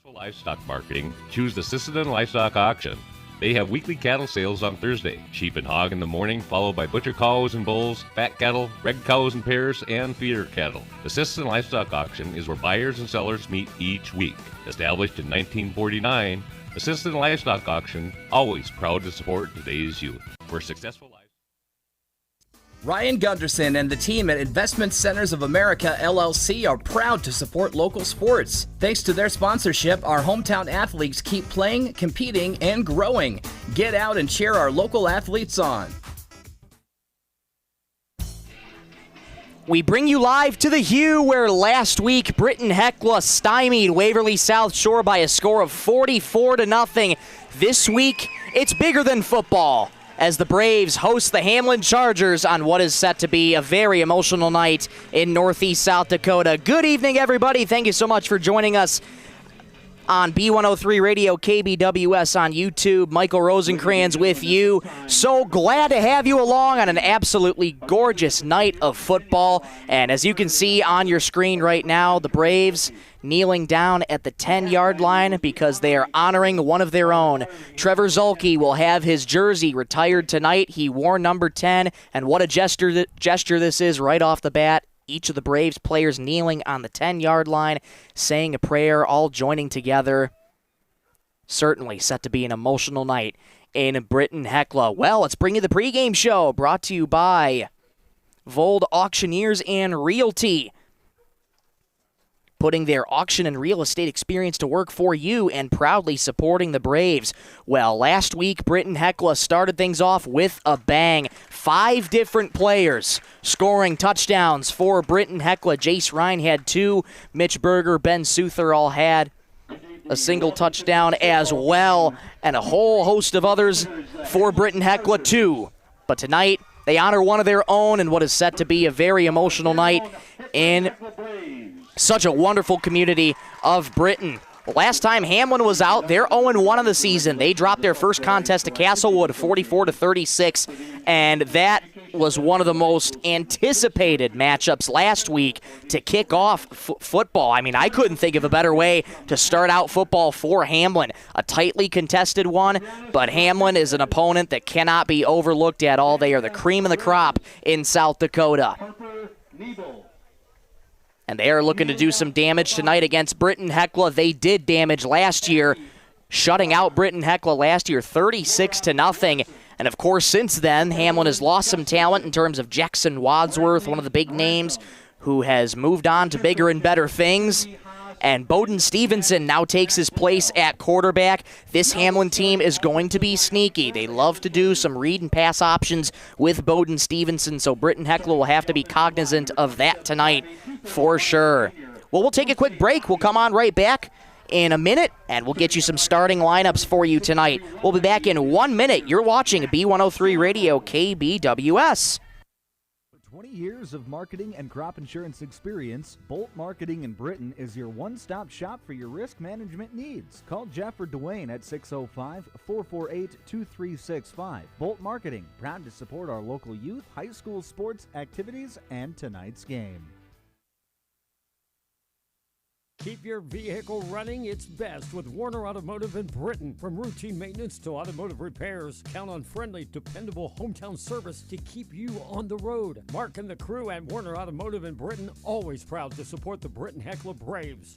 For livestock marketing, choose the Sisseton Livestock Auction. They have weekly cattle sales on Thursday. Sheep and hog in the morning, followed by butcher cows and bulls, fat cattle, red cows and pairs, and feeder cattle. The Sisseton Livestock Auction is where buyers and sellers meet each week. Established in 1949, the Sisseton Livestock Auction, always proud to support today's youth. We're successful. Ryan Gunderson and the team at Investment Centers of America, LLC are proud to support local sports. Thanks to their sponsorship, our hometown athletes keep playing, competing, and growing. Get out and cheer our local athletes on. We bring you live to the Hue, where last week Britton-Hecla stymied Waverly South Shore by a score of 44-0. This week, it's bigger than football, as the Braves host the Hamlin Chargers on what is set to be a very emotional night in Northeast South Dakota. Good evening, everybody. Thank you so much for joining us on B103 Radio, KBWS on YouTube. Michael Rosencrans with you. So glad to have you along on an absolutely gorgeous night of football. And as you can see on your screen right now, the Braves kneeling down at the 10-yard line because they are honoring one of their own. Trevor Zulke will have his jersey retired tonight. He wore number 10, and what a gesture this is right off the bat. Each of the Braves players kneeling on the 10-yard line, saying a prayer, all joining together. Certainly set to be an emotional night in Britton-Hecla. Well, let's bring you the pregame show, brought to you by Vold Auctioneers and Realty, putting their auction and real estate experience to work for you and proudly supporting the Braves. Well, last week, Britton-Hecla started things off with a bang. 5 different players scoring touchdowns for Britton-Hecla. Jace Ryan had 2. Mitch Berger, Ben Souther all had a single touchdown as well, and a whole host of others for Britton-Hecla too. But tonight, they honor one of their own in what is set to be a very emotional night in such a wonderful community of Britton. Last time Hamlin was out, they're 0-1 of the season. They dropped their first contest to Castlewood 44-36, and that was one of the most anticipated matchups last week to kick off football. I mean, I couldn't think of a better way to start out football for Hamlin. A tightly contested one, but Hamlin is an opponent that cannot be overlooked at all. They are the cream of the crop in South Dakota. And they are looking to do some damage tonight against Britton-Hecla. They did damage last year, shutting out Britton-Hecla last year 36-0. And of course, since then, Hamlin has lost some talent in terms of Jackson Wadsworth, one of the big names, who has moved on to bigger and better things. And Bowden Stevenson now takes his place at quarterback. This Hamlin team is going to be sneaky. They love to do some read and pass options with Bowden Stevenson, so Britton-Hecla will have to be cognizant of that tonight for sure. Well, we'll take a quick break. We'll come on right back in a minute, and we'll get you some starting lineups for you tonight. We'll be back in 1 minute. You're watching B103 Radio, KBWS. 20 years of marketing and crop insurance experience, Bolt Marketing in Britton is your one-stop shop for your risk management needs. Call Jeff or Dwayne at 605-448-2365. Bolt Marketing, proud to support our local youth, high school sports activities, and tonight's game. Keep your vehicle running its best with Warner Automotive in Britton. From routine maintenance to automotive repairs, count on friendly, dependable hometown service to keep you on the road. Mark and the crew at Warner Automotive in Britton, always proud to support the Britton-Hecla Braves.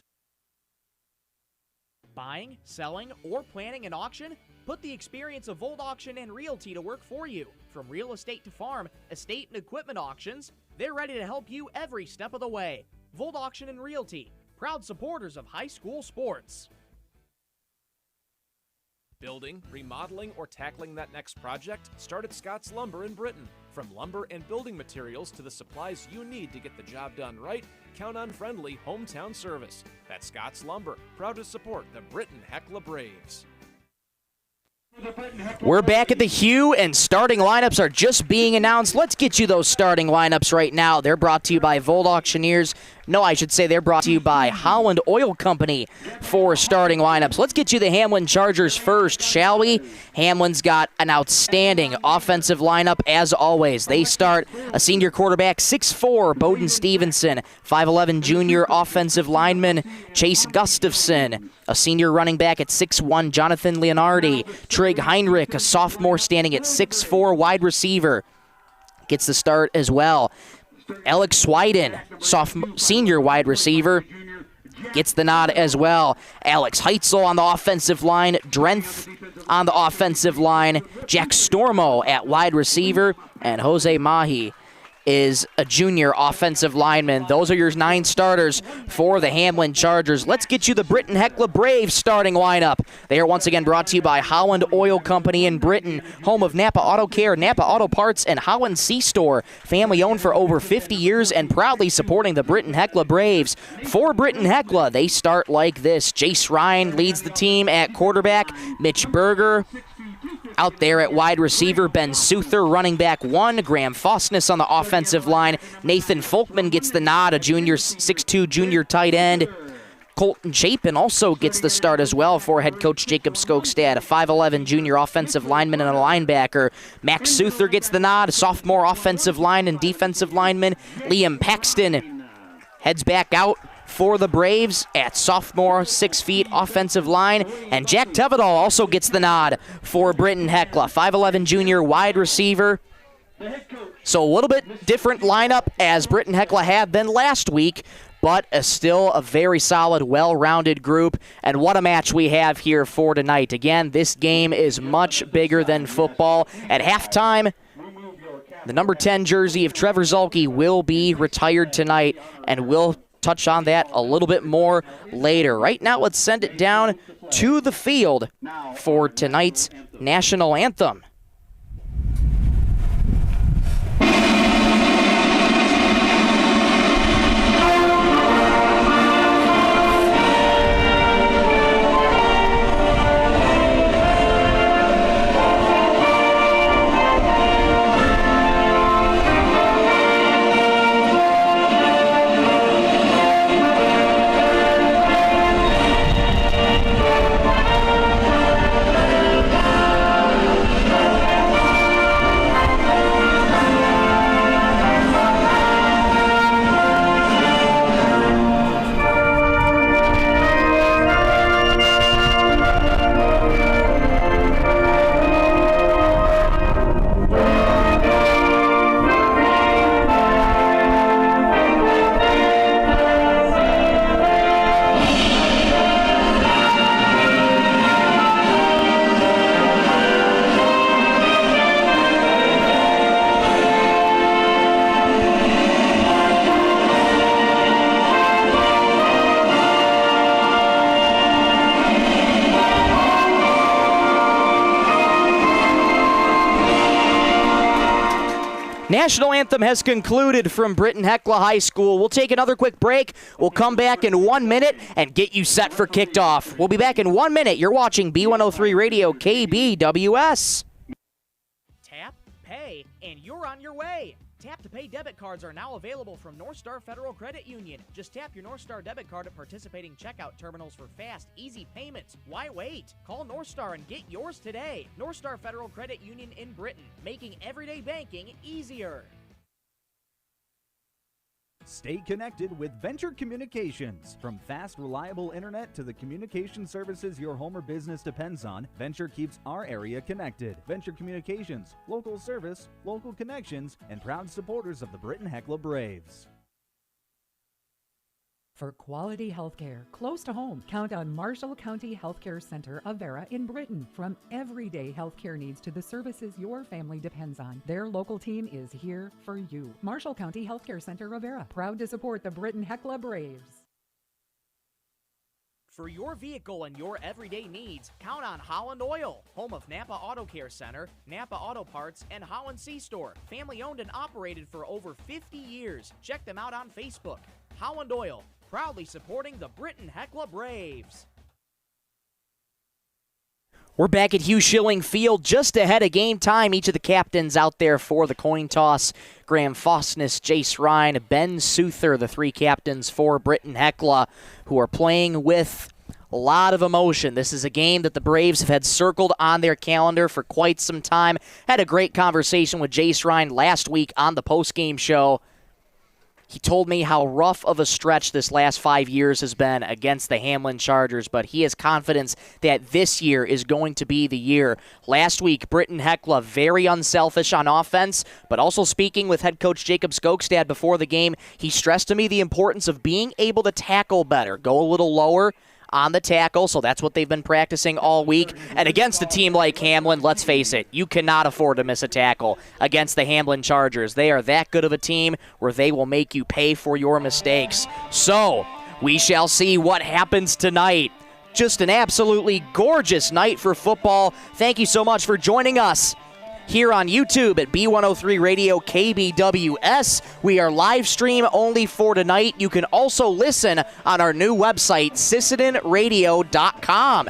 Buying, selling, or planning an auction? Put the experience of Vold Auction and Realty to work for you. From real estate to farm, estate and equipment auctions, they're ready to help you every step of the way. Vold Auction and Realty, proud supporters of high school sports. Building, remodeling, or tackling that next project? Start at Scott's Lumber in Britton. From lumber and building materials to the supplies you need to get the job done right, count on friendly hometown service. That's Scott's Lumber, proud to support the Britton-Hecla Braves. We're back at the Hue, and starting lineups are just being announced. Let's get you those starting lineups right now. They're brought to you by Vold Auctioneers No, I should say they're brought to you by Holland Oil Company for starting lineups. Let's get you the Hamlin Chargers first, shall we? Hamlin's got an outstanding offensive lineup as always. They start a senior quarterback, 6'4", Bowden Stevenson, 5'11", junior offensive lineman Chase Gustafson, a senior running back at 6'1", Jonathan Leonardi, Trig Heinrich, a sophomore standing at 6'4", wide receiver, gets the start as well. Alex Swiden, senior wide receiver, gets the nod as well. Alex Heitzel on the offensive line, Drenth on the offensive line, Jack Stormo at wide receiver, and Jose Mahi is a junior offensive lineman. Those are your 9 starters for the Hamlin Chargers. Let's get you the Britton-Hecla Braves starting lineup. They are once again brought to you by Holland Oil Company in Britton, home of Napa Auto Care, Napa Auto Parts, and Holland C-Store. Family owned for over 50 years and proudly supporting the Britton-Hecla Braves. For Britton-Hecla, they start like this. Jace Ryan leads the team at quarterback. Mitch Berger out there at wide receiver, Ben Souther running back 1, Graham Fosness on the offensive line, Nathan Folkman gets the nod, a junior 6'2" junior tight end. Colton Chapin also gets the start as well for head coach Jacob Skogstad, a 5'11" junior offensive lineman and a linebacker. Max Souther gets the nod, a sophomore offensive line and defensive lineman. Liam Paxton heads back out for the Braves at sophomore 6 feet offensive line. And Jack Tevedal also gets the nod for Britton-Hecla, 5'11" junior wide receiver. So a little bit different lineup as Britton-Hecla had than last week, but still a very solid, well-rounded group. And what a match we have here for tonight. Again, this game is much bigger than football. At halftime, the number 10 jersey of Trevor Zulke will be retired tonight, and we'll touch on that a little bit more later. Right now, let's send it down to the field for tonight's national anthem. National anthem has concluded from Britton-Hecla High School. We'll take another quick break. We'll come back in 1 minute and get you set for kickoff. We'll be back in 1 minute. You're watching B103 Radio KBWS. Tap, pay, and you're on your way. Tap to Pay debit cards are now available from North Star Federal Credit Union. Just tap your North Star debit card at participating checkout terminals for fast, easy payments. Why wait? Call North Star and get yours today. North Star Federal Credit Union in Britton, making everyday banking easier. Stay connected with Venture Communications. From fast, reliable internet to the communication services your home or business depends on, Venture keeps our area connected. Venture Communications, local service, local connections, and proud supporters of the Britton-Hecla Braves. For quality healthcare close to home, count on Marshall County Healthcare Center of Vera in Britton. From everyday healthcare needs to the services your family depends on, their local team is here for you. Marshall County Healthcare Center of Vera, proud to support the Britton-Hecla Braves. For your vehicle and your everyday needs, count on Holland Oil, home of Napa Auto Care Center, Napa Auto Parts, and Holland C-Store. Family owned and operated for over 50 years. Check them out on Facebook. Holland Oil, proudly supporting the Britton-Hecla Braves. We're back at Hugh Schilling Field just ahead of game time. Each of the captains out there for the coin toss. Graham Faustness, Jace Ryan, Ben Souther, the three captains for Britton-Hecla, who are playing with a lot of emotion. This is a game that the Braves have had circled on their calendar for quite some time. Had a great conversation with Jace Ryan last week on the postgame show. He told me how rough of a stretch this last 5 years has been against the Hamlin Chargers, but he has confidence that this year is going to be the year. Last week, Britton-Hecla very unselfish on offense, but also speaking with head coach Jacob Skogstad before the game, he stressed to me the importance of being able to tackle better, go a little lower on the tackle, so that's what they've been practicing all week. And against a team like Hamlin, let's face it, you cannot afford to miss a tackle against the Hamlin Chargers. They are that good of a team where they will make you pay for your mistakes. So, we shall see what happens tonight. Just an absolutely gorgeous night for football. Thank you so much for joining us here on YouTube at B103 Radio KBWS. We are live stream only for tonight. You can also listen on our new website, SissetonRadio.com.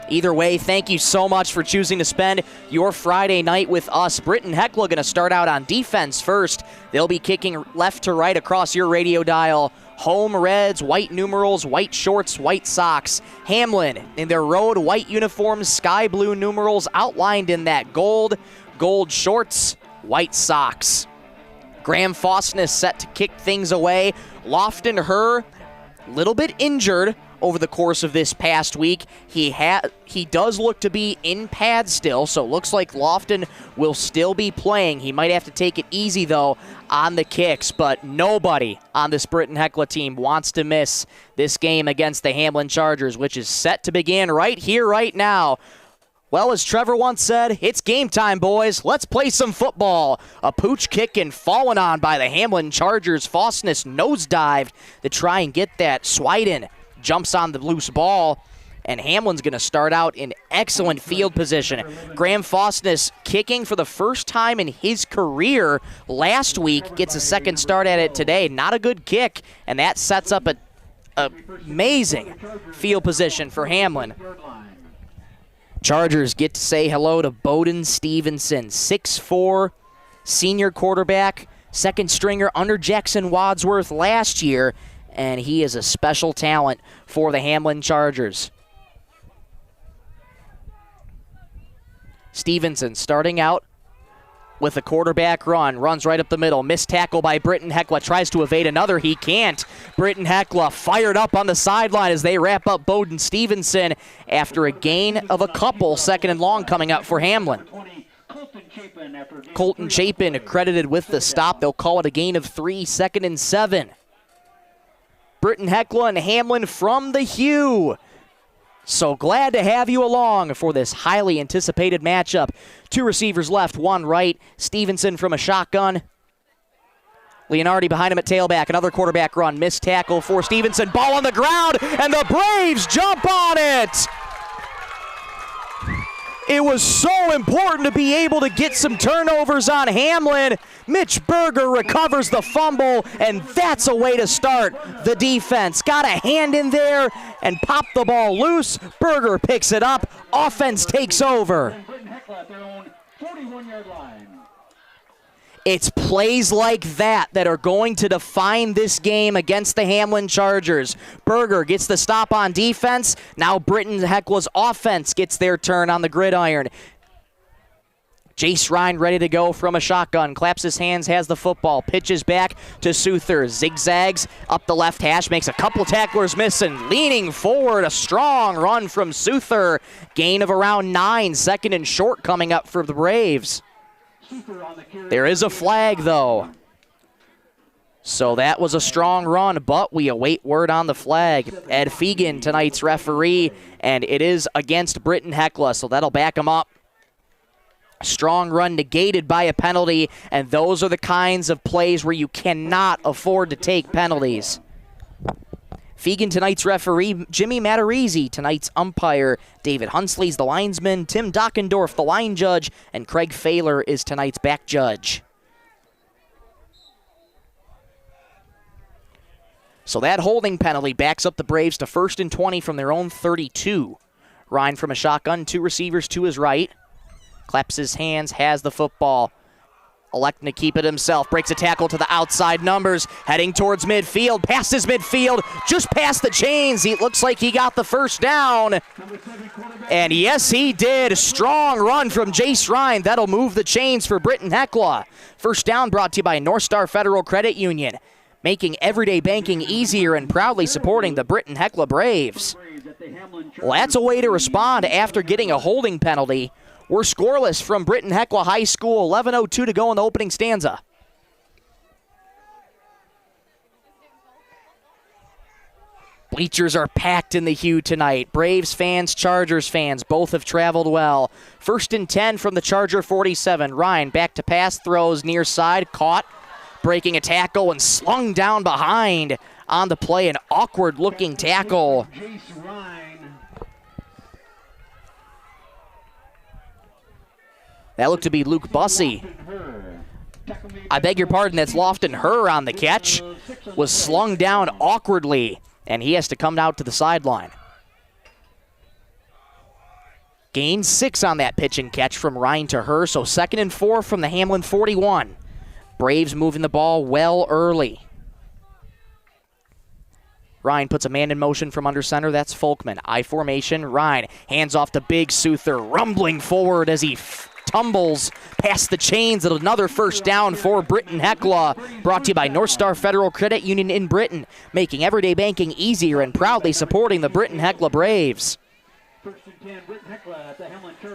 Either way, thank you so much for choosing to spend your Friday night with us. Britton-Hecla going to start out on defense first. They'll be kicking left to right across your radio dial. Home Reds, white numerals, white shorts, white socks. Hamlin in their road white uniforms, sky blue numerals outlined in that gold shorts, white socks. Graham Faustness set to kick things away. Lofton Herr, a little bit injured over the course of this past week. He does look to be in pads still, so it looks like Lofton will still be playing. He might have to take it easy, though, on the kicks, but nobody on this Britton-Hecla team wants to miss this game against the Hamlin Chargers, which is set to begin right here, right now. Well, as Trevor once said, it's game time, boys. Let's play some football. A pooch kick and fallen on by the Hamlin Chargers. Faustness nosedived to try and get that. Swiden jumps on the loose ball, and Hamlin's going to start out in excellent field position. Graham Faustness kicking for the first time in his career last week, gets a second start at it today. Not a good kick, and that sets up an amazing field position for Hamlin. Chargers get to say hello to Bowden Stevenson, 6'4", senior quarterback, second stringer under Jackson Wadsworth last year, and he is a special talent for the Hamlin Chargers. Stevenson starting out with a quarterback run, runs right up the middle, missed tackle by Britton-Hecla, tries to evade another, he can't. Britton-Hecla fired up on the sideline as they wrap up Bowden Stevenson after a gain of a couple, second and long coming up for Hamlin. Colton Chapin credited with the stop. They'll call it a gain of 3, 2nd and 7. Britton-Hecla and Hamlin from the Hugh. So glad to have you along for this highly anticipated matchup. Two receivers left, one right. Stevenson from a shotgun. Leonardi behind him at tailback. Another quarterback run. Missed tackle for Stevenson. Ball on the ground, and the Braves jump on it. It was so important to be able to get some turnovers on Hamlin. Mitch Berger recovers the fumble, and that's a way to start the defense. Got a hand in there and popped the ball loose. Berger picks it up. Offense takes over. It's plays like that are going to define this game against the Hamlin Chargers. Berger gets the stop on defense. Now Britton-Hecla's offense gets their turn on the gridiron. Jace Ryan ready to go from a shotgun. Claps his hands, has the football. Pitches back to Souther. Zigzags up the left hash. Makes a couple tacklers miss and leaning forward. A strong run from Souther. Gain of around 9. Second and short coming up for the Braves. There is a flag, though. So that was a strong run, but we await word on the flag. Ed Fegan, tonight's referee, and it is against Britton-Hecla, so that'll back him up. Strong run negated by a penalty, and those are the kinds of plays where you cannot afford to take penalties. Fegan, tonight's referee. Jimmy Matarese, tonight's umpire. David Hunsley's the linesman. Tim Dockendorf, the line judge. And Craig Fahler is tonight's back judge. So that holding penalty backs up the Braves to 1st and 20 from their own 32. Ryan from a shotgun, 2 receivers to his right. Claps his hands, has the football. Electing to keep it himself. Breaks a tackle to the outside numbers. Heading towards midfield. Passes midfield. Just past the chains. It looks like he got the first down. And yes, he did. Strong run from Jace Ryan. That'll move the chains for Britton-Hecla. First down brought to you by North Star Federal Credit Union. Making everyday banking easier and proudly supporting the Britton-Hecla Braves. Well, that's a way to respond after getting a holding penalty. We're scoreless from Britton-Hecla High School. 11:02 to go in the opening stanza. Bleachers are packed in the Hue tonight. Braves fans, Chargers fans, both have traveled well. 1st and 10 from the Charger 47. Ryan back to pass, throws near side, caught, breaking a tackle and slung down behind on the play. An awkward-looking tackle. That looked to be Luke Bussey. I beg your pardon, that's Lofton Herr on the catch. Was slung down awkwardly, and he has to come out to the sideline. Gain 6 on that pitch and catch from Ryan to Herr, so 2nd and 4 from the Hamlin 41. Braves moving the ball well early. Ryan puts a man in motion from under center. That's Folkman. I formation. Ryan hands off to Big Souther, rumbling forward as he tumbles past the chains. Another first down for Britton-Hecla. Brought to you by North Star Federal Credit Union in Britton, making everyday banking easier and proudly supporting the Britton-Hecla Braves.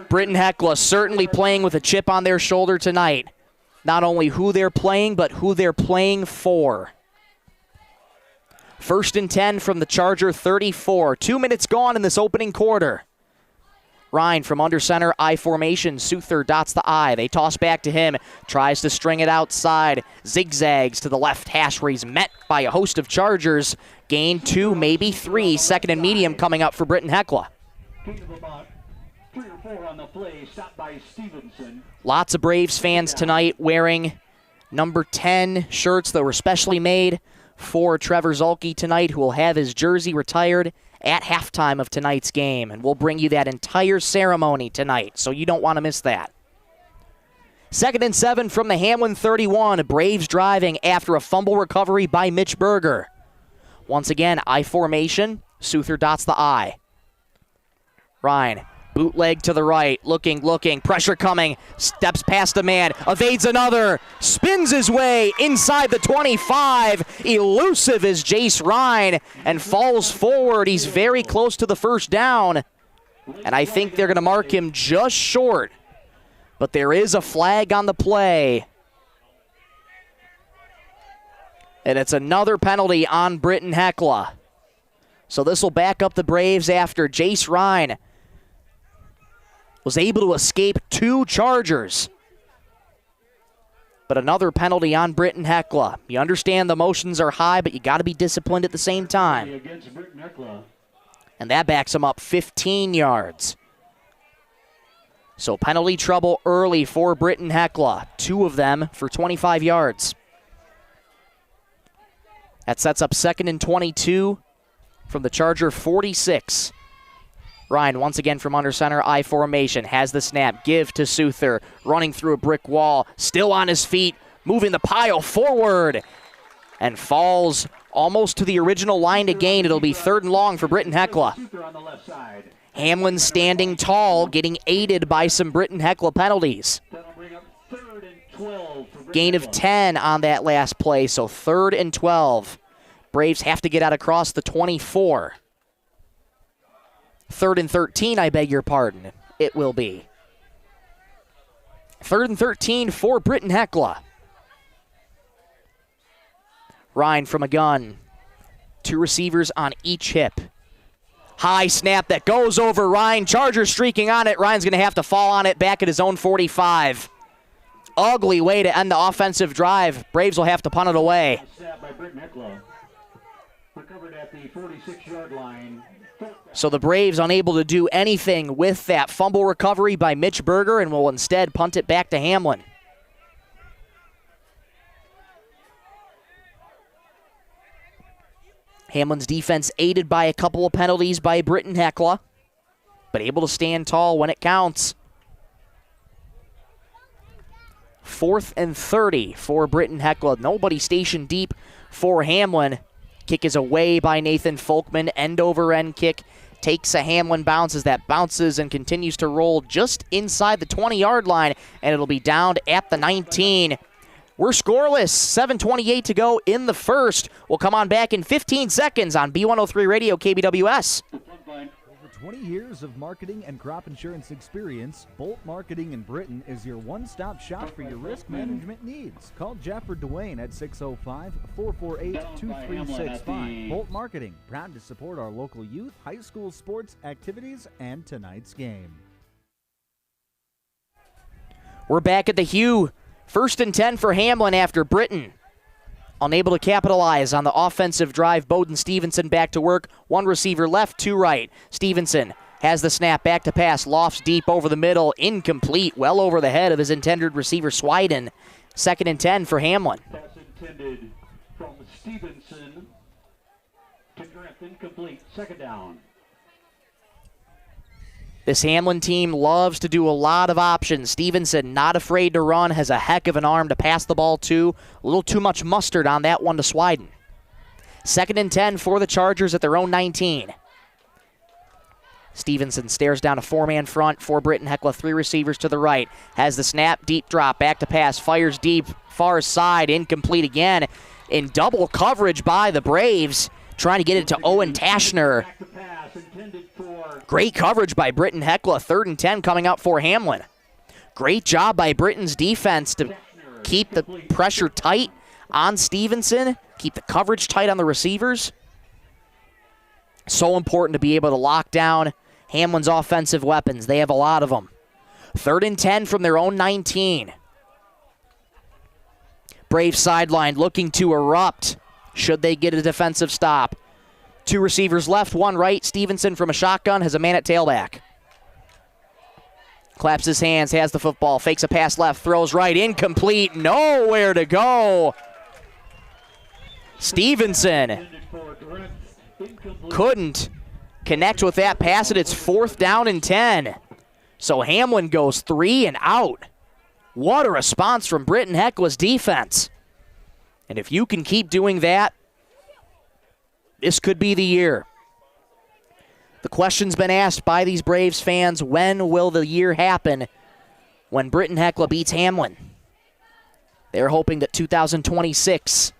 Britton-Hecla certainly playing with a chip on their shoulder tonight. Not only who they're playing, but who they're playing for. 1st and 10 from the Charger 34. 2 minutes gone in this opening quarter. Ryan from under center, I formation. Souther dots the I. They toss back to him. Tries to string it outside. Zigzags to the left hash where he's met by a host of Chargers. Gain 2, maybe 3. 2nd and medium coming up for Britton-Hecla. Lots of Braves fans tonight wearing number 10 shirts that were specially made for Trevor Zulke tonight, who will have his jersey retired at halftime of tonight's game. And we'll bring you that entire ceremony tonight, so you don't want to miss that. 2nd and 7 from the Hamlin 31. Braves driving after a fumble recovery by Mitch Berger. Once again, I formation. Souther dots the I. Ryan, bootleg to the right, looking, pressure coming, steps past a man, evades another, spins his way inside the 25. Elusive is Jace Ryan and falls forward. He's very close to the first down, and I think they're going to mark him just short. But there is a flag on the play. And it's another penalty on Britton-Hecla. So this will back up the Braves after Jace Ryan was able to escape 2 Chargers. But another penalty on Britton-Hecla. You understand the emotions are high, but you got to be disciplined at the same time. And that backs him up 15 yards. So penalty trouble early for Britton-Hecla. 2 of them for 25 yards. That sets up 2nd and 22 from the Charger 46. Ryan once again from under center, I formation, has the snap, give to Souther, running through a brick wall, still on his feet, moving the pile forward, and falls almost to the original line to gain. It'll be 3rd and long for Britton-Hecla. Hamlin standing tall, getting aided by some Britton-Hecla penalties. Gain of 10 on that last play, so 3rd and 12. Braves have to get out across the 24. 3rd and 13, I beg your pardon. It will be. 3rd and 13 for Britton-Hecla. Ryan from a gun. 2 receivers on each hip. High snap that goes over Ryan. Chargers streaking on it. Ryan's going to have to fall on it back at his own 45. Ugly way to end the offensive drive. Braves will have to punt it away. Recovered at the 46-yard line. So the Braves unable to do anything with that fumble recovery by Mitch Berger and will instead punt it back to Hamlin. Hamlin's defense aided by a couple of penalties by Britton-Hecla. but able to stand tall when it counts. 4th and 30 for Britton-Hecla. Nobody stationed deep for Hamlin. Kick is away by Nathan Folkman. End-over-end kick takes a Hamlin bounce as that bounces and continues to roll just inside the 20-yard line, and it'll be downed at the 19. We're scoreless. 7:28 to go in the first. We'll come on back in 15 seconds on B103 Radio KBWS. Over 20 years of marketing and crop insurance experience, Bolt Marketing in Britton is your one-stop shop for your risk management needs. Call Jeff or Dwayne at 605-448-2365. Bolt Marketing, proud to support our local youth, high school sports activities, and tonight's game. We're back at the Hugh. 1st and 10 for Hamlin after Britton unable to capitalize on the offensive drive. Bowden Stevenson back to work. One receiver left, two right. Stevenson has the snap, back to pass, lofts deep over the middle, incomplete, well over the head of his intended receiver, Swiden. 2nd and 10 for Hamlin. Pass intended from Stevenson to Griff, incomplete, 2nd down. This Hamlin team loves to do a lot of options. Stevenson not afraid to run, has a heck of an arm to pass the ball to. A little too much mustard on that one to Swiden. 2nd and 10 for the Chargers at their own 19. Stevenson stares down a 4-man front for Britton-Hecla, 3 receivers to the right. Has the snap, deep drop, back to pass, fires deep, far side, incomplete again. In double coverage by the Braves, trying to get it to Owen Tashner. Great coverage by Britton-Hecla. 3rd and 10 coming up for Hamlin. Great job by Britton's defense to keep the pressure tight on Stevenson, keep the coverage tight on the receivers. So important to be able to lock down Hamlin's offensive weapons. They have a lot of them. 3rd and 10 from their own 19. Braves sideline looking to erupt should they get a defensive stop. 2 receivers left, 1 right. Stevenson from a shotgun has a man at tailback. Claps his hands, has the football, fakes a pass left, throws right, incomplete, nowhere to go. Stevenson couldn't connect with that pass, and it's 4th down and 10. So Hamlin goes 3 and out. What a response from Britton-Hecla's defense. And if you can keep doing that, this could be the year. The question's been asked by these Braves fans, when will the year happen when Britton-Hecla beats Hamlin? They're hoping that 2026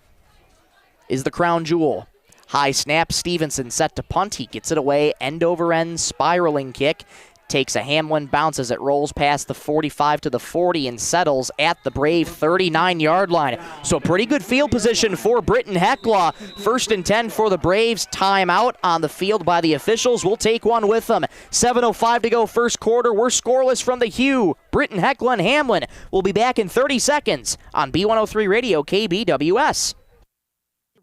is the crown jewel. High snap, Stevenson set to punt. He gets it away, end-over-end spiraling kick. Takes a Hamlin bounce as it rolls past the 45 to the 40 and settles at the Brave 39-yard line. So pretty good field position for Britton-Hecla. 1st and 10 for the Braves. Timeout on the field by the officials. We'll take one with them. 7:05 to go first quarter. We're scoreless from the Hugh. Britton-Hecla and Hamlin will be back in 30 seconds on B103 Radio KBWS.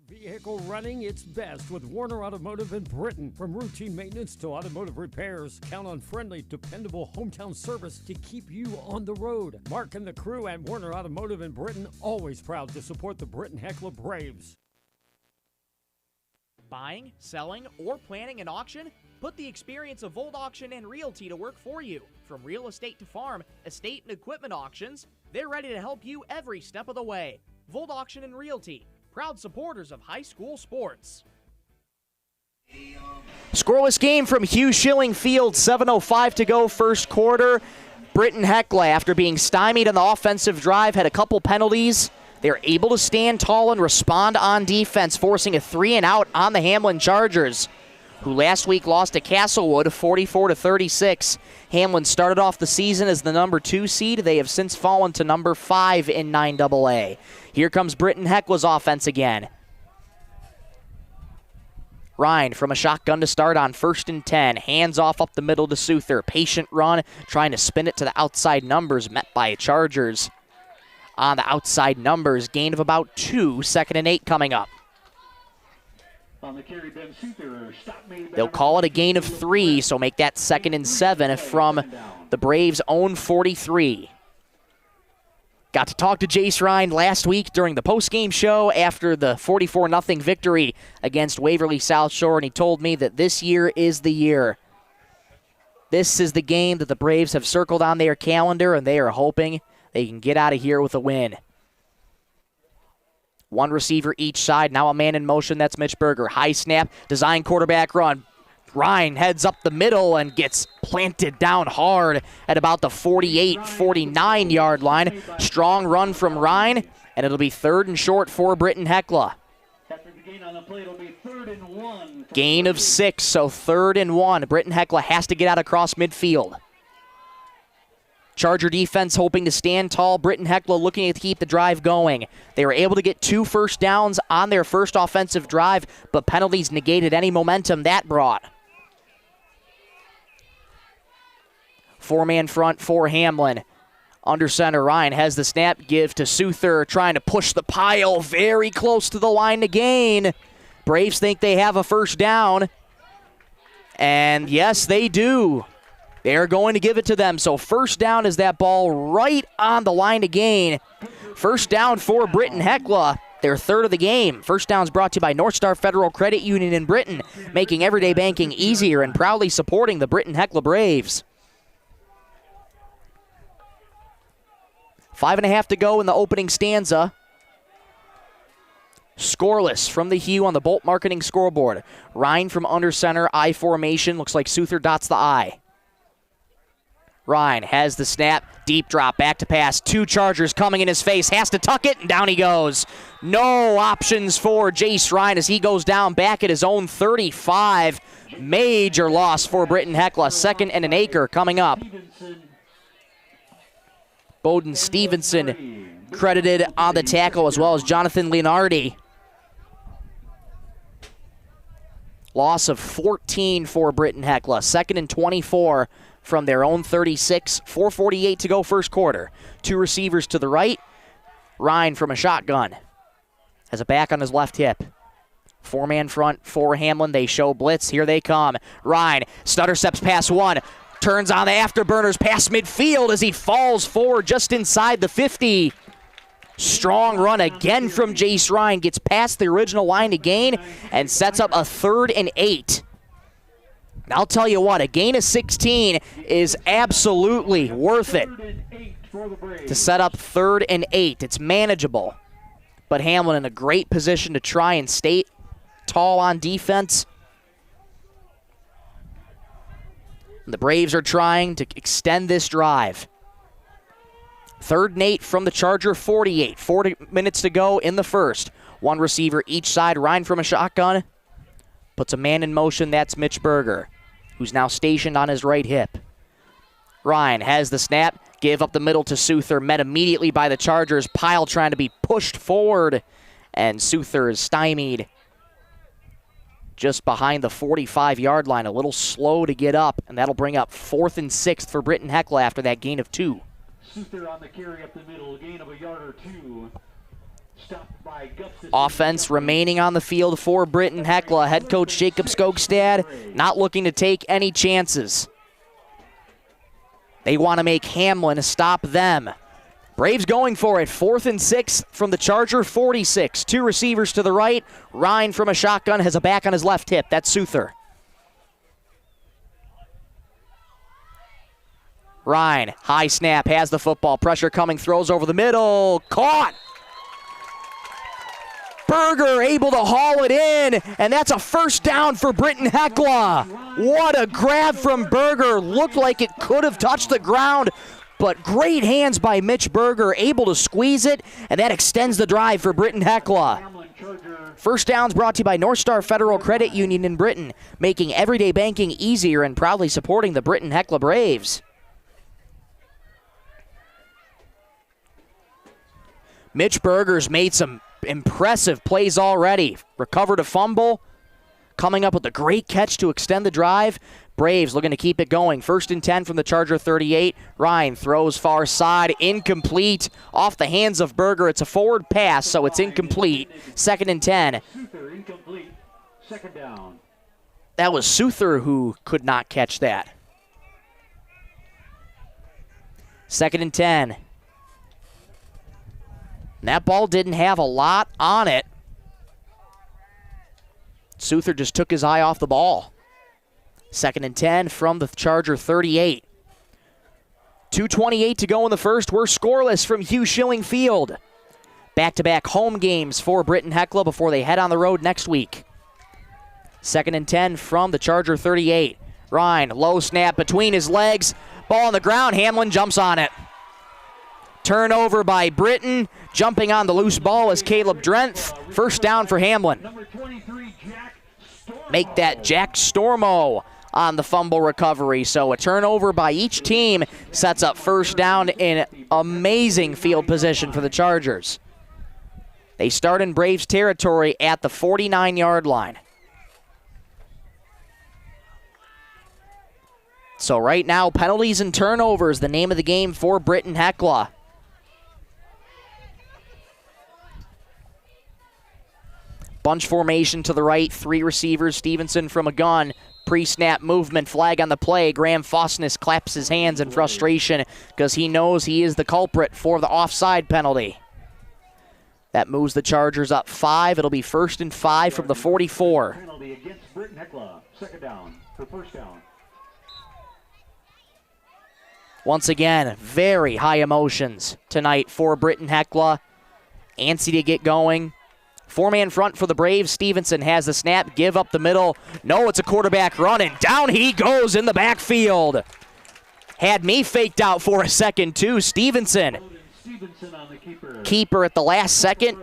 Vehicle running its best with Warner Automotive in Britton. From routine maintenance to automotive repairs, count on friendly, dependable hometown service to keep you on the road. Mark and the crew at Warner Automotive in Britton, always proud to support the Britton-Hecla Braves. Buying, selling, or planning an auction? Put the experience of Volt Auction and Realty to work for you. From real estate to farm, estate and equipment auctions, they're ready to help you every step of the way. Volt Auction and Realty, proud supporters of high school sports. Scoreless game from Hugh Schilling Field, 7:05 to go first quarter. Britton-Hecla, after being stymied on the offensive drive, had a couple penalties. They're able to stand tall and respond on defense, forcing a 3 and out on the Hamlin Chargers, who last week lost to Castlewood 44-36. Hamlin started off the season as the number 2 seed. They have since fallen to number 5 in 9AA. Here comes Britton-Hecla's offense again. Ryan from a shotgun to start on 1st and 10. Hands off up the middle to Souther. Patient run, trying to spin it to the outside numbers, met by Chargers. On the outside numbers, gain of about 2, 2nd and 8 coming up. They'll call it a gain of 3, so make that 2nd and 7 from the Braves' own 43. Got to talk to Jace Ryan last week during the postgame show after the 44-0 victory against Waverly South Shore, and he told me that this year is the year. This is the game that the Braves have circled on their calendar, and they are hoping they can get out of here with a win. One receiver each side. Now a man in motion. That's Mitch Berger. High snap. Design quarterback run. Ryan heads up the middle and gets planted down hard at about the 48, 49 yard line. Strong run from Ryan, and it'll be 3rd and short for Britton-Hecla. Gain of 6, so 3rd and 1. Britton-Hecla has to get out across midfield. Charger defense hoping to stand tall. Britton-Hecla looking to keep the drive going. They were able to get 2 first downs on their first offensive drive, but penalties negated any momentum that brought. 4-man front for Hamlin. Under center, Ryan has the snap. Give to Souther, trying to push the pile very close to the line to gain. Braves think they have a first down. And yes, they do. They're going to give it to them. So first down is that ball right on the line to gain. First down for Britton-Hecla, their 3rd of the game. First down's brought to you by North Star Federal Credit Union in Britton, making everyday banking easier and proudly supporting the Britton-Hecla Braves. 5.5 to go in the opening stanza. Scoreless from the Hue on the Bolt Marketing scoreboard. Ryan from under center, I formation. Looks like Souther dots the I. Ryan has the snap. Deep drop, back to pass. 2 Chargers coming in his face. Has to tuck it, and down he goes. No options for Jace Ryan as he goes down back at his own 35. Major loss for Britton-Hecla. 2nd and an acre coming up. Bowden Stevenson credited on the tackle, as well as Jonathan Leonardi. Loss of 14 for Britton-Hecla. 2nd and 24 from their own 36. 4:48 to go first quarter. 2 receivers to the right. Ryan from a shotgun has a back on his left hip. 4-man front for Hamlin. They show blitz. Here they come. Ryan stutter steps past 1. Turns on the afterburners past midfield as he falls forward just inside the 50. Strong run again from Jace Ryan. Gets past the original line to gain and sets up a 3rd and 8. I'll tell you what, a gain of 16 is absolutely worth it to set up 3rd and 8. It's manageable. But Hamlin in a great position to try and stay tall on defense. The Braves are trying to extend this drive. 3rd and 8 from the Charger 48. 40 minutes to go in the first. 1 receiver each side. Ryan from a shotgun puts a man in motion. That's Mitch Berger, who's now stationed on his right hip. Ryan has the snap. Give up the middle to Souther. Met immediately by the Chargers. Pile trying to be pushed forward. And Souther is stymied just behind the 45-yard line. A little slow to get up. And that'll bring up 4th and 6 for Britton-Hecla after that gain of 2. Souther on the carry up the middle. Gain of a yard or 2. Stopped by Gustis. Offense remaining on the field for Britton-Hecla. Head coach Jacob Skogstad not looking to take any chances. They want to make Hamlin stop them. Braves going for it. 4th and 6 from the Charger 46. 2 receivers to the right. Ryan from a shotgun has a back on his left hip. That's Souther. Ryan, high snap, has the football. Pressure coming, throws over the middle. Caught! Berger able to haul it in, and that's a first down for Britton-Hecla. What a grab from Berger. Looked like it could have touched the ground, but great hands by Mitch Berger, able to squeeze it, and that extends the drive for Britton-Hecla. First downs brought to you by North Star Federal Credit Union in Britton, making everyday banking easier and proudly supporting the Britton-Hecla Braves. Mitch Berger's made some impressive plays already. Recovered a fumble, coming up with a great catch to extend the drive. Braves looking to keep it going. 1st and 10 from the Charger 38. Ryan throws far side, incomplete. Off the hands of Berger. It's a forward pass, so it's incomplete. 2nd and 10. Incomplete. 2nd down. That was Souther who could not catch that. 2nd and 10. And that ball didn't have a lot on it. Souther just took his eye off the ball. 2nd and 10 from the Charger 38. 2:28 to go in the first. We're scoreless from Hugh Schilling Field. Back-to-back home games for Britton-Hecla before they head on the road next week. 2nd and 10 from the Charger 38. Ryan, low snap between his legs. Ball on the ground. Hamlin jumps on it. Turnover by Britton. Jumping on the loose ball is Caleb Drenth. First down for Hamlin. Make that Jack Stormo on the fumble recovery. So a turnover by each team sets up first down in amazing field position for the Chargers. They start in Braves territory at the 49-yard line. So right now, penalties and turnovers, the name of the game for Britton-Hecla. Bunch formation to the right, 3 receivers. Stevenson from a gun. Pre-snap movement, flag on the play. Graham Fosness claps his hands in frustration because he knows he is the culprit for the offside penalty. That moves the Chargers up 5. It'll be 1st and 5 from the 44. Penalty against Britton-Hecla. 2nd down for 1st down. Once again, very high emotions tonight for Britton-Hecla. Antsy to get going. 4-man front for the Braves. Stevenson has the snap, give up the middle. No, it's a quarterback run, and down he goes in the backfield. Had me faked out for a second, too. Stevenson On the keeper at the last second.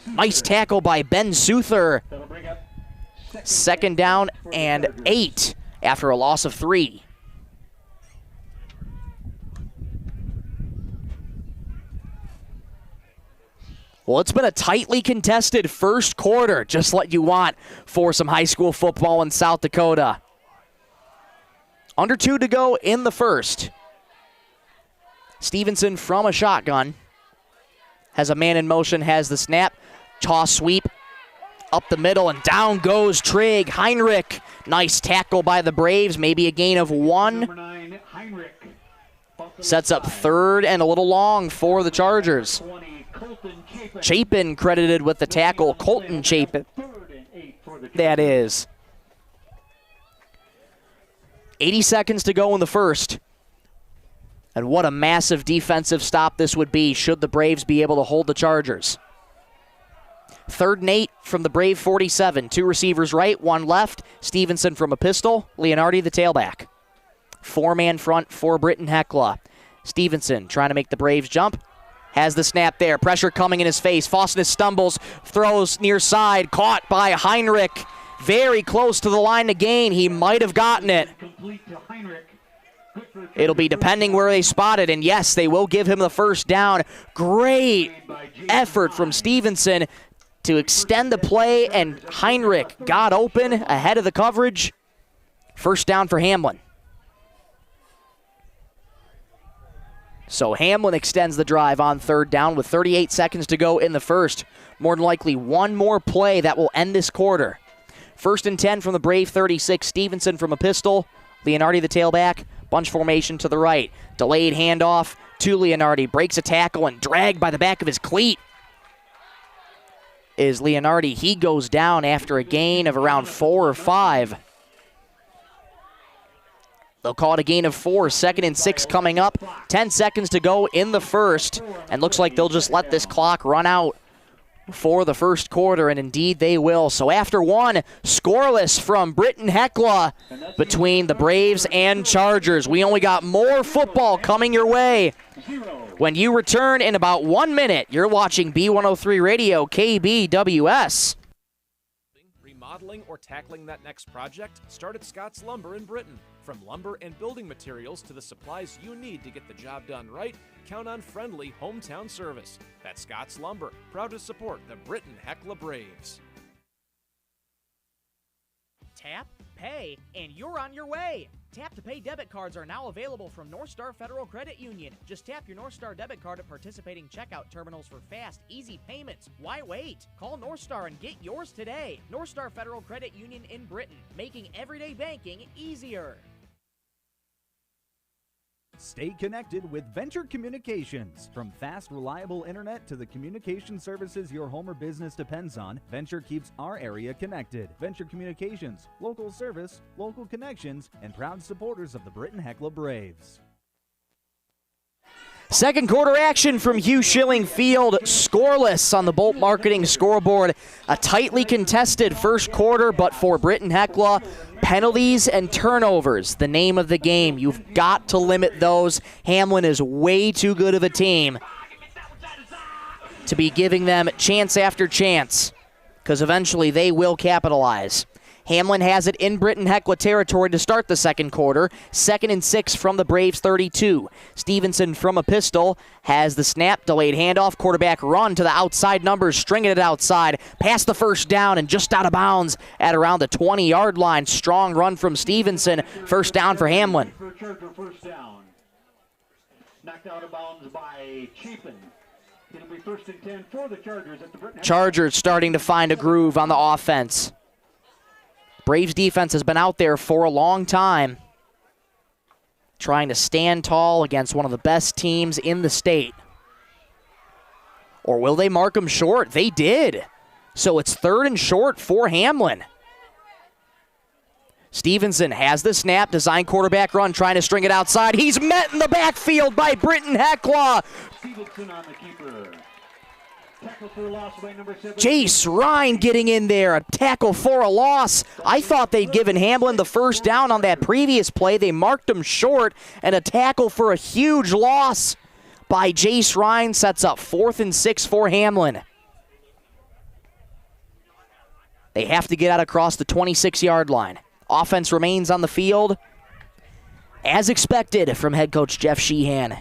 Nice tackle by Ben Souther. 2nd down and 8 after a loss of 3. Well, it's been a tightly contested first quarter, just what you want for some high school football in South Dakota. Under 2 to go in the first. Stevenson from a shotgun. Has a man in motion, has the snap. Toss sweep up the middle, and down goes Trig. Heinrich, nice tackle by the Braves, maybe a gain of 1. Number 9, Heinrich. Sets up 3rd and a little long for the Chargers. Chapin credited with the tackle. Colton Chapin. That is. 80 seconds to go in the first. And what a massive defensive stop this would be should the Braves be able to hold the Chargers. 3rd and 8 from the Brave 47. 2 receivers right, 1 left. Stevenson from a pistol. Leonardi the tailback. 4-man front for Britton-Hecla. Stevenson trying to make the Braves jump. Has the snap there. Pressure coming in his face. Fosness stumbles, throws near side. Caught by Heinrich. Very close to the line to gain. He might have gotten it. It'll be depending where they spot it. And yes, they will give him the first down. Great effort from Stevenson to extend the play. And Heinrich got open ahead of the coverage. First down for Hamlin. So Hamlin extends the drive on 3rd down with 38 seconds to go in the first. More than likely one more play that will end this quarter. 1st and 10 from the Brave 36. Stevenson from a pistol. Leonardi the tailback. Bunch formation to the right. Delayed handoff to Leonardi. Breaks a tackle and dragged by the back of his cleat is Leonardi. He goes down after a gain of around 4 or 5. They'll call it a gain of 4. 2nd and 6 coming up. 10 seconds to go in the first. And looks like they'll just let this clock run out for the first quarter, and indeed they will. So after 1, scoreless from Britton-Hecla between the Braves and Chargers. We only got more football coming your way. When you return in about 1 minute, you're watching B103 Radio, KBWS. Remodeling or tackling that next project? Start at Scott's Lumber in Britton. From lumber and building materials to the supplies you need to get the job done right, count on friendly hometown service. That's Scott's Lumber, proud to support the Britton-Hecla Braves. Tap, pay, and you're on your way. Tap to Pay debit cards are now available from North Star Federal Credit Union. Just tap your North Star debit card at participating checkout terminals for fast, easy payments. Why wait? Call North Star and get yours today. North Star Federal Credit Union in Britton, making everyday banking easier. Stay connected with Venture Communications. From fast, reliable internet to the communication services your home or business depends on, Venture keeps our area connected. Venture Communications, local service, local connections, and proud supporters of the Britton-Hecla Braves. Second quarter action from Hugh Schilling Field, scoreless on the Bolt Marketing scoreboard. A tightly contested first quarter, but for Britton-Hecla, penalties and turnovers, the name of the game. You've got to limit those. Hamlin is way too good of a team to be giving them chance after chance, because eventually they will capitalize. Hamlin has it in Britton-Hecla territory to start the second quarter. 2nd and 6 from the Braves 32. Stevenson from a pistol has the snap, delayed handoff, quarterback run to the outside numbers, stringing it outside, past the first down and just out of bounds at around the 20-yard line. Strong run from Stevenson. First down for Hamlin. First down. Knocked out of bounds by Chapin. It'll be 1st and 10 for the Chargers at the Britton-Hecla. Chargers starting to find a groove on the offense. Braves defense has been out there for a long time, trying to stand tall against one of the best teams in the state. Or will they mark them short? They did. So it's 3rd and short for Hamlin. Stevenson has the snap, design quarterback run, trying to string it outside. He's met in the backfield by Britton-Hecla. Stevenson on the keeper. Tackle for a loss by number 7. Jace Ryan getting in there, a tackle for a loss. I thought they'd given Hamlin the first down on that previous play. They marked him short, and a tackle for a huge loss by Jace Ryan sets up 4th and 6 for Hamlin. They have to get out across the 26-yard line. Offense remains on the field, as expected from head coach Jeff Sheehan,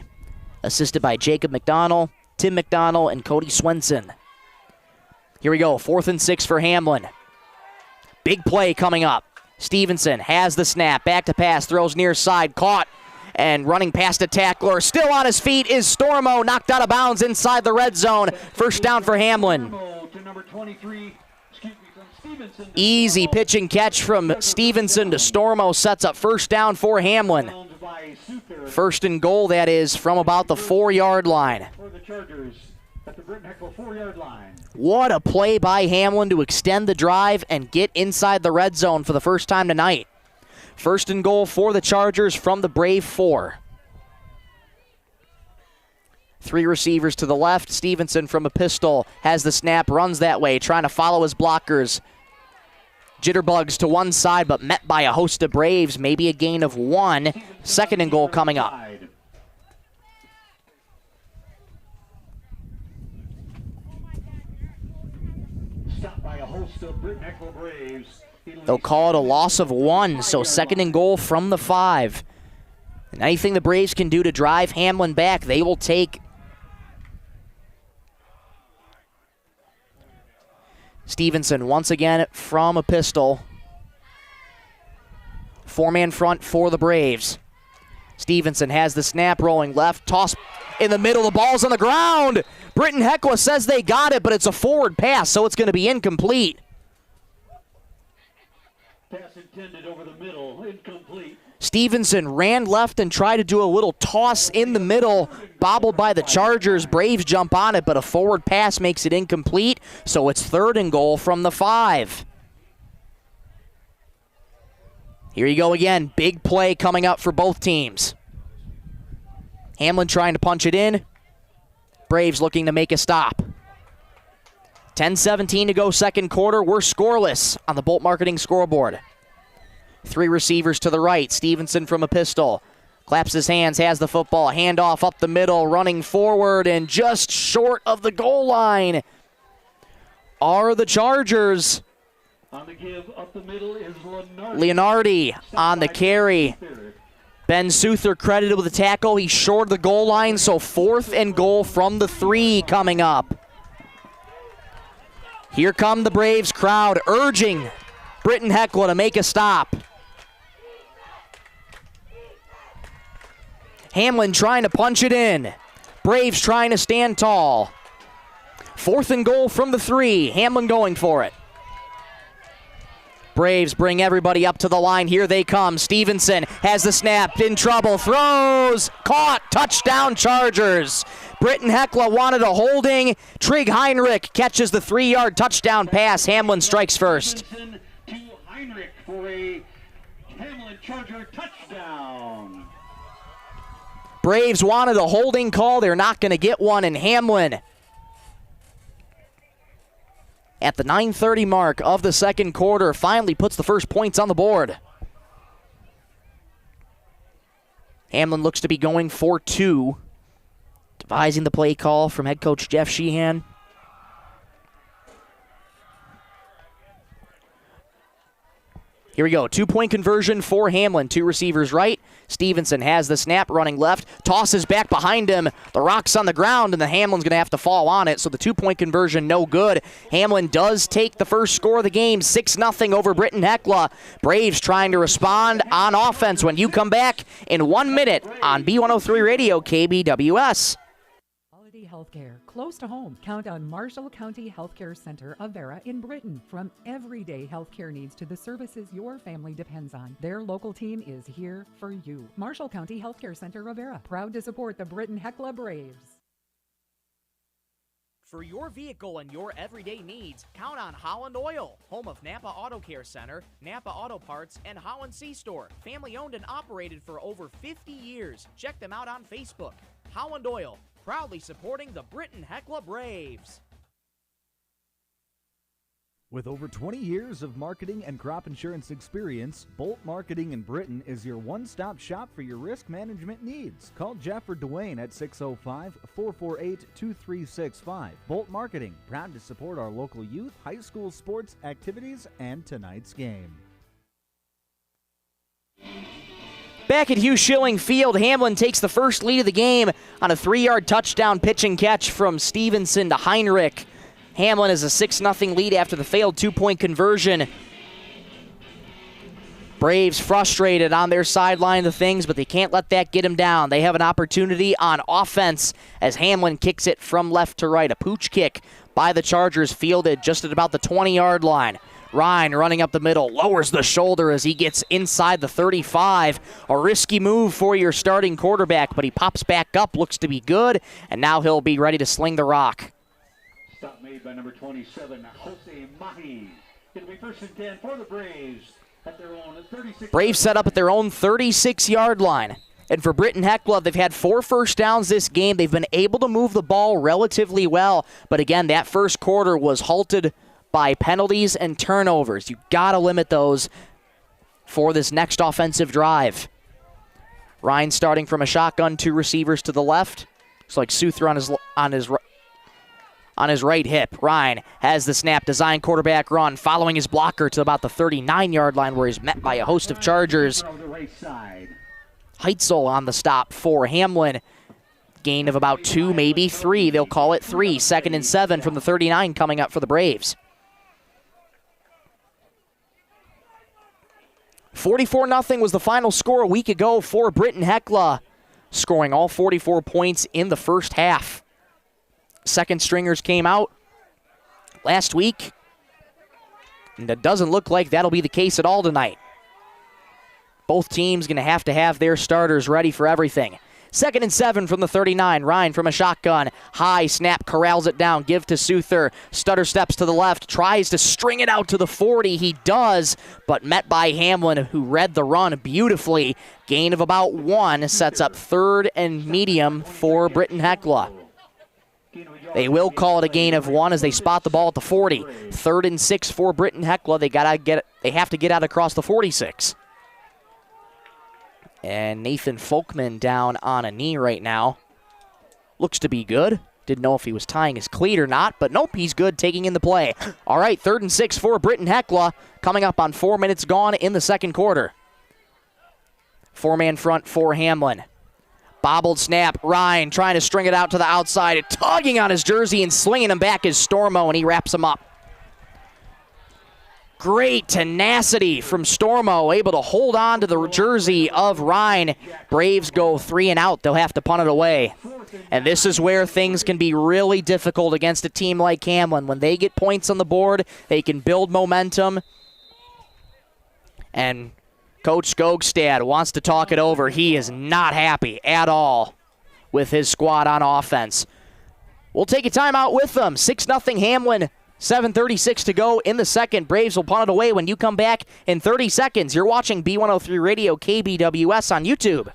assisted by Jacob McDonald, Tim McDonald, and Cody Swenson. Here we go, 4th and 6 for Hamlin. Big play coming up. Stevenson has the snap, back to pass, throws near side, caught, and running past a tackler. Still on his feet is Stormo, knocked out of bounds inside the red zone. First down for Hamlin. Easy pitch and catch from Stevenson to Stormo, sets up first down for Hamlin. 1st and goal, that is, from about the 4-yard line. What a play by Hamlin to extend the drive and get inside the red zone for the first time tonight. 1st and goal for the Chargers from the Brave 4. 3 receivers to the left. Stevenson from a pistol has the snap, runs that way, trying to follow his blockers. Jitterbugs to one side, but met by a host of Braves. Maybe a gain of 1. 2nd and goal coming up. They'll call it a loss of 1, so 2nd and goal from the 5. And anything the Braves can do to drive Hamlin back, they will take. Stevenson once again from a pistol. 4-man front for the Braves. Stevenson has the snap, rolling left, toss in the middle, the ball's on the ground. Britton-Hecla says they got it, but it's a forward pass, so it's going to be incomplete. Pass intended over the middle, incomplete. Stevenson ran left and tried to do a little toss in the middle, bobbled by the Chargers. Braves jump on it, but a forward pass makes it incomplete, so it's 3rd and goal from the 5. Here you go again. Big play coming up for both teams. Hamlin trying to punch it in. Braves looking to make a stop. 10:17 to go second quarter. We're scoreless on the Bolt Marketing scoreboard. 3 receivers to the right. Stevenson from a pistol. Claps his hands, has the football. Handoff up the middle, running forward, and just short of the goal line are the Chargers. On the give up the middle is Leonardi on the carry. Ben Souther credited with a tackle. He's short of the goal line, so 4th and goal from the 3 coming up. Here come the Braves crowd urging Britton-Hecla to make a stop. Hamlin trying to punch it in. Braves trying to stand tall. 4th and goal from the 3. Hamlin going for it. Braves bring everybody up to the line. Here they come. Stevenson has the snap, in trouble, throws, caught, touchdown Chargers. Britton-Hecla wanted a holding. Trig Heinrich catches the 3-yard touchdown pass. Hamlin strikes first. To Heinrich for a Hamlin Charger touchdown. Braves wanted a holding call. They're not going to get one, and Hamlin at the 9:30 mark of the second quarter finally puts the first points on the board. Hamlin looks to be going for 2. Devising the play call from head coach Jeff Sheehan. Here we go. 2-point conversion for Hamlin. 2 receivers right. Stevenson has the snap, running left. Tosses back behind him. The rock's on the ground, and the Hamlin's going to have to fall on it. So the 2-point conversion, no good. Hamlin does take the first score of the game, 6-0 over Britton-Hecla. Braves trying to respond on offense when you come back in 1 minute on B103 Radio KBWS. Healthcare, close to home. Count on Marshall County Healthcare Center of Vera in Britton. From everyday healthcare needs to the services your family depends on, their local team is here for you. Marshall County Healthcare Center of Vera, proud to support the Britton-Hecla Braves. For your vehicle and your everyday needs, count on Holland Oil, home of Napa Auto Care Center, Napa Auto Parts, and Holland C-Store. Family owned and operated for over 50 years. Check them out on Facebook. Holland Oil, proudly supporting the Britton-Hecla Braves. With over 20 years of marketing and crop insurance experience, Bolt Marketing in Britton is your one-stop shop for your risk management needs. Call Jeff or Dwayne at 605-448-2365. Bolt Marketing, proud to support our local youth, high school sports activities, and tonight's game. Back at Hugh Schilling Field, Hamlin takes the first lead of the game on a 3-yard touchdown pitch and catch from Stevenson to Heinrich. Hamlin has a 6-0 lead after the failed 2-point conversion. Braves frustrated on their sideline of things, but they can't let that get them down. They have an opportunity on offense as Hamlin kicks it from left to right. A pooch kick by the Chargers, fielded just at about the 20-yard line. Ryan running up the middle, lowers the shoulder as he gets inside the 35. A risky move for your starting quarterback, but he pops back up, looks to be good, and now he'll be ready to sling the rock. Stop made by number 27, Jose Mahi. It'll be 1st and 10 for the Braves at their own 36. Braves set up at their own 36-yard line. And for Britton-Hecla, they've had 4 first downs this game. They've been able to move the ball relatively well, but again, that first quarter was halted by penalties and turnovers. You gotta limit those for this next offensive drive. Ryan starting from a shotgun, 2 receivers to the left. Looks like Suther on his right hip. Ryan has the snap, design quarterback run, following his blocker to about the 39-yard line where he's met by a host of Chargers. Heitzel on the stop for Hamlin. Gain of about 2, maybe 3. They'll call it 3. 2nd and 7 from the 39 coming up for the Braves. 44-0 was the final score a week ago for Britton-Hecla, scoring all 44 points in the first half. Second stringers came out last week, and it doesn't look like that'll be the case at all tonight. Both teams going to have their starters ready for everything. 2nd and 7 from the 39. Ryan from a shotgun. High snap, corrals it down. Give to Suther. Stutter steps to the left. Tries to string it out to the 40. He does, but met by Hamlin, who read the run beautifully. Gain of about 1 sets up 3rd and medium for Britton-Hecla. They will call it a gain of 1 as they spot the ball at the 40. 3rd and 6 for Britton-Hecla. They have to get out across the 46. And Nathan Folkman down on a knee right now. Looks to be good. Didn't know if he was tying his cleat or not, but nope, he's good, taking in the play. All right, 3rd and 6 for Britton-Hecla, coming up on 4 minutes gone in the second quarter. 4-man front for Hamlin. Bobbled snap, Ryan trying to string it out to the outside, tugging on his jersey and slinging him back is Stormo, and he wraps him up. Great tenacity from Stormo, able to hold on to the jersey of Ryan. Braves go 3 and out. They'll have to punt it away. And this is where things can be really difficult against a team like Hamlin. When they get points on the board, they can build momentum. And Coach Skogstad wants to talk it over. He is not happy at all with his squad on offense. We'll take a timeout with them. 6-0 Hamlin, 7:36 to go in the second. Braves will punt it away when you come back in 30 seconds. You're watching B103 Radio KBWS on YouTube.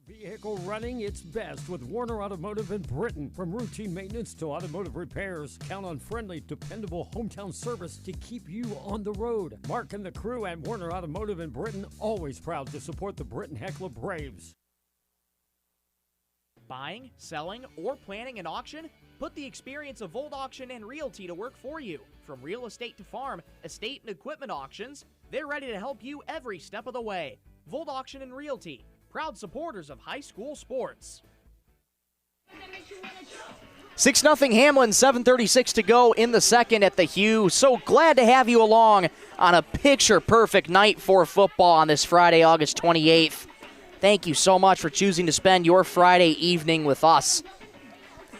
Vehicle running its best with Warner Automotive in Britton. From routine maintenance to automotive repairs, count on friendly, dependable hometown service to keep you on the road. Mark and the crew at Warner Automotive in Britton, always proud to support the Britton-Hecla Braves. Buying, selling, or planning an auction? Put the experience of Volt Auction and Realty to work for you. From real estate to farm, estate and equipment auctions, they're ready to help you every step of the way. Volt Auction and Realty, proud supporters of high school sports. 6-0 Hamlin, 7:36 to go in the second at the Hugh. So glad to have you along on a picture-perfect night for football on this Friday, August 28th. Thank you so much for choosing to spend your Friday evening with us.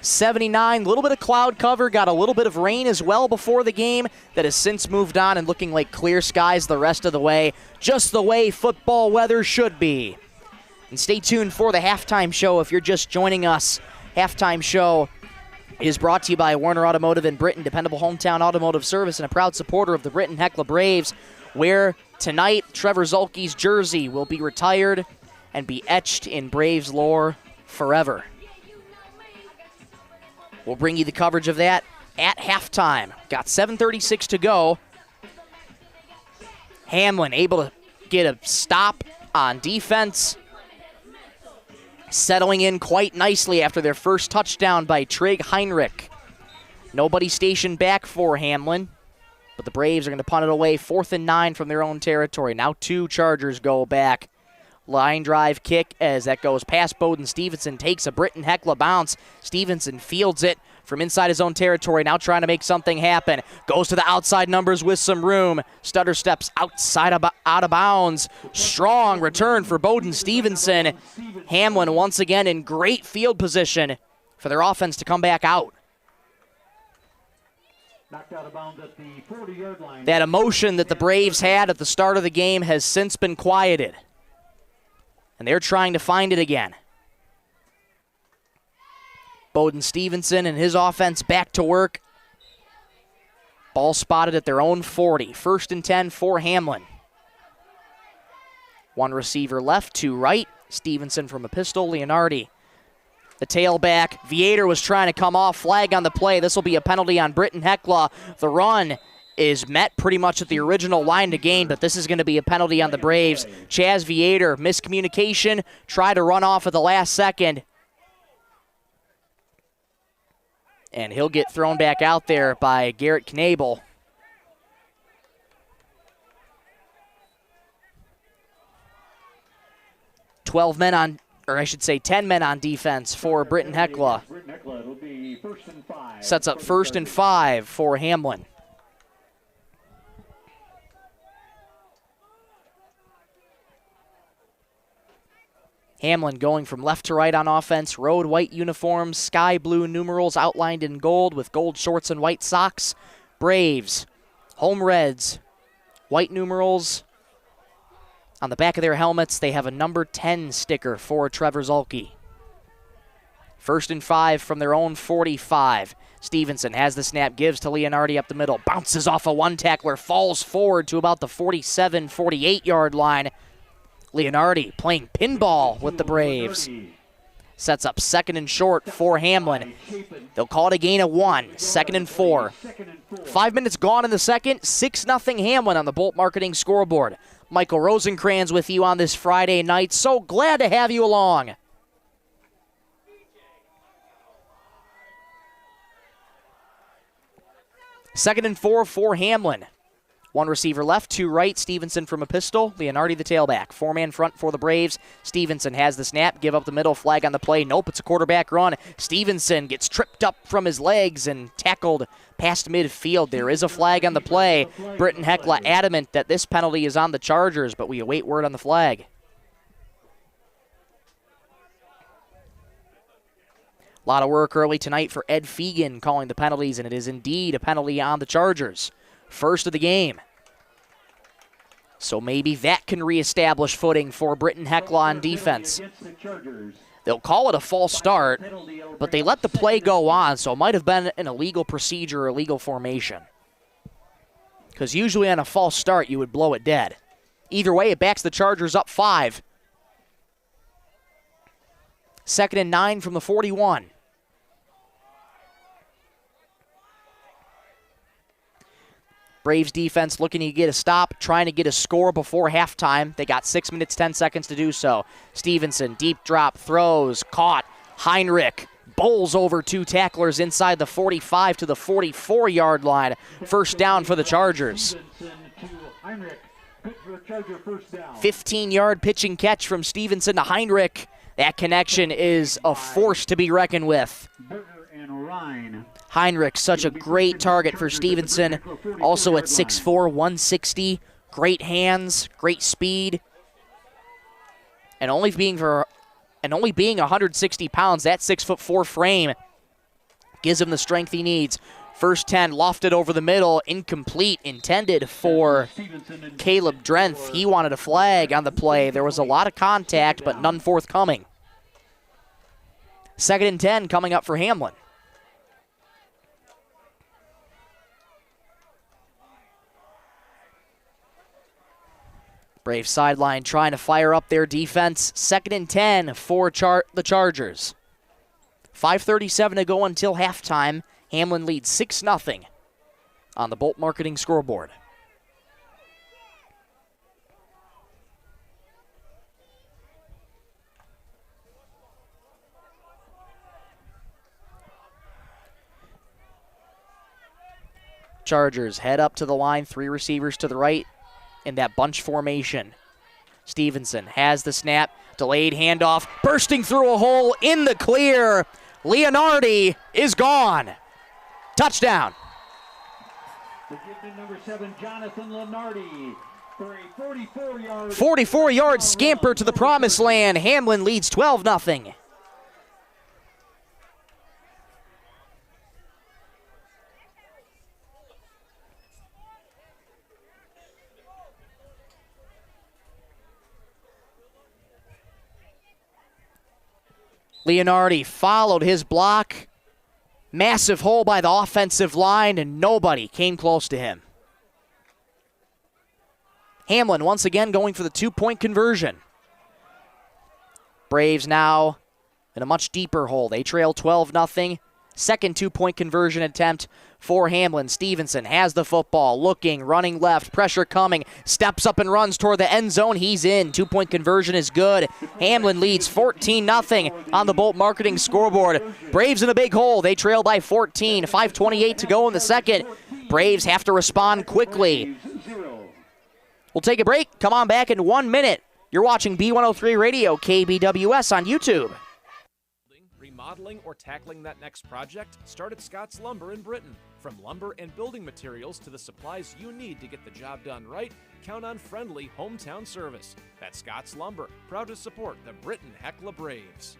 79, a little bit of cloud cover, got a little bit of rain as well before the game that has since moved on and looking like clear skies the rest of the way, just the way football weather should be. And stay tuned for the halftime show if you're just joining us. Halftime show is brought to you by Warner Automotive in Britton, dependable hometown automotive service and a proud supporter of the Britton-Hecla Braves, where tonight Trevor Zulke's jersey will be retired and be etched in Braves lore forever. We'll bring you the coverage of that at halftime. Got 7:36 to go. Hamlin able to get a stop on defense. Settling in quite nicely after their first touchdown by Trig Heinrich. Nobody stationed back for Hamlin, but the Braves are going to punt it away. 4th and 9 from their own territory. Now 2 Chargers go back. Line drive kick as that goes past Bowden Stevenson. Takes a Britton-Hecla bounce. Stevenson fields it from inside his own territory. Now trying to make something happen. Goes to the outside numbers with some room. Stutter steps out of bounds. Strong return for Bowden Stevenson. Hamlin once again in great field position for their offense to come back out. Knocked out of bounds at the 40-yard line. That emotion that the Braves had at the start of the game has since been quieted. And they're trying to find it again. Bowden Stevenson and his offense back to work. Ball spotted at their own 40. 1st and 10 for Hamlin. 1 receiver left, 2 right. Stevenson from a pistol. Leonardi, the tailback. Viator was trying to come off. Flag on the play. This will be a penalty on Britton-Hecla. The run is met pretty much at the original line to gain, but this is going to be a penalty on the Braves. Chaz Viator, miscommunication, tried to run off at the last second. And he'll get thrown back out there by Garrett Knabel. Ten men on defense for Britton-Hecla. Sets up 1st and 5 for Hamlin. Hamlin going from left to right on offense. Road white uniforms, sky blue numerals outlined in gold with gold shorts and white socks. Braves, home reds, white numerals. On the back of their helmets, they have a number 10 sticker for Trevor Zulke. 1st and 5 from their own 45. Stevenson has the snap, gives to Leonardi up the middle. Bounces off a one-tackler, falls forward to about the 47, 48-yard line. Leonardi playing pinball with the Braves. Sets up 2nd and short for Hamlin. They'll call it a gain of 1. 2nd and 4. 5 minutes gone in the second. 6-0 Hamlin on the Bolt Marketing scoreboard. Michael Rosencrans with you on this Friday night. So glad to have you along. Second and 4 for Hamlin. 1 receiver left, 2 right. Stevenson from a pistol. Leonardi the tailback. 4-man front for the Braves. Stevenson has the snap. Give up the middle. Flag on the play. Nope, it's a quarterback run. Stevenson gets tripped up from his legs and tackled past midfield. There is a flag on the play. Britton-Hecla adamant that this penalty is on the Chargers, but we await word on the flag. A lot of work early tonight for Ed Fegan calling the penalties, and it is indeed a penalty on the Chargers. First of the game. So maybe that can reestablish footing for Britton-Hecla on defense. They'll call it a false start, but they let the play go on, so it might have been an illegal procedure or illegal formation. Because usually on a false start, you would blow it dead. Either way, it backs the Chargers up 5. 2nd and 9 from the 41. Braves defense looking to get a stop, trying to get a score before halftime. They got 6 minutes, 10 seconds to do so. Stevenson, deep drop, throws, caught. Heinrich bowls over 2 tacklers inside the 45 to the 44-yard line. First down for the Chargers. 15-yard pitching catch from Stevenson to Heinrich. That connection is a force to be reckoned with. Heinrich, such a great target for Stevenson. Also at 6'4", 160. Great hands, great speed. And only being 160 pounds, that 6'4" frame gives him the strength he needs. First 10 lofted over the middle, incomplete, intended for Caleb Drenth. He wanted a flag on the play. There was a lot of contact, but none forthcoming. 2nd and 10 coming up for Hamlin. Braves sideline trying to fire up their defense. 2nd and 10 for the Chargers. 5:37 to go until halftime. Hamlin leads 6-0 on the Bolt Marketing scoreboard. Chargers head up to the line, 3 receivers to the right in that bunch formation. Stevenson has the snap, delayed handoff, bursting through a hole in the clear. Leonardi is gone. Touchdown. Number 7, Jonathan Leonardi, for a 44-yard 44-yard scamper to the promised land. Hamlin leads 12-0. Leonardi followed his block. Massive hole by the offensive line, and nobody came close to him. Hamlin once again going for the 2-point conversion. Braves now in a much deeper hole. They trail 12-0. Second 2-point conversion attempt for Hamlin. Stevenson has the football, looking, running left, pressure coming, steps up and runs toward the end zone. He's in. 2-point conversion is good. Hamlin leads 14-0 on the Bolt Marketing scoreboard. Braves in a big hole. They trail by 14. 5:28 to go in the second. Braves have to respond quickly. We'll take a break. Come on back in 1 minute. You're watching B103 Radio, KBWS on YouTube. Remodeling or tackling that next project? Start at Scott's Lumber in Britton. From lumber and building materials to the supplies you need to get the job done right, count on friendly hometown service. That's Scott's Lumber, proud to support the Britton-Hecla Braves.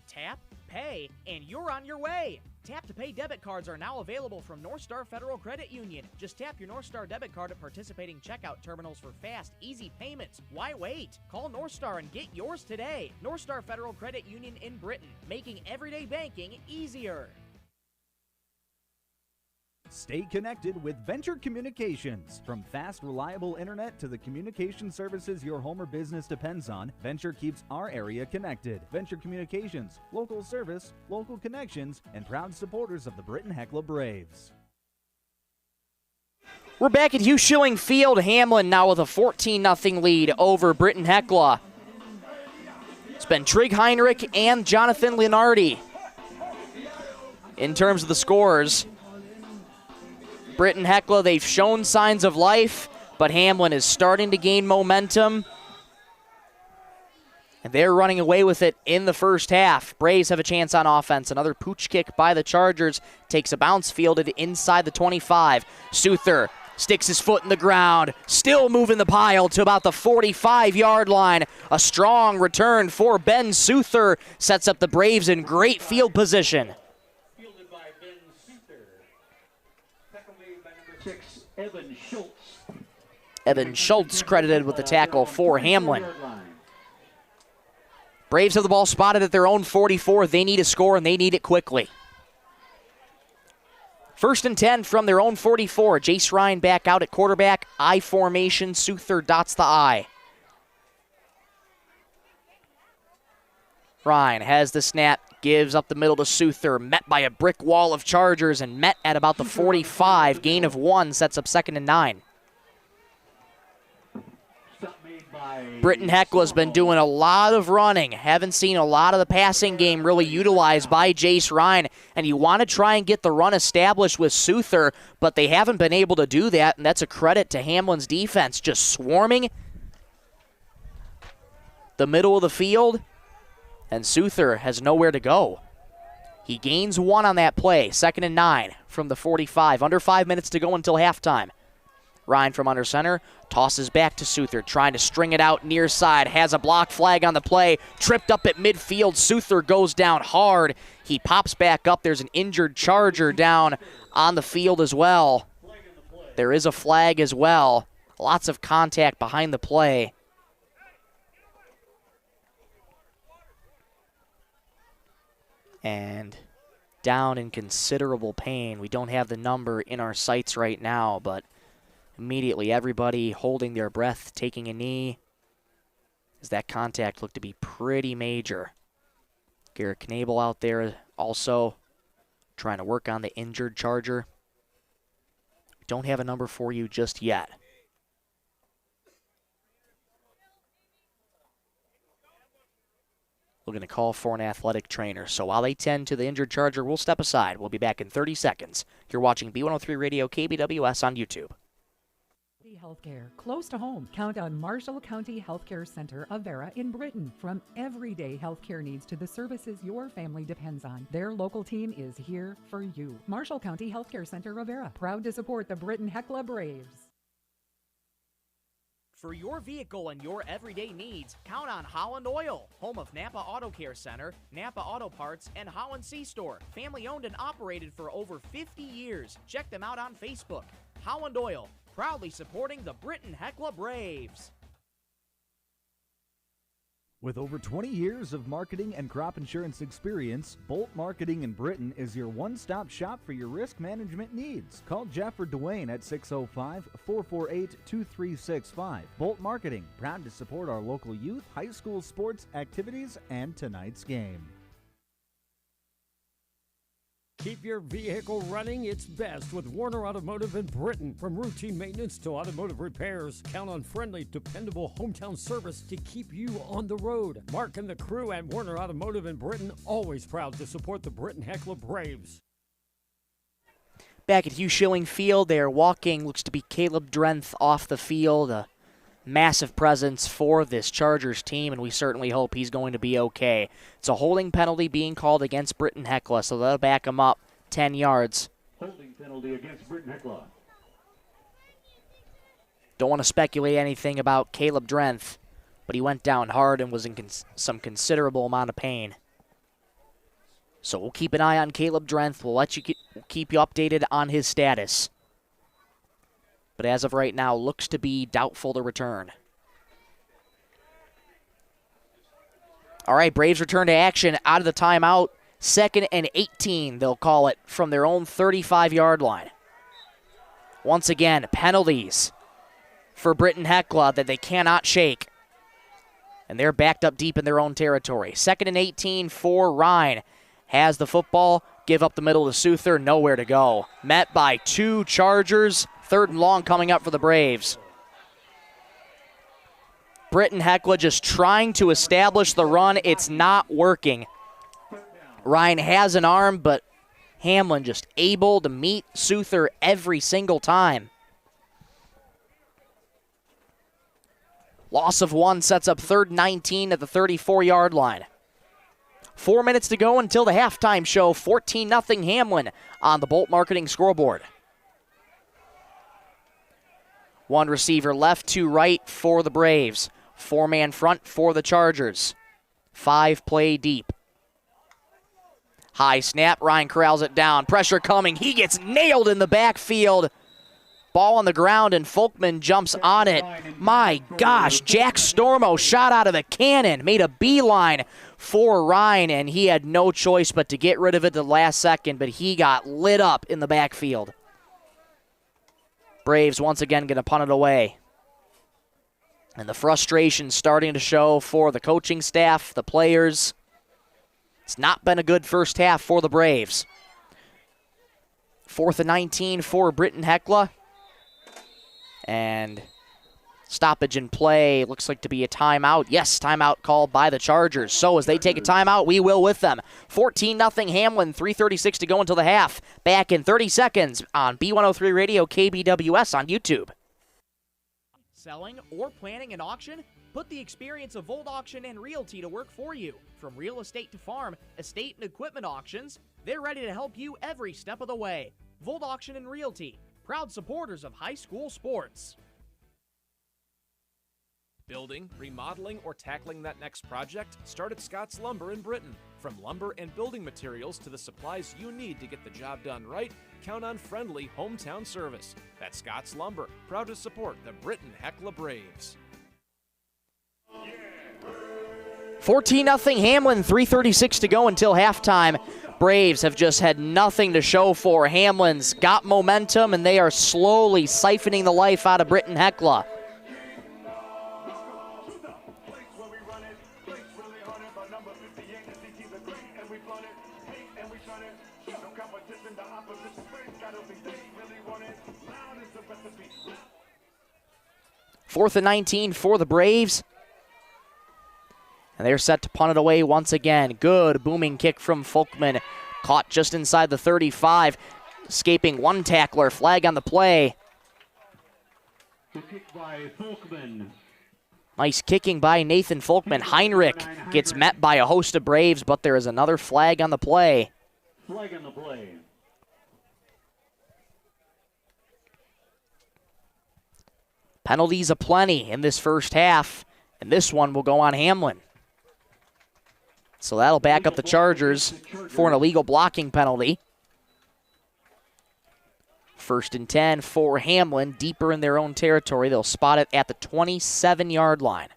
Tap, pay, and you're on your way. Tap to Pay debit cards are now available from North Star Federal Credit Union. Just tap your North Star debit card at participating checkout terminals for fast, easy payments. Why wait? Call North Star and get yours today. North Star Federal Credit Union in Britton, making everyday banking easier. Stay connected with Venture Communications. From fast, reliable internet to the communication services your home or business depends on, Venture keeps our area connected. Venture Communications, local service, local connections, and proud supporters of the Britton-Hecla Braves. We're back at Hugh Schilling Field. Hamlin now with a 14-0 lead over Britton-Hecla. It's been Trig Heinrich and Jonathan Leonardi in terms of the scores. Britton-Hecla, they've shown signs of life, but Hamlin is starting to gain momentum. And they're running away with it in the first half. Braves have a chance on offense. Another pooch kick by the Chargers. Takes a bounce, fielded inside the 25. Souther sticks his foot in the ground. Still moving the pile to about the 45-yard line. A strong return for Ben Souther. Sets up the Braves in great field position. Evan Schultz. Evan Schultz credited with the tackle for Hamlin. Braves have the ball spotted at their own 44. They need a score, and they need it quickly. 1st and 10 from their own 44. Jace Ryan back out at quarterback. I formation. Souther dots the I. Ryan has the snap, gives up the middle to Souther, met by a brick wall of Chargers, and met at about the 45. Gain of 1 sets up 2nd and 9. Britton-Hecla's been doing a lot of running. Haven't seen a lot of the passing game really utilized by Jace Ryan, and you want to try and get the run established with Souther, but they haven't been able to do that, and that's a credit to Hamlin's defense, just swarming the middle of the field, and Souther has nowhere to go. He gains 1 on that play, 2nd and 9 from the 45. Under 5 minutes to go until halftime. Ryan from under center tosses back to Souther, trying to string it out near side, has a block flag on the play, tripped up at midfield. Souther goes down hard. He pops back up. There's an injured Charger down on the field as well. There is a flag as well. Lots of contact behind the play. And down in considerable pain. We don't have the number in our sights right now, but immediately everybody holding their breath, taking a knee, as that contact looked to be pretty major. Garrett Knabel out there also trying to work on the injured Charger. Don't have a number for you just yet. We're going to call for an athletic trainer. So while they tend to the injured Charger, we'll step aside. We'll be back in 30 seconds. You're watching B103 Radio KBWS on YouTube. Healthcare, close to home. Count on Marshall County Healthcare Center of Vera in Britton. From everyday healthcare needs to the services your family depends on, their local team is here for you. Marshall County Healthcare Center of Vera, proud to support the Britton-Hecla Braves. For your vehicle and your everyday needs, count on Holland Oil, home of Napa Auto Care Center, Napa Auto Parts, and Holland C-Store. Family owned and operated for over 50 years. Check them out on Facebook. Holland Oil, proudly supporting the Britton-Hecla Braves. With over 20 years of marketing and crop insurance experience, Bolt Marketing in Britton is your one-stop shop for your risk management needs. Call Jeff or Dwayne at 605-448-2365. Bolt Marketing, proud to support our local youth, high school sports activities, and tonight's game. Keep your vehicle running its best with Warner Automotive in Britton. From routine maintenance to automotive repairs, count on friendly, dependable hometown service to keep you on the road. Mark and the crew at Warner Automotive in Britton, always proud to support the Britton-Hecla Braves. Back at Hugh Schilling Field, they are walking, looks to be Caleb Drenth off the field. A massive presence for this Chargers team, and we certainly hope he's going to be okay. It's a holding penalty being called against Britton-Hecla, so they'll back him up 10 yards. Holding penalty against Britton-Hecla. Don't want to speculate anything about Caleb Drenth, but he went down hard and was in some considerable amount of pain. So we'll keep an eye on Caleb Drenth. We'll keep you updated on his status. But as of right now, looks to be doubtful to return. All right, Braves return to action out of the timeout. 2nd and 18, they'll call it, from their own 35-yard line. Once again, penalties for Britton-Hecla that they cannot shake. And they're backed up deep in their own territory. 2nd and 18 for Ryan. Has the football, give up the middle to Souther, nowhere to go. Met by 2 Chargers. 3rd and long coming up for the Braves. Britton-Hecla just trying to establish the run. It's not working. Ryan has an arm, but Hamlin just able to meet Souther every single time. Loss of 1 sets up 3rd and 19 at the 34-yard line. 4 minutes to go until the halftime show. 14-0 Hamlin on the Bolt Marketing scoreboard. 1 receiver left, 2 right for the Braves. 4-man front for the Chargers. 5 play deep. High snap, Ryan corrals it down. Pressure coming, he gets nailed in the backfield. Ball on the ground, and Folkman jumps on it. My gosh, Jack Stormo shot out of a cannon, made a beeline for Ryan, and he had no choice but to get rid of it the last second, but he got lit up in the backfield. Braves once again going to punt it away. And the frustration starting to show for the coaching staff, the players. It's not been a good first half for the Braves. 4th and 19 for Britton-Hecla. And stoppage in play looks like to be a timeout. Yes, timeout called by the Chargers. So as they take a timeout, we will with them. 14-0 Hamlin, 3:36 to go until the half. Back in 30 seconds on B103 Radio, KBWS on YouTube. Selling or planning an auction? Put the experience of Volt Auction and Realty to work for you. From real estate to farm, estate and equipment auctions, they're ready to help you every step of the way. Volt Auction and Realty, proud supporters of high school sports. Building, remodeling, or tackling that next project? Start at Scott's Lumber in Britton. From lumber and building materials to the supplies you need to get the job done right, count on friendly hometown service. That's Scott's Lumber, proud to support the Britton-Hecla Braves. 14-0 Hamlin, 3:36 to go until halftime. Braves have just had nothing to show for. Hamlin's got momentum, and they are slowly siphoning the life out of Britton-Hecla. Fourth and 19 for the Braves. And they're set to punt it away once again. Good booming kick from Folkman. Caught just inside the 35. Escaping one tackler. Flag on the play. The kick by Folkman. Nice kicking by Nathan Folkman. Heinrich gets met by a host of Braves, but there is another flag on the play. Flag on the play. Penalties aplenty in this first half, and this one will go on Hamlin. So that'll back up the Chargers for an illegal blocking penalty. 1st and 10 for Hamlin, deeper in their own territory. They'll spot it at the 27-yard line.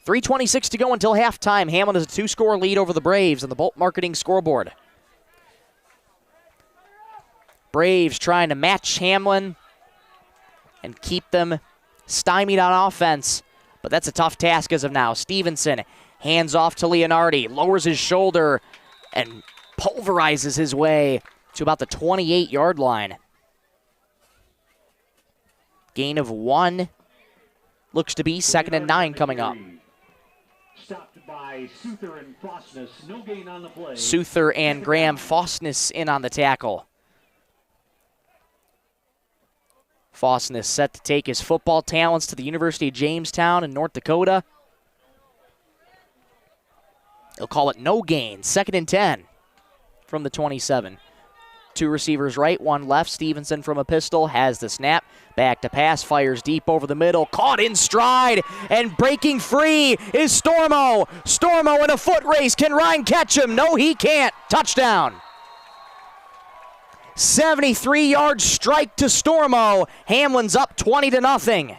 3:26 to go until halftime. Hamlin has a 2-score lead over the Braves on the Bolt Marketing scoreboard. Braves trying to match Hamlin and keep them stymied on offense. But that's a tough task as of now. Stevenson hands off to Leonardi, lowers his shoulder, and pulverizes his way to about the 28-yard line. Gain of 1. Looks to be 2nd and 9 coming up. Stopped by Souther and Fosness. No gain on the play. Souther and Graham Fosness in on the tackle. Fosness set to take his football talents to the University of Jamestown in North Dakota. He'll call it no gain. 2nd and 10 from the 27. 2 receivers right, 1 left. Stevenson from a pistol has the snap. Back to pass, fires deep over the middle. Caught in stride, and breaking free is Stormo. Stormo in a foot race. Can Ryan catch him? No, he can't. Touchdown. 73-yard strike to Stormo. Hamlin's up 20-0.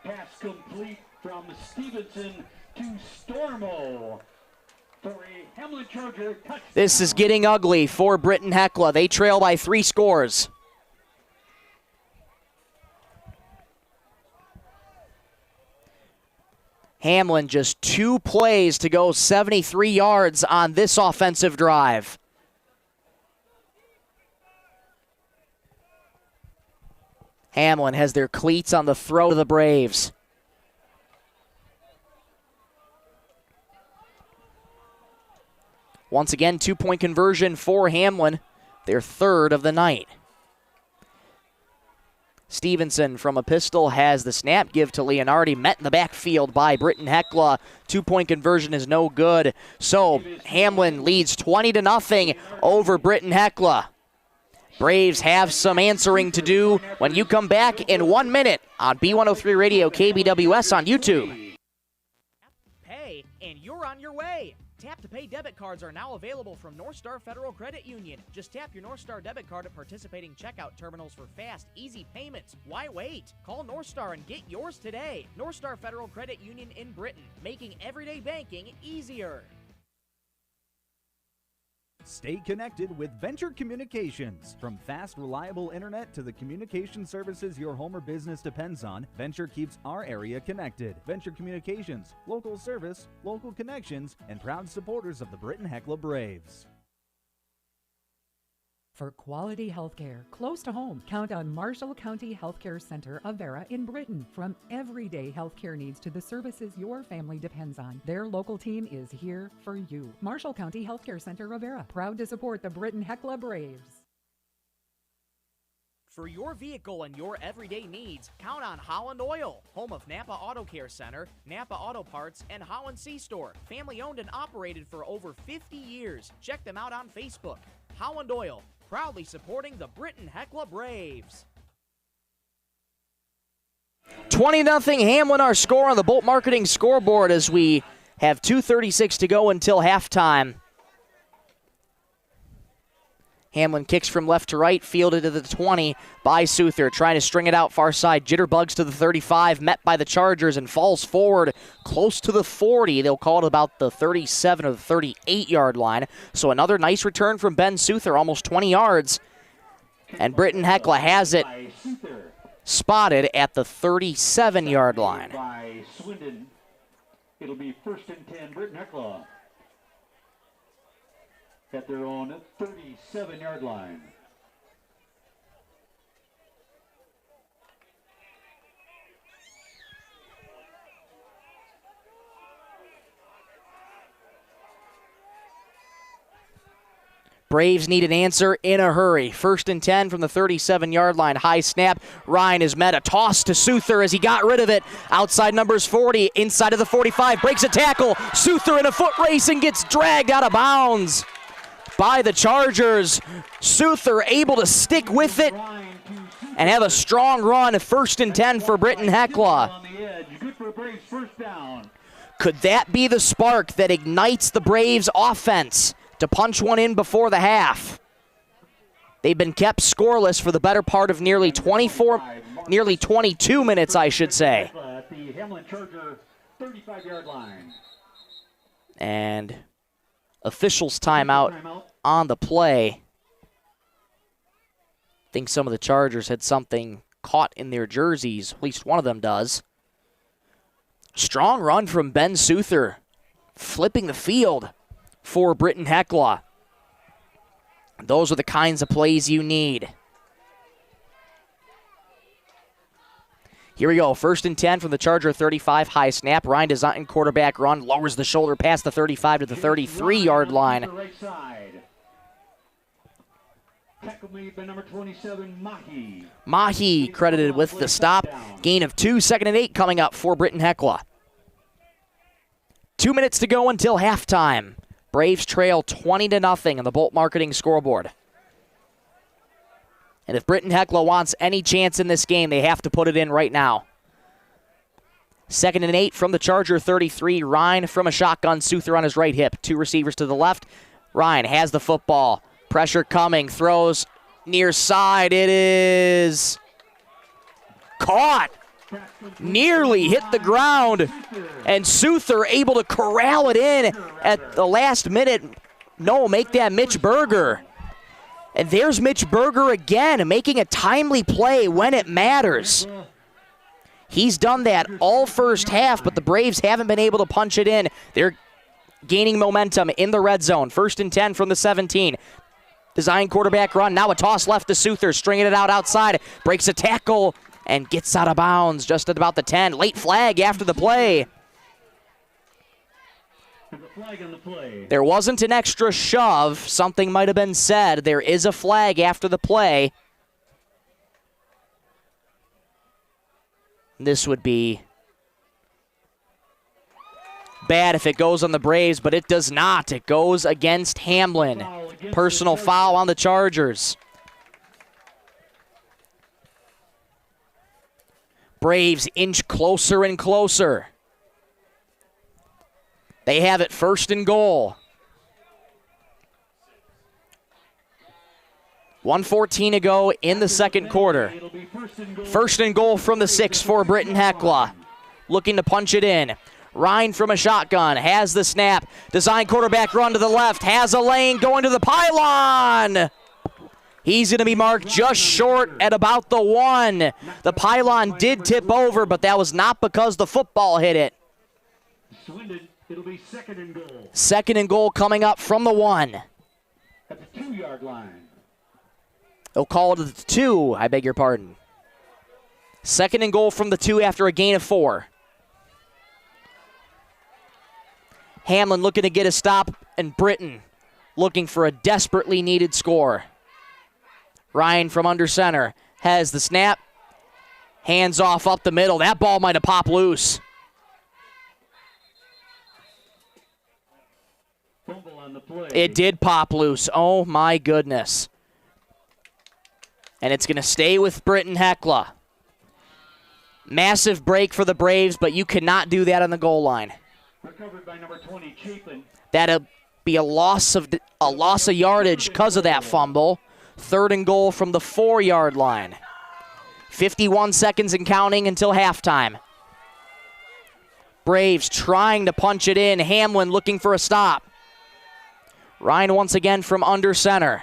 Pass complete from Stevenson to Stormo for a Hamlin Charger touchdown. This is getting ugly for Britton-Hecla. They trail by 3 scores. Hamlin just 2 plays to go 73 yards on this offensive drive. Hamlin has their cleats on the throat of the Braves. Once again, 2-point conversion for Hamlin, their 3rd of the night. Stevenson from a pistol has the snap, give to Leonardi, met in the backfield by Britton-Hecla. 2-point conversion is no good. So Hamlin leads 20-0 over Britton-Hecla. Braves have some answering to do when you come back in 1 minute on B103 Radio, KBWS on YouTube. Pay, and you're on your way. Tap to Pay debit cards are now available from North Star Federal Credit Union. Just tap your North Star debit card at participating checkout terminals for fast, easy payments. Why wait? Call North Star and get yours today. North Star Federal Credit Union in Britton, making everyday banking easier. Stay connected with Venture Communications. From fast, reliable internet to the communication services your home or business depends on, Venture keeps our area connected. Venture Communications, local service, local connections, and proud supporters of the Britton-Hecla Braves. For quality healthcare close to home, count on Marshall County Healthcare Center of Vera in Britton. From everyday healthcare needs to the services your family depends on, their local team is here for you. Marshall County Healthcare Center of Vera, proud to support the Britton-Hecla Braves. For your vehicle and your everyday needs, count on Holland Oil, home of Napa Auto Care Center, Napa Auto Parts, and Holland C-Store. Family owned and operated for over 50 years. Check them out on Facebook. Holland Oil, proudly supporting the Britton-Hecla Braves. 20-0 Hamlin, our score on the Bolt Marketing scoreboard as we have 2:36 to go until halftime. Hamlin kicks from left to right, fielded to the 20 by Souther, trying to string it out far side. Jitterbugs to the 35, met by the Chargers, and falls forward close to the 40. They'll call it about the 37 or the 38-yard line. So another nice return from Ben Souther, almost 20 yards. And Britton-Hecla has it spotted at the 37-yard line. It'll be 1st and 10, Britton-Hecla at their own 37-yard line. Braves need an answer in a hurry. 1st and 10 from the 37-yard line. High snap. Ryan is met. A toss to Souther as he got rid of it. Outside numbers 40, inside of the 45. Breaks a tackle. Souther in a foot race and gets dragged out of bounds by the Chargers. Souther able to stick with it and have a strong run. 1st and 10 for Britton-Hecla. Could that be the spark that ignites the Braves offense to punch one in before the half? They've been kept scoreless for the better part of nearly 22 minutes, I should say. The Hamlin Charger 35-yard line. And officials timeout on the play. I think some of the Chargers had something caught in their jerseys. At least one of them does. Strong run from Ben Souther, flipping the field for Britton-Hecla. Those are the kinds of plays you need. Here we go. 1st and 10 from the Charger 35. High snap. Ryan does not in quarterback run. Lowers the shoulder past the 35 to the 33-yard line. Mahi credited with the stop. Gain of 2. 2nd and 8 coming up for Britton-Hecla. 2 minutes to go until halftime. Braves trail 20-0 on the Bolt Marketing scoreboard. And if Britton-Hecla wants any chance in this game, they have to put it in right now. 2nd and 8 from the Charger 33. Ryan from a shotgun. Souther on his right hip. 2 receivers to the left. Ryan has the football. Pressure coming. Throws near side. It is caught. Nearly hit the ground. And Souther able to corral it in at the last minute. No, make that Mitch Berger. And there's Mitch Berger again, making a timely play when it matters. He's done that all first half, but the Braves haven't been able to punch it in. They're gaining momentum in the red zone. 1st and 10 from the 17. Design quarterback run. Now a toss left to Souther, stringing it out outside. Breaks a tackle and gets out of bounds just at about the 10. Late flag after the play. There wasn't an extra shove. Something might have been said. There is a flag after the play. This would be bad if it goes on the Braves, but it does not. It goes against Hamlin. Personal foul on the Chargers. Braves inch closer and closer. They have it 1st and goal. 1:14 to go in the second quarter. 1st and goal from the 6 for Britton-Hecla. Looking to punch it in. Ryan from a shotgun has the snap. Design quarterback run to the left. Has a lane going to the pylon. He's going to be marked just short at about the 1. The pylon did tip over, but that was not because the football hit it. It'll be 2nd and goal. 2nd and goal coming up from the 1. At the 2-yard line. They'll call it the 2, I beg your pardon. 2nd and goal from the 2 after a gain of 4. Hamlin looking to get a stop, and Britton looking for a desperately needed score. Ryan from under center has the snap. Hands off up the middle. That ball might have popped loose. Fumble on the play. It did pop loose. Oh, my goodness. And it's going to stay with Britton-Hecla. Massive break for the Braves, but you cannot do that on the goal line. Recovered by number 20, Chapin. That'll be a loss of yardage because of that fumble. 3rd and goal from the 4-yard line. 51 seconds and counting until halftime. Braves trying to punch it in. Hamlin looking for a stop. Ryan once again from under center.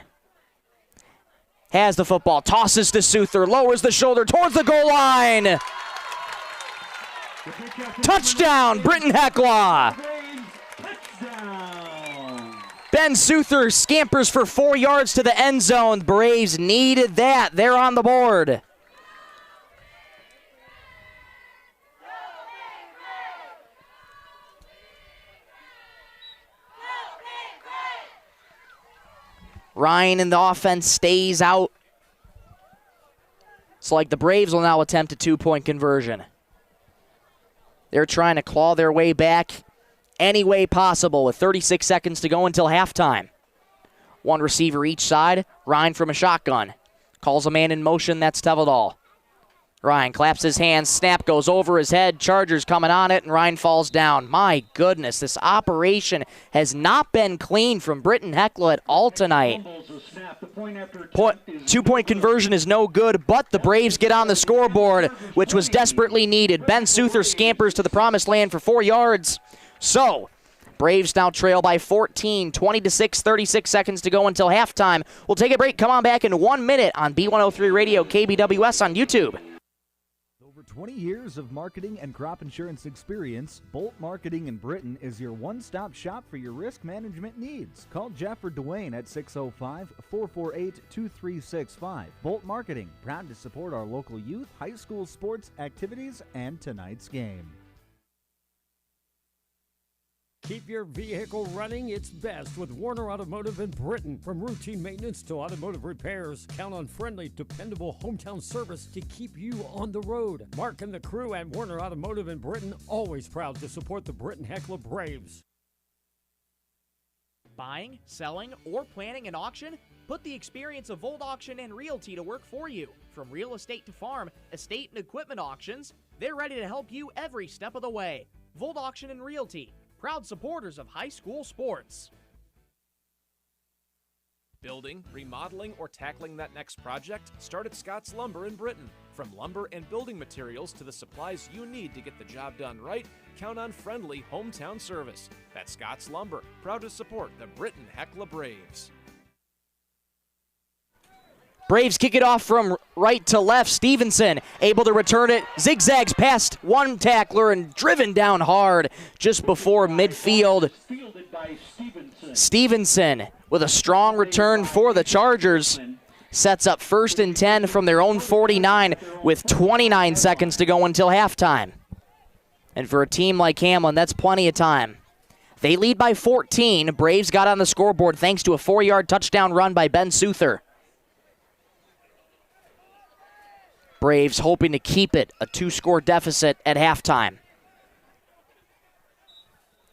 Has the football, tosses to Souther, lowers the shoulder towards the goal line. Touchdown, Britton-Hecla. Ben Souther scampers for 4 yards to the end zone. Braves needed that. They're on the board. Ryan in the offense stays out. It's like the Braves will now attempt a 2-point conversion. They're trying to claw their way back any way possible with 36 seconds to go until halftime. 1 receiver each side. Ryan from a shotgun. Calls a man in motion. That's Tevedal. Ryan claps his hands. Snap goes over his head. Chargers coming on it, and Ryan falls down. My goodness, this operation has not been clean from Britton-Hecla at all tonight. 2-point conversion is no good, but the Braves get on the scoreboard, which was desperately needed. Ben Souther scampers to the promised land for 4 yards. So, Braves now trail by 14, 20-6, 36 seconds to go until halftime. We'll take a break. Come on back in 1 minute on B103 Radio, KBWS on YouTube. 20 years of marketing and crop insurance experience, Bolt Marketing in Britton is your one-stop shop for your risk management needs. Call Jeff or Dwayne at 605-448-2365. Bolt Marketing, proud to support our local youth, high school sports activities, and tonight's game. Keep your vehicle running its best with Warner Automotive in Britton. From routine maintenance to automotive repairs, count on friendly, dependable hometown service to keep you on the road. Mark and the crew at Warner Automotive in Britton, always proud to support the Britton-Hecla Braves. Buying, selling, or planning an auction? Put the experience of Volt Auction and Realty to work for you. From real estate to farm, estate and equipment auctions, they're ready to help you every step of the way. Volt Auction and Realty, proud supporters of high school sports. Building, remodeling, or tackling that next project? Start at Scott's Lumber in Britton. From lumber and building materials to the supplies you need to get the job done right, count on friendly hometown service. That's Scott's Lumber, proud to support the Britton-Hecla Braves. Braves kick it off from right to left. Stevenson able to return it. Zigzags past one tackler and driven down hard just before midfield. Stevenson with a strong return for the Chargers. Sets up 1st and 10 from their own 49 with 29 seconds to go until halftime. And for a team like Hamlin, that's plenty of time. They lead by 14. Braves got on the scoreboard thanks to a 4-yard touchdown run by Ben Souther. Braves hoping to keep it a 2-score deficit at halftime.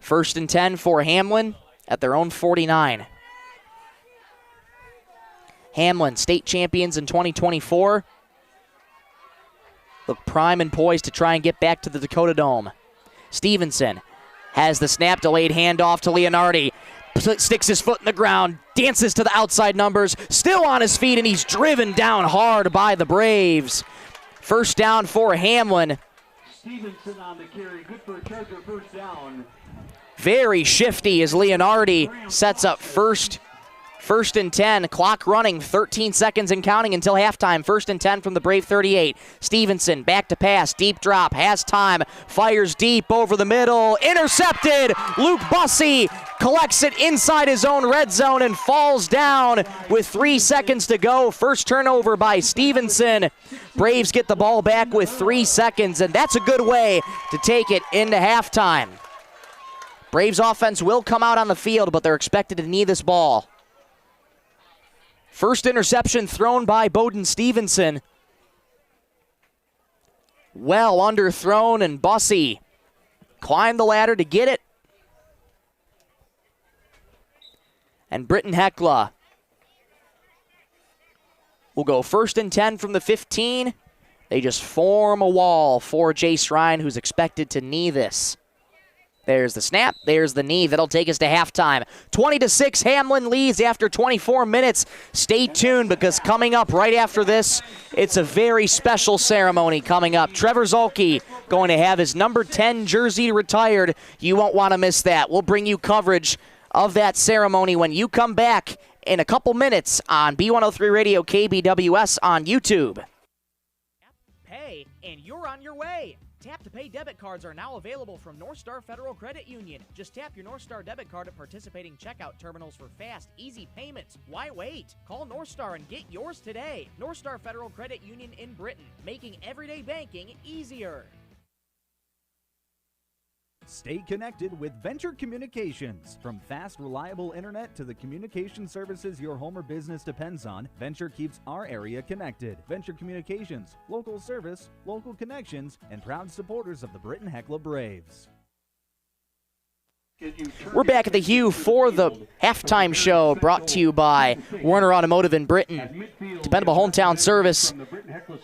1st and 10 for Hamlin at their own 49. Hamlin, state champions in 2024. Look prime and poised to try and get back to the Dakota Dome. Stevenson has the snap, delayed handoff to Leonardi. Sticks his foot in the ground, dances to the outside numbers, still on his feet, and he's driven down hard by the Braves. First down for Hamlin. Stevenson on the carry, good for a Charger first down. Very shifty as Leonardi sets up first and 10. Clock running, 13 seconds and counting until halftime. First and 10 from the Brave 38. Stevenson back to pass, deep drop, has time, fires deep over the middle, intercepted. Luke Bussey collects it inside his own red zone and falls down with 3 seconds to go. First turnover by Stevenson. Braves get the ball back with 3 seconds, and that's a good way to take it into halftime. Braves offense will come out on the field, but they're expected to knee this ball. First interception thrown by Bowden Stevenson. Well underthrown, and Bussey climbed the ladder to get it. And Britton-Hecla will go first and 10 from the 15. They just form a wall for Jace Ryan, who's expected to knee this. There's the snap, there's the knee. That'll take us to halftime. 20-6, Hamlin leads after 24 minutes. Stay tuned, because coming up right after this, it's a very special ceremony coming up. Trevor Zulke going to have his number 10 jersey retired. You won't want to miss that. We'll bring you coverage of that ceremony when you come back in a couple minutes on B103 Radio KBWS on YouTube. Pay, and you're on your way. Tap to Pay debit cards are now available from North Star Federal Credit Union. Just tap your North Star debit card at participating checkout terminals for fast, easy payments. Why wait? Call North Star and get yours today. North Star Federal Credit Union in Britton, making everyday banking easier. Stay connected with Venture Communications. From fast, reliable internet to the communication services your home or business depends on, Venture keeps our area connected. Venture Communications, local service, local connections, and proud supporters of the Britton-Hecla Braves. We're back at the Hugh for the halftime show, brought to you by Warner Automotive in Britton, dependable hometown service,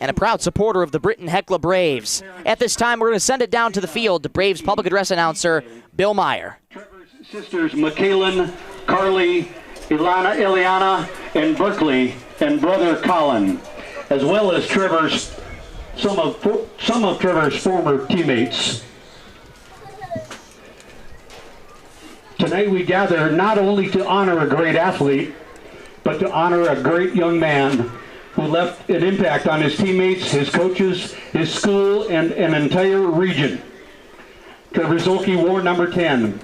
and a proud supporter of the Britton-Hecla Braves. At this time, we're going to send it down to the field to Braves public address announcer Bill Meyer. Trevor's sisters, Michaelin, Carly, Ileana, and Berkeley, and brother Colin, as well as some of Trevor's former teammates. Tonight we gather not only to honor a great athlete, but to honor a great young man who left an impact on his teammates, his coaches, his school, and an entire region. Trevor Zulke wore number 10.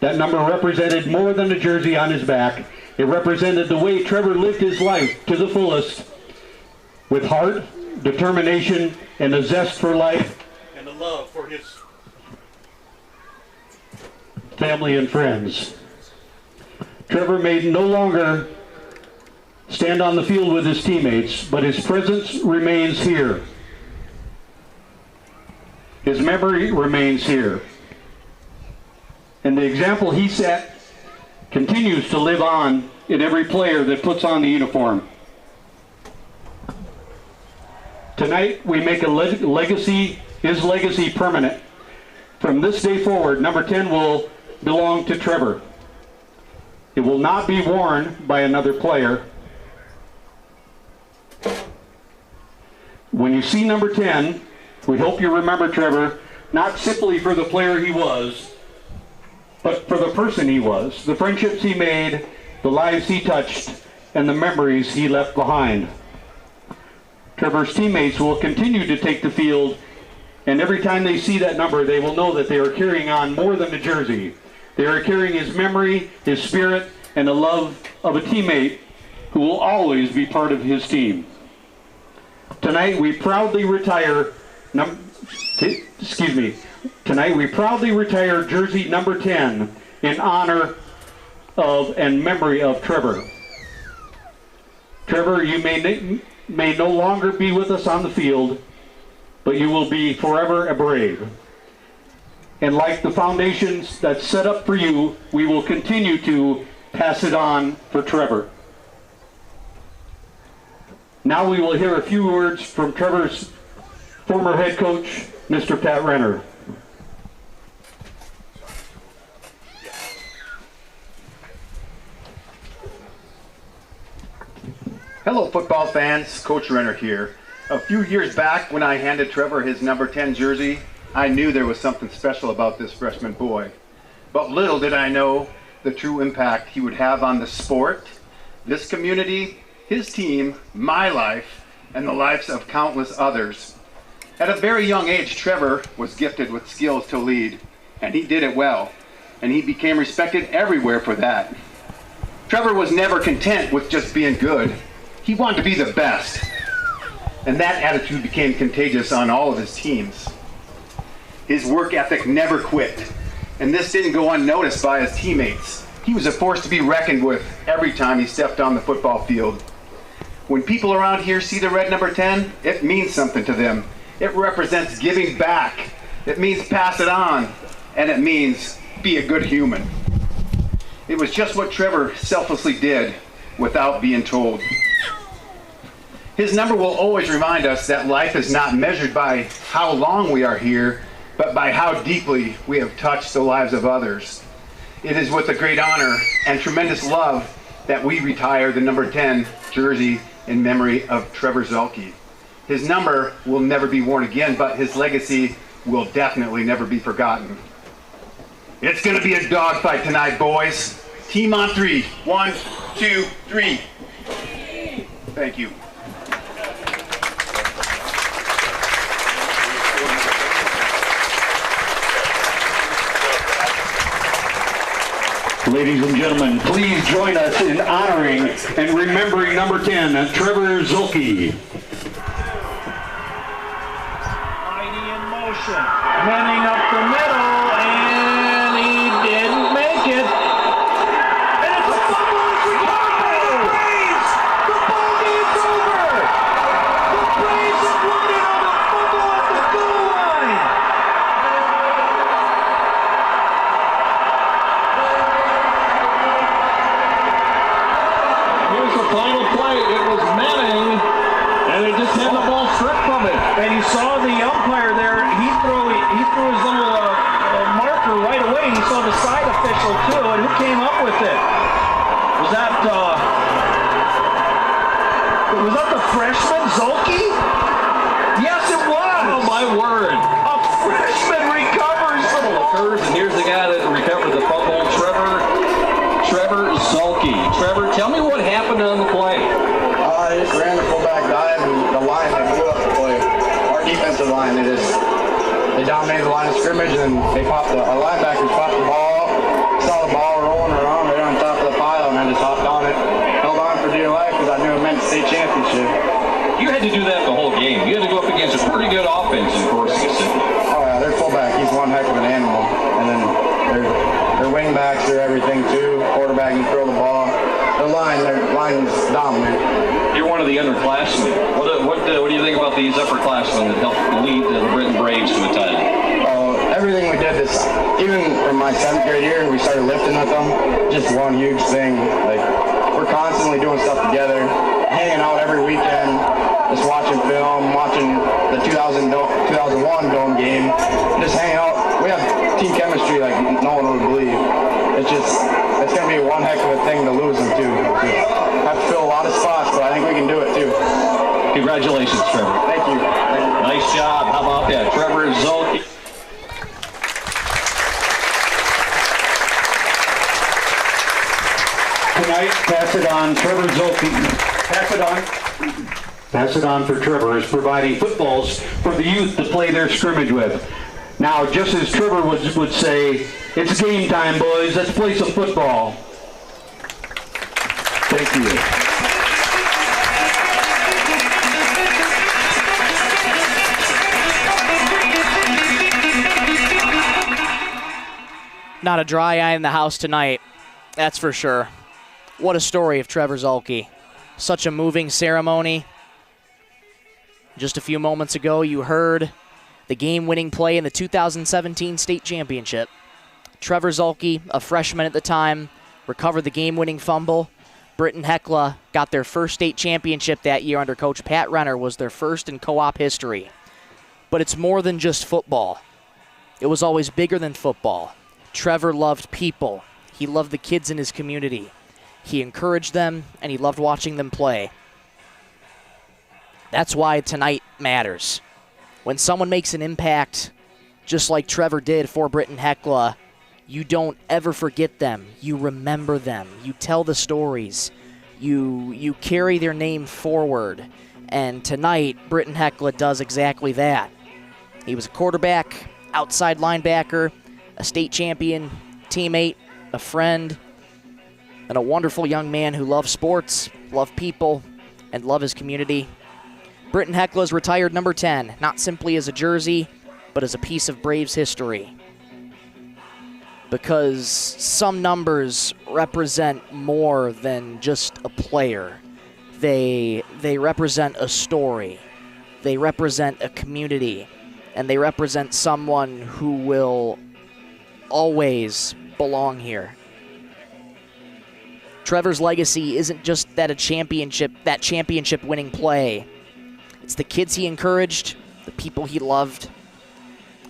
That number represented more than a jersey on his back. It represented the way Trevor lived his life to the fullest, with heart, determination, and a zest for life, and a love for his family and friends. Trevor may no longer stand on the field with his teammates, but his presence remains here. His memory remains here. And the example he set continues to live on in every player that puts on the uniform. Tonight we make his legacy permanent. From this day forward, number 10 will belong to Trevor. It will not be worn by another player. When you see number 10, we hope you remember Trevor, not simply for the player he was, but for the person he was, the friendships he made, the lives he touched, and the memories he left behind. Trevor's teammates will continue to take the field, and every time they see that number, they will know that they are carrying on more than a jersey. They are carrying his memory, his spirit, and the love of a teammate who will always be part of his team. Tonight we proudly retire jersey number 10 in honor of and memory of Trevor. Trevor, you may no longer be with us on the field, but you will be forever a Brave. And like the foundations that's set up for you, we will continue to pass it on for Trevor. Now we will hear a few words from Trevor's former head coach, Mr. Pat Renner. Hello football fans, Coach Renner here. A few years back when I handed Trevor his number 10 jersey, I knew there was something special about this freshman boy. But little did I know the true impact he would have on the sport, this community, his team, my life, and the lives of countless others. At a very young age, Trevor was gifted with skills to lead, and he did it well, and he became respected everywhere for that. Trevor was never content with just being good. He wanted to be the best, and that attitude became contagious on all of his teams. His work ethic never quit, and this didn't go unnoticed by his teammates. He was a force to be reckoned with every time he stepped on the football field. When people around here see the red number 10, it means something to them. It represents giving back. It means pass it on, and it means be a good human. It was just what Trevor selflessly did without being told. His number will always remind us that life is not measured by how long we are here, but by how deeply we have touched the lives of others. It is with a great honor and tremendous love that we retire the number 10 jersey in memory of Trevor Zuelke. His number will never be worn again, but his legacy will definitely never be forgotten. It's gonna be a dogfight tonight, boys. Team on 3. 1, 2, 3. Thank you. Ladies and gentlemen, please join us in honoring and remembering number 10, Trevor Zuelke. Mighty in motion, running up the middle, and he didn't make it. And it's a fumble, it's recovered by the Braves. The ball game's over. The Braves have won it on a fumble at the goal line. Here's the final play. It was Manning, and they just had the ball stripped from it. And you saw the umpire there. He threw his little marker right away. He saw the side official too. And who came up with it? Was that the freshman Zuelke? Yes, it was. Oh my word! A freshman recovers the ball. And here's the guy that recovered the fumble, Trevor Zuelke. Trevor, tell me what happened on the play. I just ran the fullback dive, and the line that blew up the play. Our defensive line, they dominated the line of scrimmage, and our linebackers popped the ball, saw the ball rolling around right on top of the pile, and I just hopped on it, held on for dear life because I knew it meant state championship. You had to do that the whole game. You had to go up against a pretty good offense in Forest City. Oh yeah, their fullback, he's one heck of an animal, and then their wingbacks are everything too. Quarterback can throw the ball. Their line is dominant. You're one of the underclassmen. What do you think about these upperclassmen that helped lead the Britton Braves to a title? Everything we did this, even from my 7th grade year, we started lifting with them. Just one huge thing. Like, we're constantly doing stuff together, hanging out every weekend, just watching film, watching the 2001 Dome game, just hanging out. We have team chemistry like no one would believe. It's going to be one heck of a thing to lose them too. Have to fill a lot of spots, but I think we can do it too. Congratulations, Trevor. Thank you. Nice job. How about that? Trevor Zuelke. Tonight, pass it on, Trevor Zuelke. Pass it on for Trevor is providing footballs for the youth to play their scrimmage with. Now, just as Trevor would say, it's game time, boys. Let's play some football. Thank you. Not a dry eye in the house tonight, that's for sure. What a story of Trevor Zuelke. Such a moving ceremony. Just a few moments ago, you heard the game-winning play in the 2017 state championship. Trevor Zuelke, a freshman at the time, recovered the game-winning fumble. Britton-Hecla got their first state championship that year under Coach Pat Renner, was their first in co-op history. But it's more than just football. It was always bigger than football. Trevor loved people. He loved the kids in his community. He encouraged them, and he loved watching them play. That's why tonight matters. When someone makes an impact, just like Trevor did for Britton-Hecla, you don't ever forget them. You remember them. You tell the stories. You carry their name forward. And tonight, Britton-Hecla does exactly that. He was a quarterback, outside linebacker, a state champion, teammate, a friend, and a wonderful young man who loves sports, loves people, and loves his community. Britton-Hecla is retired number 10, not simply as a jersey, but as a piece of Braves history. Because some numbers represent more than just a player. They represent a story. They represent a community. And they represent someone who will always belong here. Trevor's legacy isn't just that championship winning play. It's the kids he encouraged, the people he loved,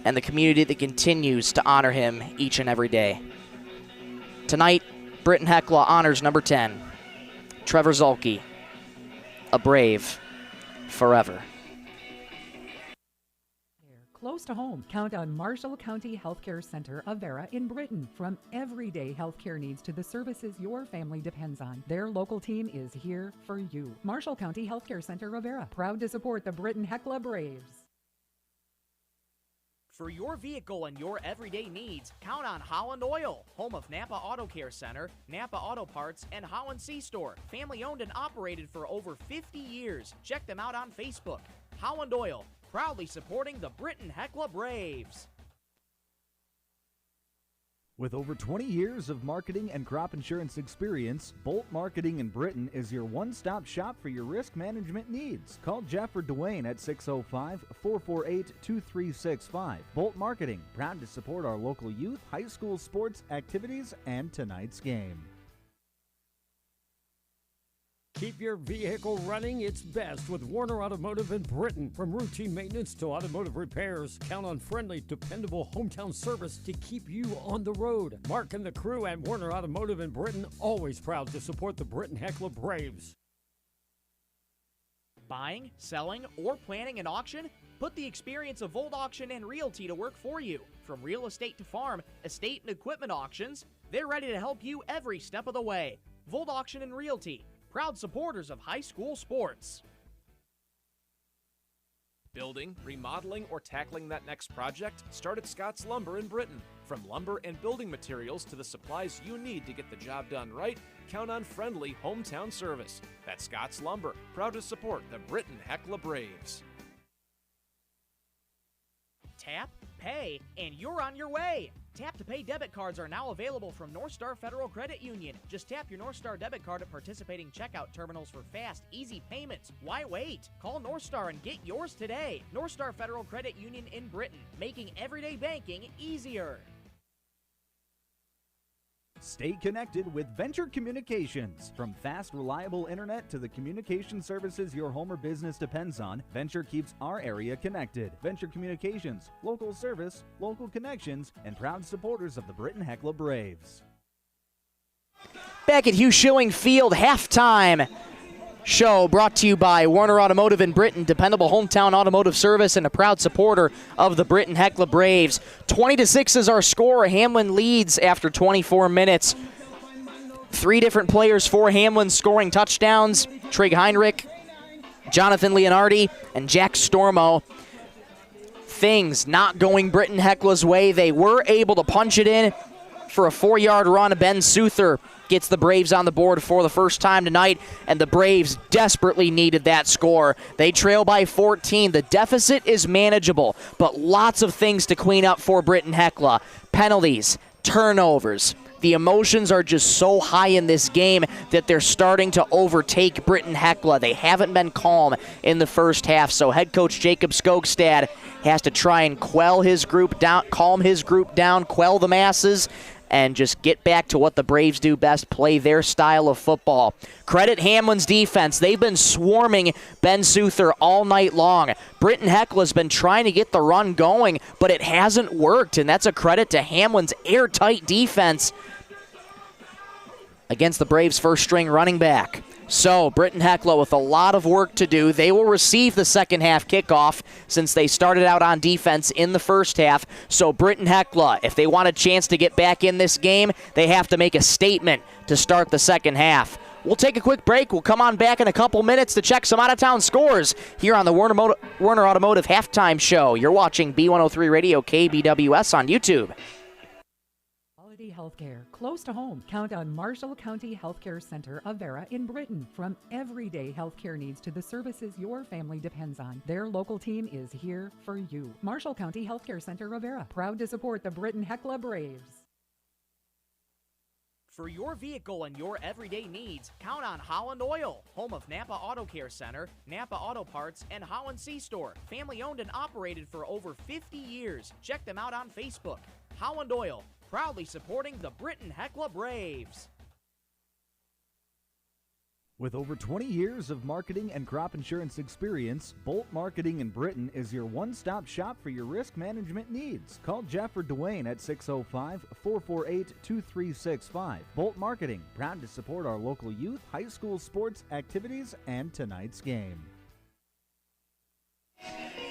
and the community that continues to honor him each and every day. Tonight, Britton-Hecla honors number 10, Trevor Zulke, a Brave forever. Close to home. Count on Marshall County Healthcare Center of Vera in Britton. From everyday healthcare needs to the services your family depends on, their local team is here for you. Marshall County Healthcare Center of Vera, proud to support the Britton-Hecla Braves. For your vehicle and your everyday needs, count on Holland Oil, home of Napa Auto Care Center, Napa Auto Parts, and Holland C-Store. Family owned and operated for over 50 years. Check them out on Facebook. Holland Oil, proudly supporting the Britton-Hecla Braves. With over 20 years of marketing and crop insurance experience, Bolt Marketing in Britton is your one-stop shop for your risk management needs. Call Jeff or Dwayne at 605-448-2365. Bolt Marketing, proud to support our local youth, high school sports activities, and tonight's game. Keep your vehicle running its best with Warner Automotive in Britton. From routine maintenance to automotive repairs, count on friendly, dependable hometown service to keep you on the road. Mark and the crew at Warner Automotive in Britton, always proud to support the Britton-Hecla Braves. Buying, selling, or planning an auction? Put the experience of Volt Auction and Realty to work for you. From real estate to farm, estate and equipment auctions, they're ready to help you every step of the way. Volt Auction and Realty, proud supporters of high school sports. Building, remodeling, or tackling that next project? Start at Scott's Lumber in Britton. From lumber and building materials to the supplies you need to get the job done right, count on friendly hometown service. That's Scott's Lumber, proud to support the Britton-Hecla Braves. Tap, pay, and you're on your way. Tap to Pay debit cards are now available from North Star Federal Credit Union. Just tap your North Star debit card at participating checkout terminals for fast, easy payments. Why wait? Call North Star and get yours today. North Star Federal Credit Union in Britton, making everyday banking easier. Stay connected with Venture Communications. From fast, reliable internet to the communication services your home or business depends on, Venture keeps our area connected. Venture Communications, local service, local connections, and proud supporters of the Britton-Hecla Braves. Back at Hugh Schilling Field, halftime show brought to you by Warner Automotive in Britton, dependable hometown automotive service and a proud supporter of the Britton-Hecla Braves. 20-6 is our score. Hamlin leads after 24 minutes. 3 different players for Hamlin scoring touchdowns: Trig Heinrich, Jonathan Leonardi, and Jack Stormo. Things not going Britton-Hecla's way. They were able to punch it in for a 4-yard run. Ben Souther gets the Braves on the board for the first time tonight, and the Braves desperately needed that score. They trail by 14. The deficit is manageable, but lots of things to clean up for Britton-Hecla. Penalties, turnovers. The emotions are just so high in this game that they're starting to overtake Britton-Hecla. They haven't been calm in the first half, so head coach Jacob Skogstad has to try and calm his group down, quell the masses, and just get back to what the Braves do best, play their style of football. Credit Hamlin's defense. They've been swarming Ben Souther all night long. Britton-Hecla's been trying to get the run going, but it hasn't worked, and that's a credit to Hamlin's airtight defense against the Braves' first-string running back. So Britton-Hecla with a lot of work to do. They will receive the second half kickoff since they started out on defense in the first half. So Britton-Hecla, if they want a chance to get back in this game, they have to make a statement to start the second half. We'll take a quick break. We'll come on back in a couple minutes to check some out-of-town scores here on the Werner Automotive Halftime Show. You're watching B103 Radio KBWS on YouTube. Quality healthcare close to home. Count on Marshall County Healthcare Center of Vera in Britton. From everyday healthcare needs to the services your family depends on, their local team is here for you. Marshall County Healthcare Center of Vera, proud to support the Britton-Hecla Braves. For your vehicle and your everyday needs, count on Holland Oil, home of Napa Auto Care Center, Napa Auto Parts, and Holland C-Store. Family owned and operated for over 50 years. Check them out on Facebook. Holland Oil, proudly supporting the Britton-Hecla Braves. With over 20 years of marketing and crop insurance experience, Bolt Marketing in Britton is your one-stop shop for your risk management needs. Call Jeff or Dwayne at 605-448-2365. Bolt Marketing, proud to support our local youth, high school sports activities, and tonight's game.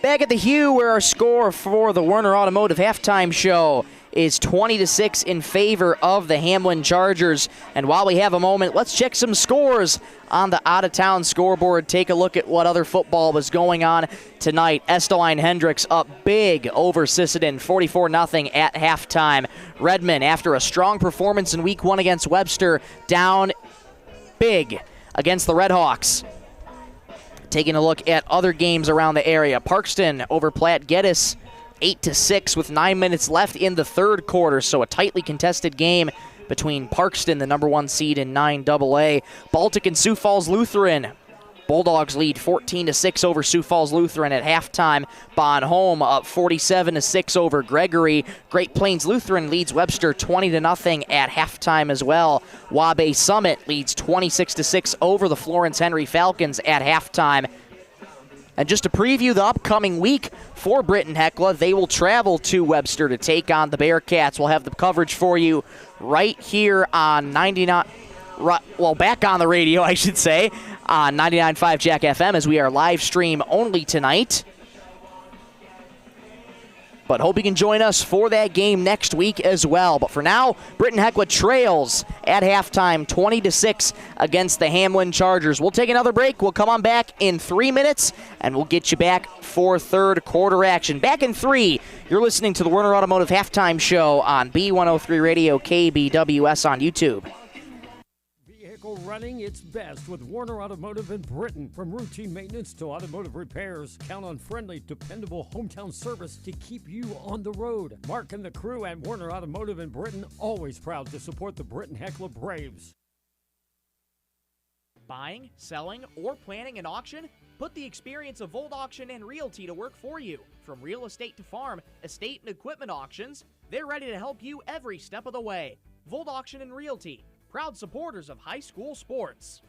Back at the Hugh, where our score for the Werner Automotive Halftime Show is 20-6 in favor of the Hamlin Chargers. And while we have a moment, let's check some scores on the out-of-town scoreboard. Take a look at what other football was going on tonight. Esteline Hendricks up big over Sisseton, 44-0 at halftime. Redmond, after a strong performance in Week 1 against Webster, down big against the Redhawks. Taking a look at other games around the area. Parkston over Platte Geddes, 8-6 with 9 minutes left in the third quarter. So a tightly contested game between Parkston, the number 1 seed in 9AA. Baltic and Sioux Falls Lutheran. Bulldogs lead 14-6 over Sioux Falls Lutheran at halftime. Bonhomme up 47-6 over Gregory. Great Plains Lutheran leads Webster 20-0 at halftime as well. Wabash Summit leads 26-6 over the Florence Henry Falcons at halftime. And just to preview the upcoming week for Britton-Hecla, they will travel to Webster to take on the Bearcats. We'll have the coverage for you right here on 99. Well, back on the radio, I should say, on 99.5 Jack FM, as we are live stream only tonight. But hope you can join us for that game next week as well. But for now, Britton-Hecla trails at halftime 20-6 against the Hamlin Chargers. We'll take another break. We'll come on back in 3 minutes, and we'll get you back for third quarter action. Back in 3, you're listening to the Werner Automotive Halftime Show on B103 Radio KBWS on YouTube. Running its best with Werner Automotive in Britton. From routine maintenance to automotive repairs, count on friendly, dependable hometown service to keep you on the road. Mark and the crew at Werner Automotive in Britton, always proud to support the Britton-Hecla Braves. Buying, selling, or planning an auction? Put the experience of Volt Auction and Realty to work for you. From real estate to farm, estate and equipment auctions, they're ready to help you every step of the way. Volt Auction and Realty, proud supporters of high school sports.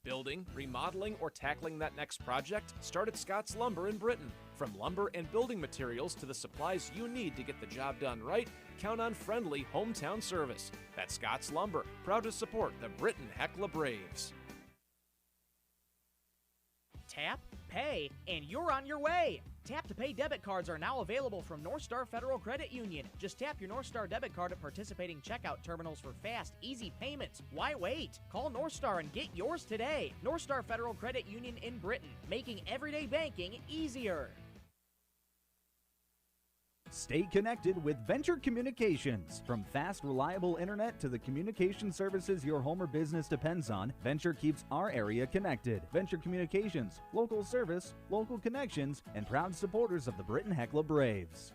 Building, remodeling, or tackling that next project? Start at Scott's Lumber in Britton. From lumber and building materials to the supplies you need to get the job done right, count on friendly hometown service. That's Scott's Lumber, proud to support the Britton-Hecla Braves. Tap, pay, and you're on your way. Tap to Pay debit cards are now available from North Star Federal Credit Union. Just tap your North Star debit card at participating checkout terminals for fast, easy payments. Why wait? Call North Star and get yours today. North Star Federal Credit Union in Britton, making everyday banking easier. Stay connected with Venture Communications. From fast, reliable internet to the communication services your home or business depends on, Venture keeps our area connected. Venture Communications, local service, local connections, and proud supporters of the Britton-Hecla Braves.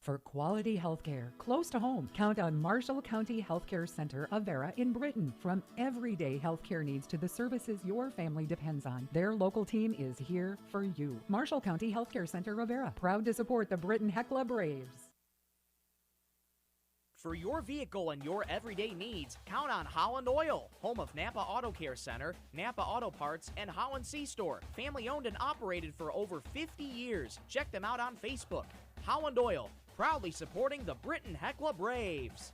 For quality healthcare close to home, count on Marshall County Healthcare Center of Vera in Britton. From everyday healthcare needs to the services your family depends on, their local team is here for you. Marshall County Healthcare Center of Vera, proud to support the Britton-Hecla Braves. For your vehicle and your everyday needs, count on Holland Oil, home of Napa Auto Care Center, Napa Auto Parts, and Holland C-Store. Family owned and operated for over 50 years. Check them out on Facebook. Holland Oil, proudly supporting the Britton-Hecla Braves.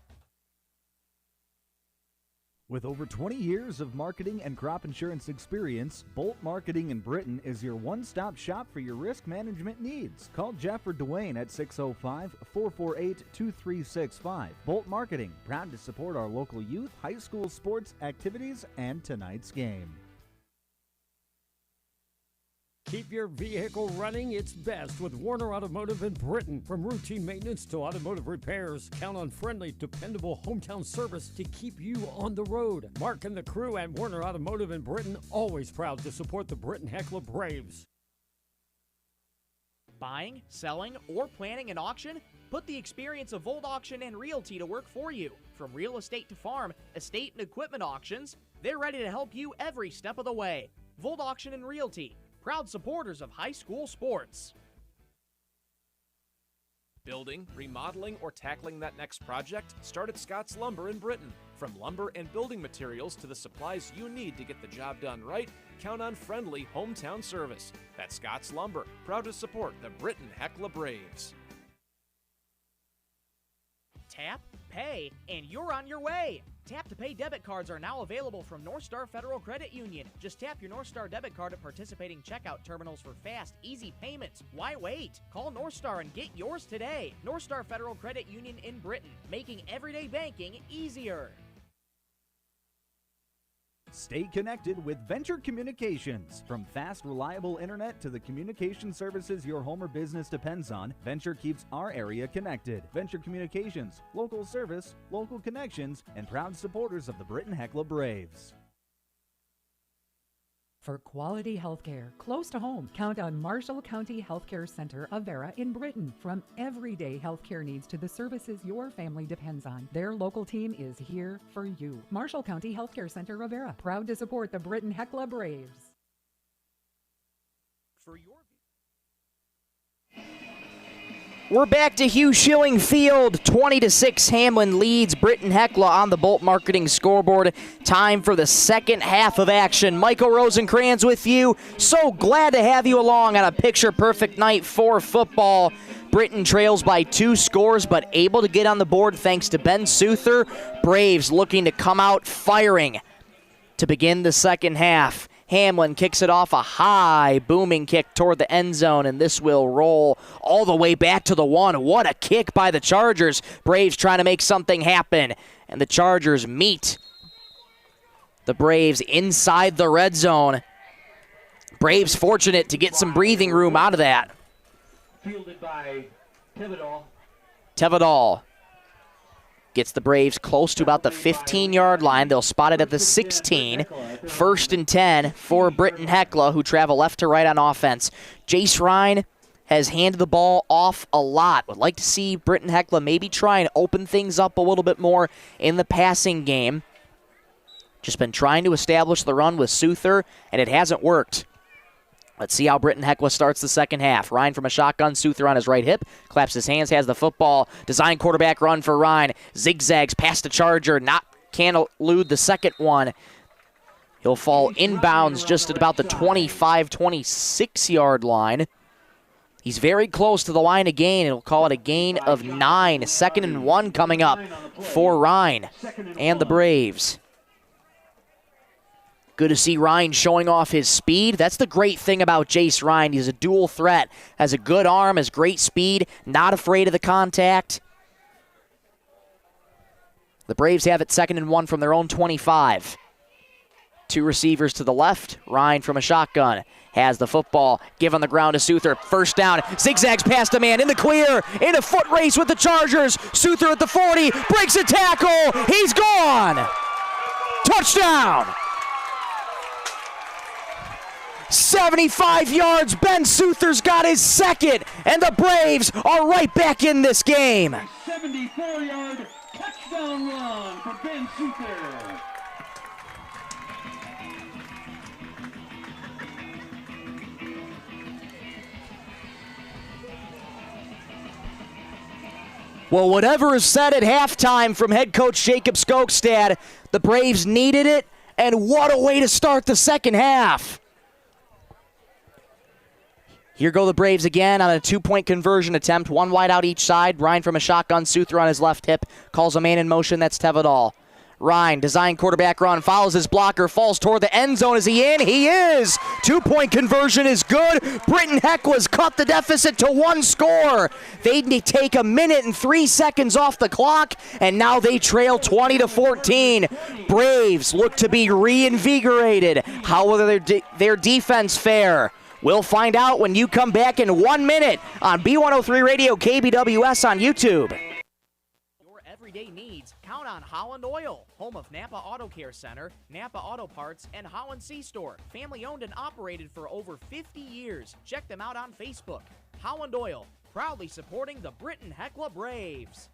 With over 20 years of marketing and crop insurance experience, Bolt Marketing in Britton is your one-stop shop for your risk management needs. Call Jeff or Dwayne at 605-448-2365. Bolt Marketing, proud to support our local youth, high school sports activities, and tonight's game. Keep your vehicle running its best with Warner Automotive in Britton. From routine maintenance to automotive repairs, count on friendly, dependable hometown service to keep you on the road. Mark and the crew at Warner Automotive in Britton, always proud to support the Britton-Hecla Braves. Buying, selling, or planning an auction? Put the experience of Volt Auction and Realty to work for you. From real estate to farm, estate and equipment auctions, they're ready to help you every step of the way. Volt Auction and Realty, proud supporters of high school sports. Building, remodeling, or tackling that next project? Start at Scott's Lumber in Britton. From lumber and building materials to the supplies you need to get the job done right, count on friendly hometown service. That's Scott's Lumber, proud to support the Britton-Hecla Braves. Tap, pay, and you're on your way. Tap to pay debit cards are now available from North Star Federal Credit Union. Just tap your North Star debit card at participating checkout terminals for fast, easy payments. Why wait? Call North Star and get yours today. North Star Federal Credit Union in Britton, making everyday banking easier. Stay connected with Venture Communications. From fast, reliable internet to the communication services your home or business depends on, Venture keeps our area connected. Venture Communications, local service, local connections, and proud supporters of the Britton-Hecla Braves. For quality healthcare close to home, count on Marshall County Healthcare Center of Vera in Britton. From everyday healthcare needs to the services your family depends on, their local team is here for you. Marshall County Healthcare Center of Vera, proud to support the Britton-Hecla Braves. For your We're back to Hugh Schilling Field. 20-6 Hamlin leads Britton-Hecla on the Bolt Marketing scoreboard. Time for the second half of action. Michael Rosencrans with you. So glad to have you along on a picture-perfect night for football. Britton trails by 2 scores, but able to get on the board thanks to Ben Souther. Braves looking to come out firing to begin the second half. Hamlin kicks it off, a high booming kick toward the end zone, and this will roll all the way back to the 1. What a kick by the Chargers. Braves trying to make something happen, and the Chargers meet the Braves inside the red zone. Braves fortunate to get some breathing room out of that. Fielded by Tevedal gets the Braves close to about the 15-yard line. They'll spot it at the 16. 1st and 10 for Britton-Hecla, who travel left to right on offense. Jace Ryan has handed the ball off a lot. Would like to see Britton-Hecla maybe try and open things up a little bit more in the passing game. Just been trying to establish the run with Souther, and it hasn't worked. Let's see how Britton-Hecla starts the second half. Ryan from a shotgun, Souther on his right hip, claps his hands, has the football. Design quarterback run for Ryan. Zigzags past the Charger, can't elude the second one. He'll fall inbounds just at about the 25, 26-yard line. He's very close to the line of gain. It'll call it a gain of 9. 2nd and 1 coming up for Ryan and the Braves. Good to see Ryan showing off his speed. That's the great thing about Jace Ryan. He's a dual threat, has a good arm, has great speed, not afraid of the contact. The Braves have it 2nd and 1 from their own 25. 2 receivers to the left. Ryan from a shotgun has the football. Give on the ground to Souther. 1st down. Zigzags past a man in the clear. In a foot race with the Chargers. Souther at the 40. Breaks a tackle. He's gone. Touchdown. 75 yards. Ben Souther's got his second, and the Braves are right back in this game. 74-yard touchdown run for Ben Souther. Well, whatever is said at halftime from head coach Jacob Skogstad, the Braves needed it, and what a way to start the second half. Here go the Braves again on a 2-point conversion attempt. 1 wide out each side. Ryan from a shotgun. Souther on his left hip. Calls a man in motion. That's Tevedal. Ryan, design quarterback run, follows his blocker, falls toward the end zone. Is he in? He is! 2-point conversion is good. Britton-Hecla's cut the deficit to 1 score. They take a minute and 3 seconds off the clock, and now they trail 20-14. Braves look to be reinvigorated. How will their defense fare? We'll find out when you come back in 1 minute on B103 Radio, KBWS on YouTube. Your everyday needs, count on Holland Oil, home of Napa Auto Care Center, Napa Auto Parts, and Holland C-Store. Family owned and operated for over 50 years. Check them out on Facebook. Holland Oil, proudly supporting the Britton-Hecla Braves.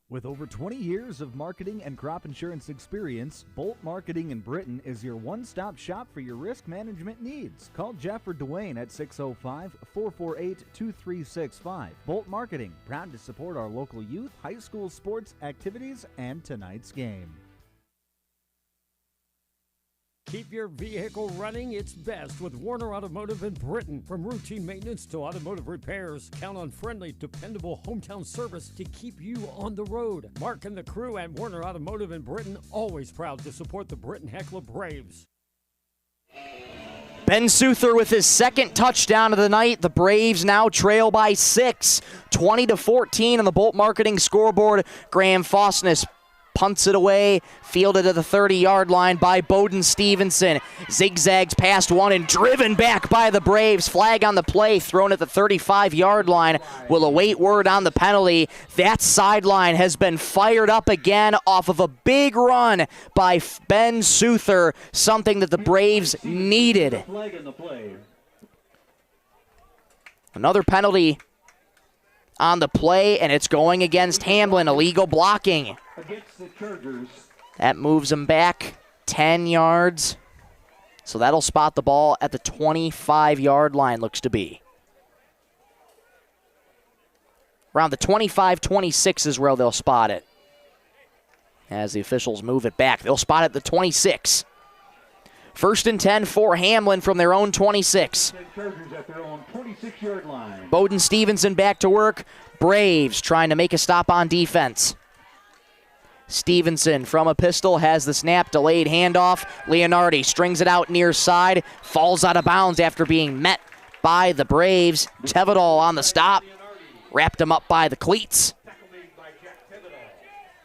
With over 20 years of marketing and crop insurance experience, Bolt Marketing in Britton is your one-stop shop for your risk management needs. Call Jeff or Dwayne at 605-448-2365. Bolt Marketing, proud to support our local youth, high school sports activities, and tonight's game. Keep your vehicle running its best with Warner Automotive in Britton. From routine maintenance to automotive repairs, count on friendly, dependable hometown service to keep you on the road. Mark and the crew at Warner Automotive in Britton, always proud to support the Britton-Hecla Braves. Ben Souther with his second touchdown of the night. The Braves now trail by 6, 20-14 on the Bolt Marketing scoreboard. Graham Fosness punts it away, fielded at the 30-yard line by Bowden Stevenson. Zigzags past one and driven back by the Braves. Flag on the play, thrown at the 35-yard line. Will await word on the penalty. That sideline has been fired up again off of a big run by Ben Souther, something that the Braves needed. Another penalty on the play, and it's going against Hamlin. Illegal blocking. Against the Chargers. That moves him back 10 yards. So that'll spot the ball at the 25-yard line, looks to be. Around the 25-26 is where they'll spot it. As the officials move it back, they'll spot it at the 26. 1st and 10 for Hamlin from their own 26. Chargers at their own 26-yard line. Bowden Stevenson back to work. Braves trying to make a stop on defense. Stevenson from a pistol has the snap, delayed handoff. Leonardi strings it out near side, falls out of bounds after being met by the Braves. Tevedal on the stop, wrapped him up by the cleats.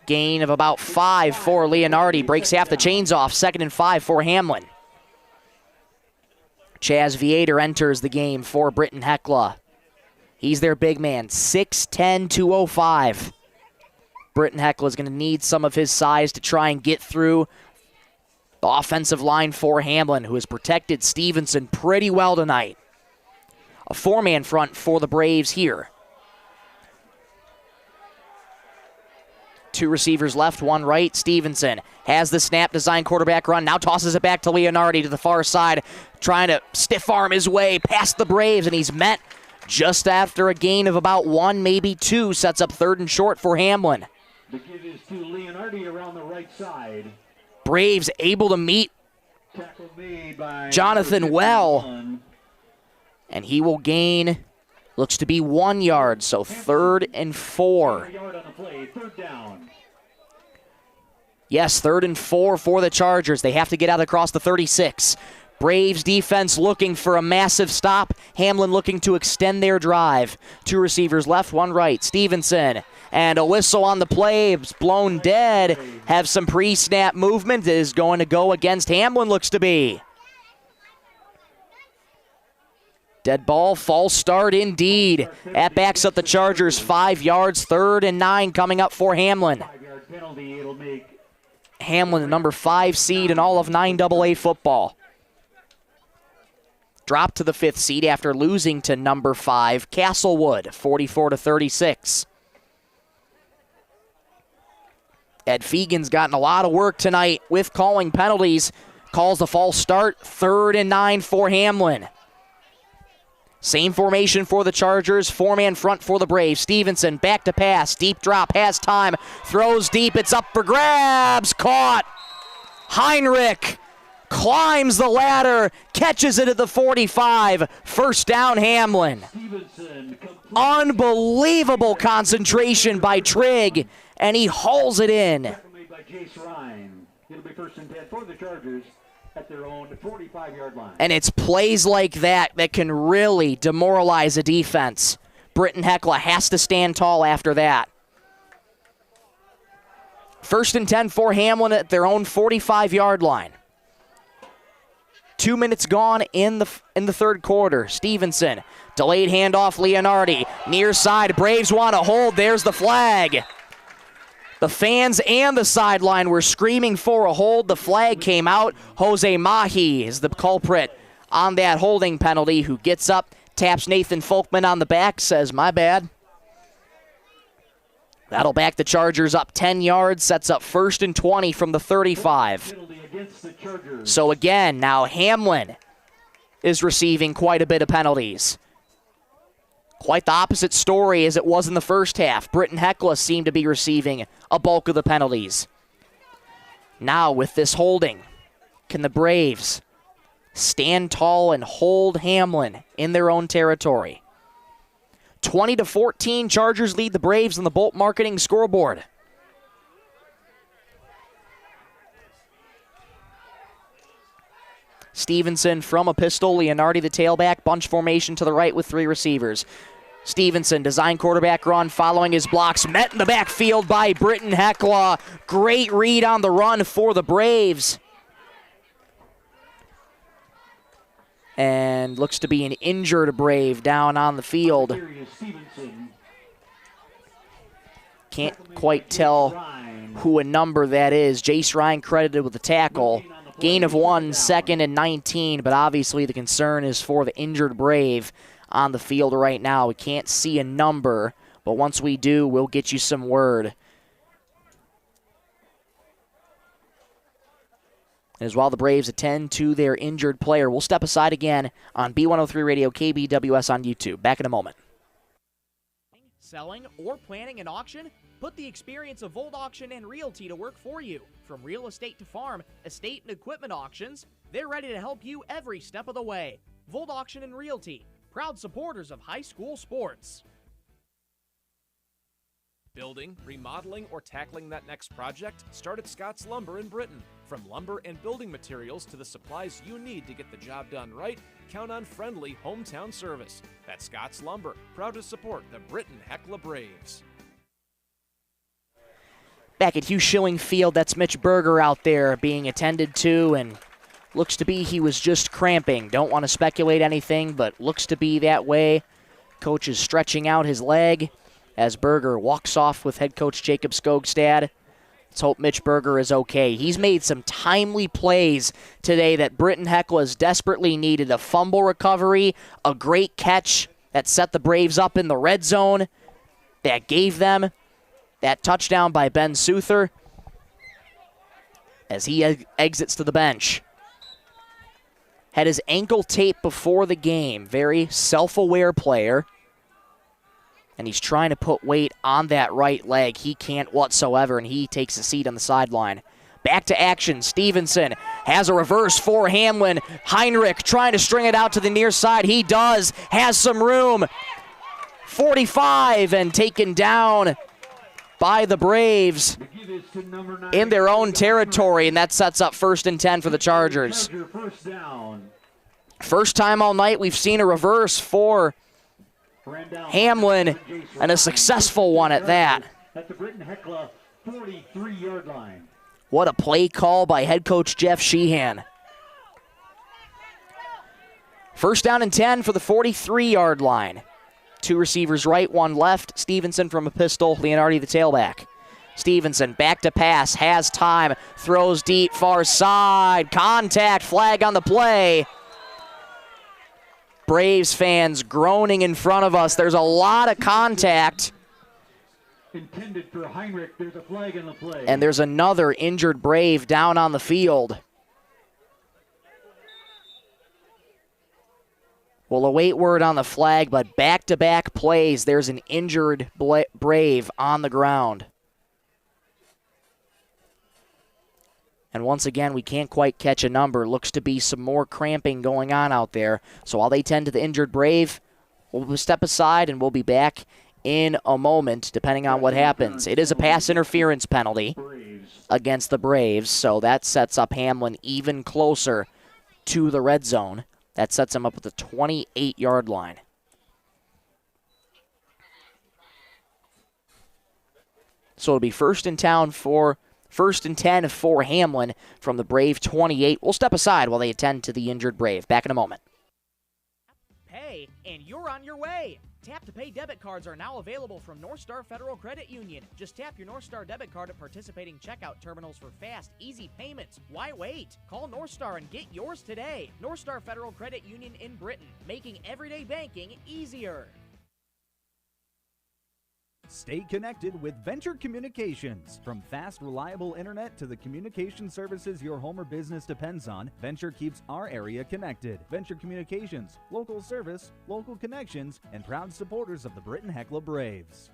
Gain of about 5 for Leonardi, breaks half the chains off. 2nd and 5 for Hamlin. Chaz Viator enters the game for Britton-Hecla. He's their big man, 6'10", 205. Britton-Hecla is going to need some of his size to try and get through the offensive line for Hamlin, who has protected Stevenson pretty well tonight. A 4-man front for the Braves here. 2 receivers left, 1 right. Stevenson has the snap, design quarterback run, now tosses it back to Leonardi to the far side, trying to stiff arm his way past the Braves, and he's met just after a gain of about 1, maybe 2, sets up 3rd and short for Hamlin. The give is to Leonardi around the right side. Braves able to meet Jonathan well, and he will gain, looks to be 1 yard, so 3rd and 4. Yes, 3rd and 4 for the Chargers. They have to get out across the 36. Braves defense looking for a massive stop. Hamlin looking to extend their drive. 2 receivers left, 1 right. Stevenson, and a whistle on the play. It's blown dead. Have some pre-snap movement. It is going to go against Hamlin, looks to be. Dead ball, false start indeed. That backs up the Chargers 5 yards. 3rd and 9 coming up for Hamlin. 5-yard penalty, it'll make Hamlin, the number 5 seed in all of 9AA football. Dropped to the 5th seed after losing to number 5, Castlewood, 44-36. Ed Fegan's gotten a lot of work tonight with calling penalties. Calls the false start, 3rd and 9 for Hamlin. Same formation for the Chargers, 4-man front for the Braves. Stevenson back to pass, deep drop, has time, throws deep, it's up for grabs, caught. Heinrich climbs the ladder, catches it at the 45. First down, Hamlin. Unbelievable concentration by Trigg, and he hauls it in. It'll be first and 10 for the Chargers at their own 45-yard line. And it's plays like that that can really demoralize a defense. Britton-Hecla has to stand tall after that. First and 10 for Hamlin at their own 45-yard line. 2 minutes gone in the third quarter. Stevenson, delayed handoff, Leonardi. Near side, Braves want to hold. There's the flag. The fans and the sideline were screaming for a hold. The flag came out. Jose Mahi is the culprit on that holding penalty, who gets up, taps Nathan Folkman on the back, says, my bad. That'll back the Chargers up 10 yards, sets up first and 20 from the 35. So again, now Hamlin is receiving quite a bit of penalties. Quite the opposite story as it was in the first half. Britton-Hecla seemed to be receiving a bulk of the penalties. Now with this holding, can the Braves stand tall and hold Hamlin in their own territory? 20-14, Chargers lead the Braves on the Bolt Marketing scoreboard. Stevenson from a pistol, Leonardi the tailback, bunch formation to the right with three receivers. Stevenson, design quarterback run, following his blocks, met in the backfield by Britton-Hecla. Great read on the run for the Braves. And looks to be an injured Brave down on the field. Can't quite tell who a number that is. Jace Ryan credited with the tackle. Gain of 1, second and 19, but obviously the concern is for the injured Brave on the field right now. We can't see a number, but once we do, we'll get you some word. As while the Braves attend to their injured player, we'll step aside again on B103 Radio, KBWS on YouTube. Back in a moment. Selling or planning an auction? Put the experience of Volt Auction and Realty to work for you. From real estate to farm, estate and equipment auctions, they're ready to help you every step of the way. Volt Auction and Realty, proud supporters of high school sports. Building, remodeling, or tackling that next project? Start at Scott's Lumber in Britton. From lumber and building materials to the supplies you need to get the job done right, count on friendly hometown service. That's Scott's Lumber, proud to support the Britton-Hecla Braves. Back at Hugh Schilling Field, that's Mitch Berger out there being attended to, and looks to be he was just cramping. Don't want to speculate anything, but looks to be that way. Coach is stretching out his leg as Berger walks off with head coach Jacob Skogstad. Let's hope Mitch Berger is okay. He's made some timely plays today that Britton-Hecla has desperately needed. A fumble recovery, a great catch that set the Braves up in the red zone, that gave them that touchdown by Ben Souther as he exits to the bench. Had his ankle taped before the game. Very self-aware player. And he's trying to put weight on that right leg. He can't whatsoever, and he takes a seat on the sideline. Back to action. Stevenson has a reverse for Hamlin. Heinrich trying to string it out to the near side. He does. Has some room. 45 and taken down by the Braves in their own territory, and that sets up first and 10 for the Chargers. First time all night we've seen a reverse for Hamlin, and a successful one at that. At the Britton-Hecla 43-yard line. What a play call by head coach Jeff Sheehan. First down and 10 for the 43-yard line. Two receivers right, one left. Stevenson from a pistol, Leonardi the tailback. Stevenson back to pass, has time, throws deep, far side, contact, flag on the play. Braves fans groaning in front of us. There's a lot of contact. Intended for Heinrich. There's a flag in the play. And there's another injured Brave down on the field. We'll await word on the flag, but back-to-back plays, there's an injured Brave on the ground. And once again, we can't quite catch a number. Looks to be some more cramping going on out there. So while they tend to the injured Brave, we'll step aside and we'll be back in a moment, depending on what happens. It is a pass interference penalty against the Braves, so that sets up Hamlin even closer to the red zone. That sets him up at the 28-yard line. So it'll be first and 10 for Hamlin from the Brave 28. We'll step aside while they attend to the injured Brave. Back in a moment. Pay, and you're on your way. Tap to Pay debit cards are now available from North Star Federal Credit Union. Just tap your North Star debit card at participating checkout terminals for fast, easy payments. Why wait? Call North Star and get yours today. North Star Federal Credit Union in Britton, making everyday banking easier. Stay connected with Venture Communications. From fast, reliable internet to the communication services your home or business depends on, Venture keeps our area connected. Venture Communications, local service, local connections, and proud supporters of the Britton-Hecla Braves.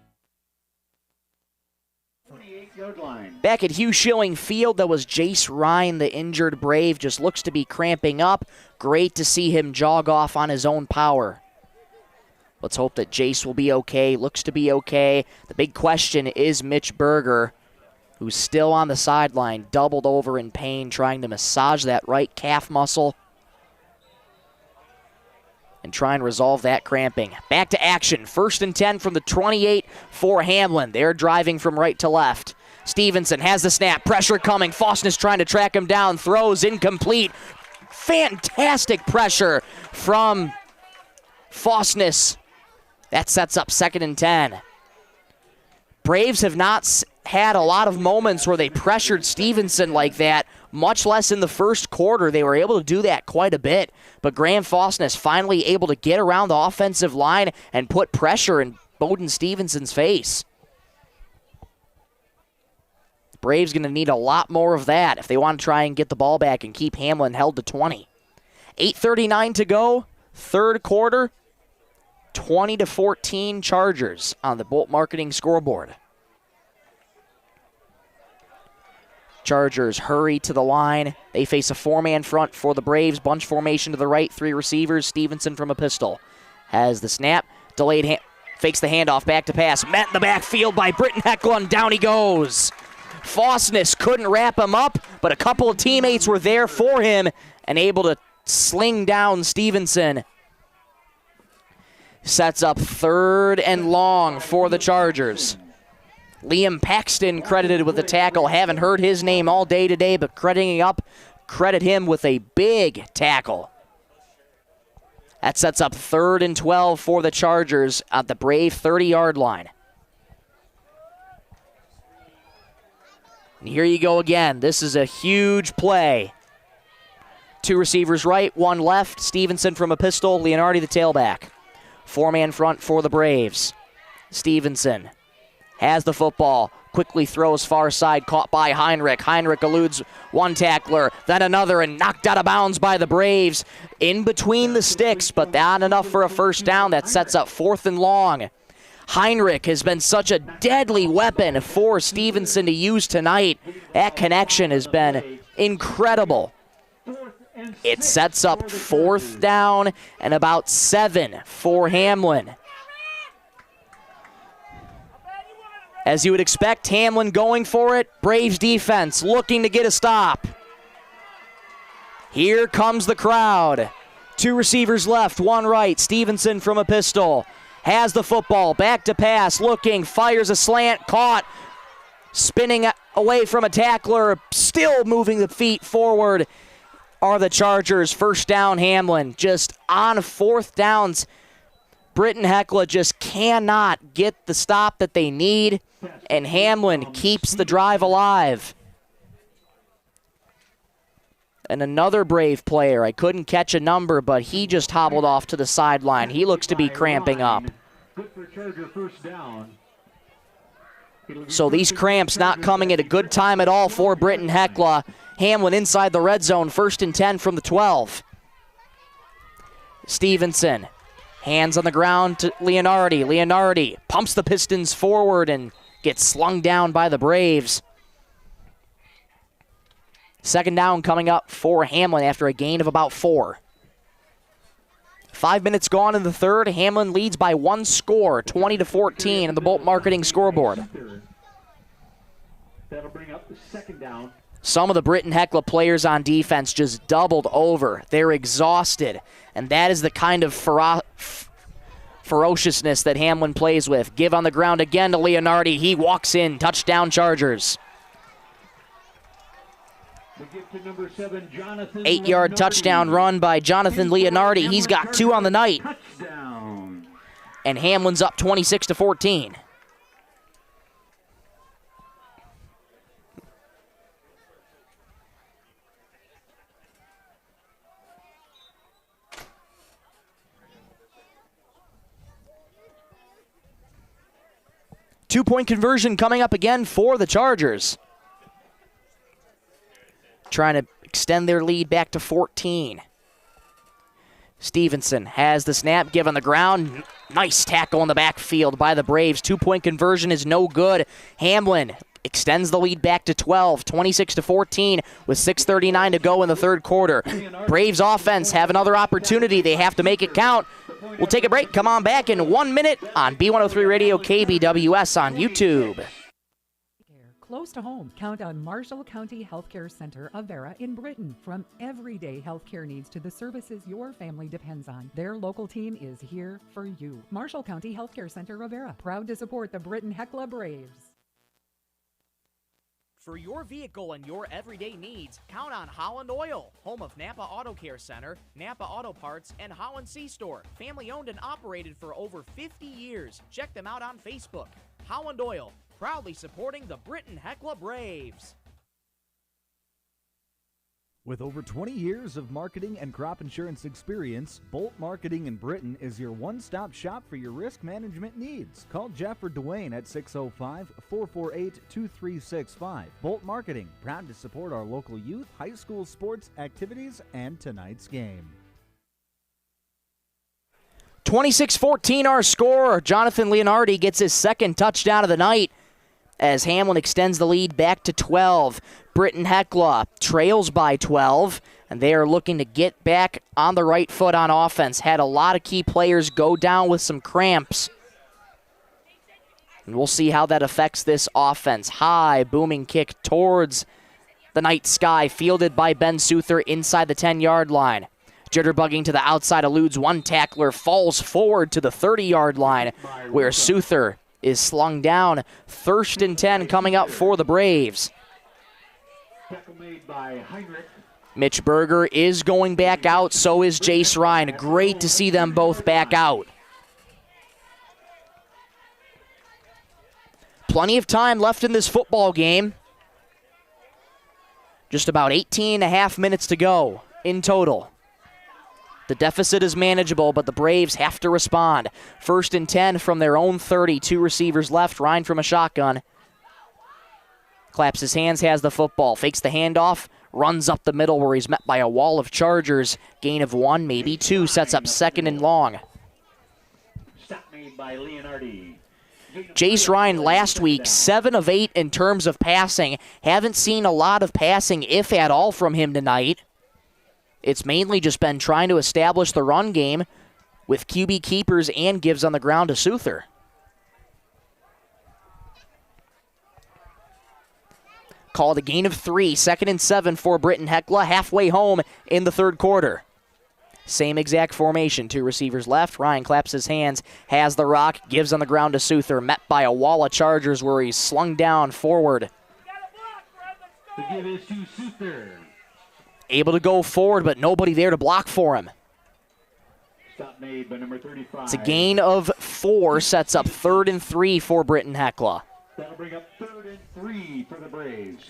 28-yard line. Back at Hugh Schilling Field, that was Jace Ryan, the injured Brave, just looks to be cramping up. Great to see him jog off on his own power. Let's hope that Jace will be okay. Looks to be okay. The big question is Mitch Berger, who's still on the sideline, doubled over in pain, trying to massage that right calf muscle and try and resolve that cramping. Back to action. First and 10 from the 28 for Hamlin. They're driving from right to left. Stevenson has the snap. Pressure coming. Fosness trying to track him down. Throws incomplete. Fantastic pressure from Fosness. That sets up second and 10. Braves have not had a lot of moments where they pressured Stevenson like that, much less in the first quarter. They were able to do that quite a bit, but Graham Fosness finally able to get around the offensive line and put pressure in Bowden Stevenson's face. Braves going to need a lot more of that if they want to try and get the ball back and keep Hamlin held to 20. 8:39 to go, third quarter. 20-14 Chargers on the Bolt Marketing scoreboard. Chargers hurry to the line. They face a four-man front for the Braves. Bunch formation to the right, three receivers. Stevenson from a pistol. Has the snap. Delayed fakes the handoff, back to pass. Met in the backfield by Britton-Hecla, and down he goes. Fosness couldn't wrap him up, but a couple of teammates were there for him and able to sling down Stevenson. Sets up third and long for the Chargers. Liam Paxton credited with the tackle. Haven't heard his name all day today, but credit him with a big tackle. That sets up third and 12 for the Chargers at the Brave 30-yard line. And here you go again. This is a huge play. Two receivers right, one left. Stevenson from a pistol, Leonardi the tailback. Four-man front for the Braves. Stevenson has the football, quickly throws far side, caught by Heinrich. Heinrich eludes one tackler, then another, and knocked out of bounds by the Braves. In between the sticks, but not enough for a first down. That sets up fourth and long. Heinrich has been such a deadly weapon for Stevenson to use tonight. That connection has been incredible. It sets up fourth down and about 7 for Hamlin. As you would expect, Hamlin going for it. Braves defense looking to get a stop. Here comes the crowd. Two receivers left, one right. Stevenson from a pistol. Has the football, back to pass, looking, fires a slant, caught. Spinning away from a tackler, still moving the feet forward. Are the Chargers. First down, Hamlin. Just on fourth downs, Britton-Hecla just cannot get the stop that they need, and Hamlin keeps the drive alive. And another Brave player, I couldn't catch a number, but he just hobbled off to the sideline. He looks to be cramping up. So these cramps not coming at a good time at all for Britton-Hecla. Hamlin inside the red zone, first and 10 from the 12. Stevenson, hands on the ground to Leonardi. Leonardi pumps the Pistons forward and gets slung down by the Braves. Second down coming up for Hamlin after a gain of about 4. 5 minutes gone in the third. Hamlin leads by 1 score, 20-14 on the Bolt Marketing scoreboard. That'll bring up the second down. Some of the Britton-Hecla players on defense just doubled over. They're exhausted, and that is the kind of ferociousness that Hamlin plays with. Give on the ground again to Leonardi. He walks in. Touchdown, Chargers. 8-yard touchdown run by Jonathan Leonardi. He's got 2 on the night. And Hamlin's up 26-14. Two-point conversion coming up again for the Chargers. Trying to extend their lead back to 14. Stevenson has the snap, give on the ground. Nice tackle in the backfield by the Braves. Two-point conversion is no good. Hamlin extends the lead back to 12, 26-14 with 6:39 to go in the third quarter. Braves offense have another opportunity. They have to make it count. We'll take a break. Come on back in 1 minute on B103 Radio, KBWS on YouTube. Close to home. Count on Marshall County Healthcare Center of Vera in Britton. From everyday healthcare needs to the services your family depends on, their local team is here for you. Marshall County Healthcare Center of Vera, proud to support the Britton-Hecla Braves. For your vehicle and your everyday needs, count on Holland Oil, home of Napa Auto Care Center, Napa Auto Parts, and Holland C-Store. Family owned and operated for over 50 years. Check them out on Facebook. Holland Oil, proudly supporting the Britton-Hecla Braves. With over 20 years of marketing and crop insurance experience, Bolt Marketing in Britton is your one-stop shop for your risk management needs. Call Jeff or Dwayne at 605-448-2365. Bolt Marketing, proud to support our local youth, high school sports activities, and tonight's game. 26-14 our score. Jonathan Leonardi gets his second touchdown of the night as Hamlin extends the lead back to 12. Britton-Hecla trails by 12, and they are looking to get back on the right foot on offense. Had a lot of key players go down with some cramps. And we'll see how that affects this offense. High, booming kick towards the night sky, fielded by Ben Souther inside the 10-yard line. Jitterbugging to the outside, eludes one tackler, falls forward to the 30-yard line, where Souther is slung down. First and 10 coming up for the Braves. Mitch Berger is going back out, so is Jace Ryan. Great to see them both back out. Plenty of time left in this football game. Just about 18.5 minutes to go in total. The deficit is manageable, but the Braves have to respond. First and 10 from their own 30. 2 receivers left. Ryan from a shotgun. Claps his hands, has the football. Fakes the handoff. Runs up the middle where he's met by a wall of Chargers. Gain of 1, maybe 2. Sets up second and long. Stop made by Leonardi. Jace Ryan last week, 7 of 8 in terms of passing. Haven't seen a lot of passing, if at all, from him tonight. It's mainly just been trying to establish the run game with QB keepers and gives on the ground to Souther. Called a gain of 3, 2nd and 7 for Britton-Hecla, halfway home in the third quarter. Same exact formation, 2 receivers left. Ryan claps his hands, has the rock, gives on the ground to Souther, met by a wall of Chargers where he's slung down forward. The give is to Souther. Able to go forward, but nobody there to block for him. Stop made by number 35. It's a gain of 4, sets up 3rd and 3 for Britton-Hecla. That'll bring up 3rd and 3 for the Braves.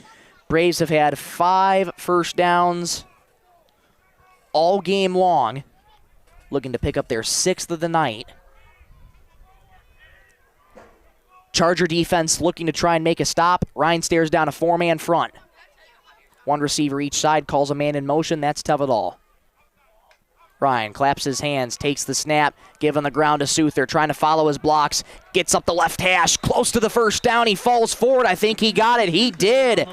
Braves have had 5 first downs all game long, looking to pick up their 6th of the night. Charger defense looking to try and make a stop. Ryan stares down a 4-man front. 1 receiver each side, calls a man in motion. That's Tevedal. Ryan claps his hands, takes the snap, giving the ground to Souther, trying to follow his blocks, gets up the left hash, close to the first down. He falls forward. I think he got it. He did.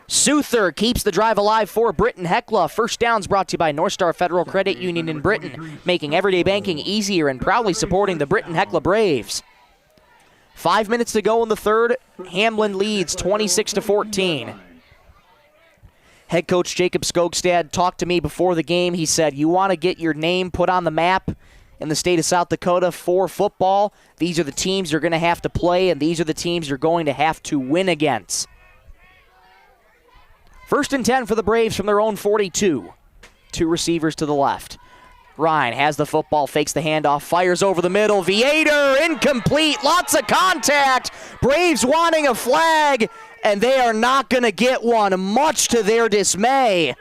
Souther keeps the drive alive for Britton-Hecla. First downs brought to you by North Star Federal Credit Union in Britton, making everyday banking easier and proudly supporting the Britton-Hecla Braves. 5 minutes to go in the third. Hamlin leads 26-14. Head coach Jacob Skogstad talked to me before the game. He said, you want to get your name put on the map in the state of South Dakota for football? These are the teams you're going to have to play, and these are the teams you're going to have to win against. 1st and 10 for the Braves from their own 42. 2 receivers to the left. Ryan has the football, fakes the handoff, fires over the middle. Viator, incomplete, lots of contact. Braves wanting a flag, and they are not going to get one, much to their dismay.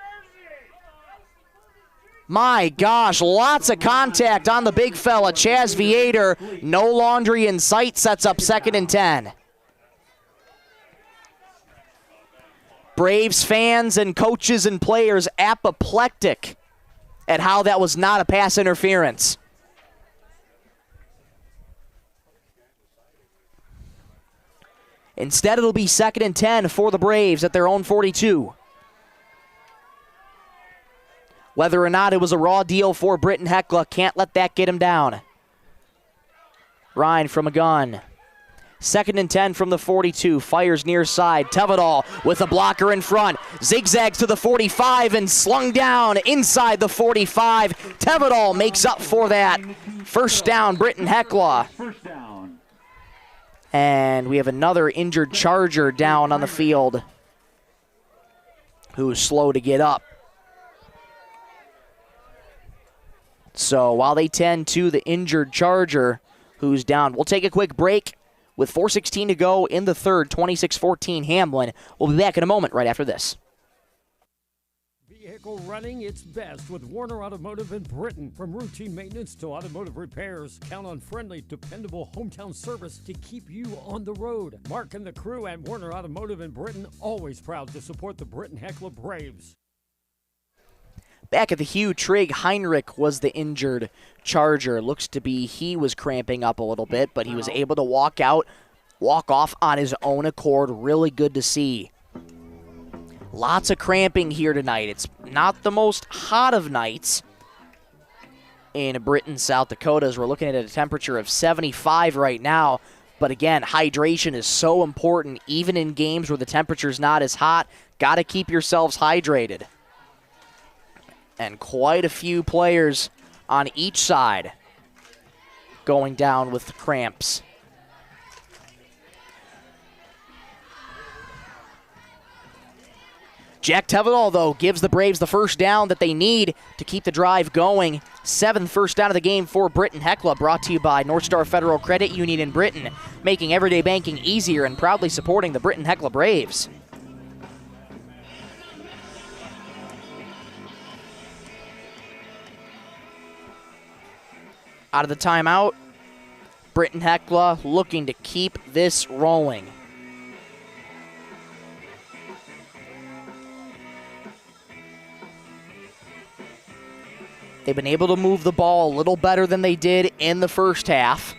My gosh, lots of contact on the big fella, Chaz Viator. No laundry in sight, sets up 2nd and 10. Braves fans and coaches and players apoplectic at how that was not a pass interference. Instead, it'll be 2nd and 10 for the Braves at their own 42. Whether or not it was a raw deal for Britton-Hecla, can't let that get him down. Ryan from a gun. 2nd and 10 from the 42. Fires near side. Tevedal with a blocker in front. Zigzags to the 45 and slung down inside the 45. Tevedal makes up for that. First down, Britton-Hecla. And we have another injured Charger down on the field who's slow to get up. So while they tend to the injured Charger who's down, we'll take a quick break. With 4:16 to go in the third, 26-14 Hamlin. We'll be back in a moment right after this. Vehicle running its best with Warner Automotive in Britton. From routine maintenance to automotive repairs, count on friendly, dependable hometown service to keep you on the road. Mark and the crew at Warner Automotive in Britton, always proud to support the Britton-Hecla Braves. Back at the Hugh, Trigg Heinrich was the injured Charger. Looks to be he was cramping up a little bit, but he was able to walk off on his own accord. Really good to see. Lots of cramping here tonight. It's not the most hot of nights in Britton, South Dakota, as we're looking at a temperature of 75 right now. But again, hydration is so important, even in games where the temperature's not as hot. Got to keep yourselves hydrated. And quite a few players on each side going down with cramps. Jack Tevedal, though, gives the Braves the first down that they need to keep the drive going. 7th first down of the game for Britton-Hecla, brought to you by North Star Federal Credit Union in Britton, making everyday banking easier and proudly supporting the Britton-Hecla Braves. Out of the timeout, Britton-Hecla looking to keep this rolling. They've been able to move the ball a little better than they did in the first half.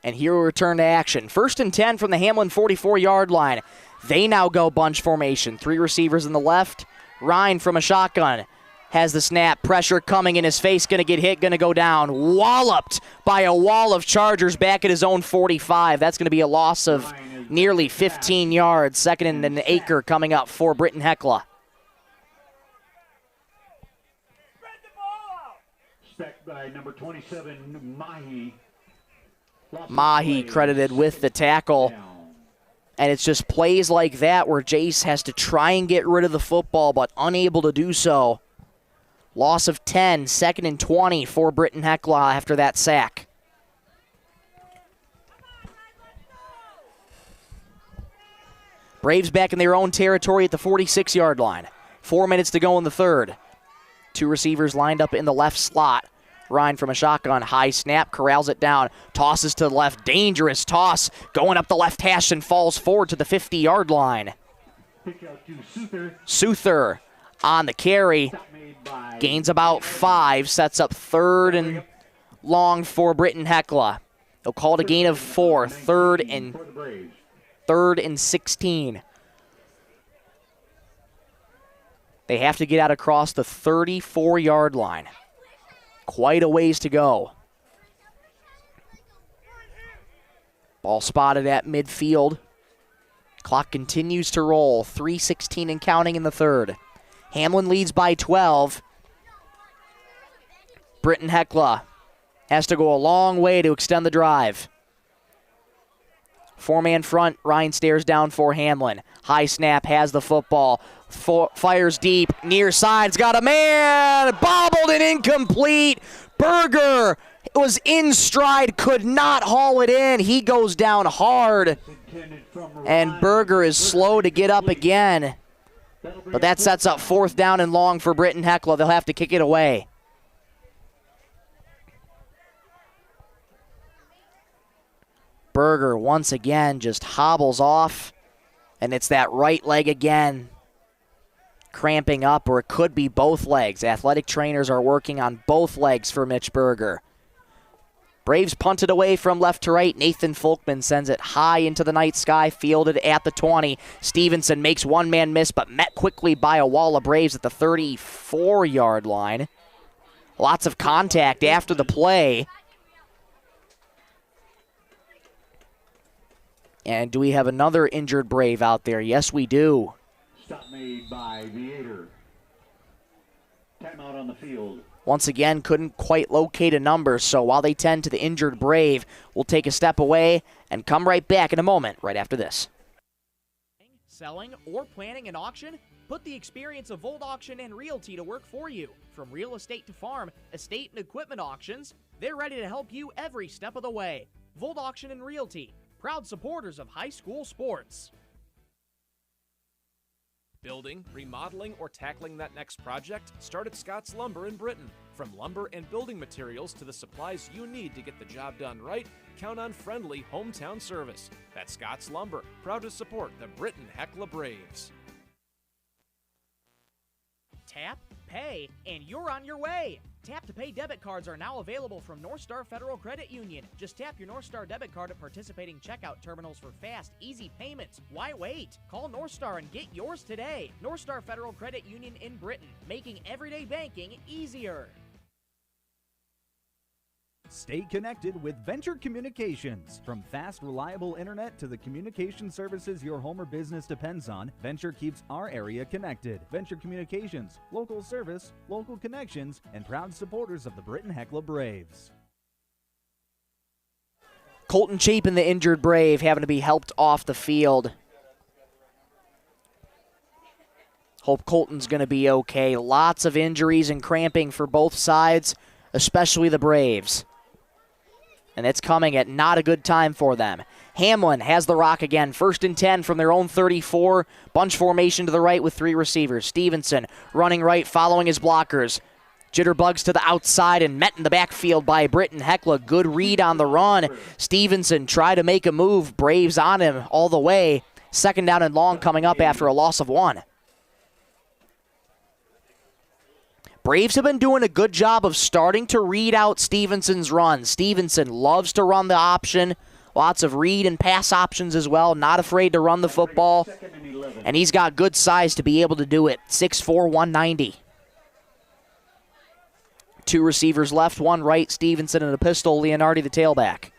And here we return to action. 1st and 10 from the Hamlin 44-yard line. They now go bunch formation. 3 receivers in the left. Ryan from a shotgun has the snap. Pressure coming in his face. Going to get hit. Going to go down. Walloped by a wall of Chargers back at his own 45. That's going to be a loss of nearly 15 yards. 2nd and an acre coming up for Britton-Hecla. By number 27, Mahi credited with the tackle. And it's just plays like that where Jace has to try and get rid of the football, but unable to do so. Loss of 10, 2nd and 20 for Britton-Hecla after that sack. Braves back in their own territory at the 46-yard line. 4 minutes to go in the third. 2 receivers lined up in the left slot. Ryan from a shotgun, high snap, corrals it down, tosses to the left, dangerous toss, going up the left hash and falls forward to the 50-yard line. Pick out to Souther. Souther on the carry. Gains about 5, sets up 3rd and long for Britton-Hecla. They'll call it a gain of 4, 3rd and 16. They have to get out across the 34-yard line. Quite a ways to go. Ball spotted at midfield. Clock continues to roll. 3:16 and counting in the third. Hamlin leads by 12. Britton-Hecla has to go a long way to extend the drive. 4-man front. Ryan stares down for Hamlin. High snap, has the football. Fires deep, near side's got a man, bobbled and incomplete. Berger was in stride, could not haul it in. He goes down hard, and Berger is slow to get up again. But that sets up 4th down and long for Britton-Hecla. They'll have to kick it away. Berger once again just hobbles off, and it's that right leg again cramping up, or it could be both legs. Athletic trainers are working on both legs for Mitch Berger. Braves punted away from left to right. Nathan Folkman sends it high into the night sky, fielded at the 20. Stevenson makes one-man miss, but met quickly by a wall of Braves at the 34-yard line. Lots of contact after the play. And do we have another injured Brave out there? Yes, we do. Stop made by Viator. Timeout on the field. Once again, couldn't quite locate a number, so while they tend to the injured Brave, we'll take a step away and come right back in a moment, right after this. Selling or planning an auction? Put the experience of Volt Auction and Realty to work for you. From real estate to farm, estate and equipment auctions, they're ready to help you every step of the way. Volt Auction and Realty, proud supporters of high school sports. Building, remodeling, or tackling that next project? Start at Scott's Lumber in Britton. From lumber and building materials to the supplies you need to get the job done right, count on friendly hometown service. That's Scott's Lumber, proud to support the Britton-Hecla Braves. Tap, pay, and you're on your way. Tap to Pay debit cards are now available from North Star Federal Credit Union. Just tap your North Star debit card at participating checkout terminals for fast, easy payments. Why wait? Call North Star and get yours today. North Star Federal Credit Union in Britton, making everyday banking easier. Stay connected with Venture Communications. From fast, reliable internet to the communication services your home or business depends on, Venture keeps our area connected. Venture Communications, local service, local connections, and proud supporters of the Britton-Hecla Braves. Colton Chapin, the injured Brave, having to be helped off the field. Hope Colton's going to be okay. Lots of injuries and cramping for both sides, especially the Braves. And it's coming at not a good time for them. Hamlin has the rock again. 1st and 10 from their own 34. Bunch formation to the right with 3 receivers. Stevenson running right, following his blockers. Jitterbugs to the outside and met in the backfield by Britton-Hecla. Good read on the run. Stevenson tried to make a move. Braves on him all the way. 2nd down and long coming up after a loss of 1. Braves have been doing a good job of starting to read out Stevenson's run. Stevenson loves to run the option. Lots of read and pass options as well. Not afraid to run the football. And he's got good size to be able to do it. 6'4", 190. 2 receivers left, 1 right. Stevenson and a pistol. Leonardi the tailback.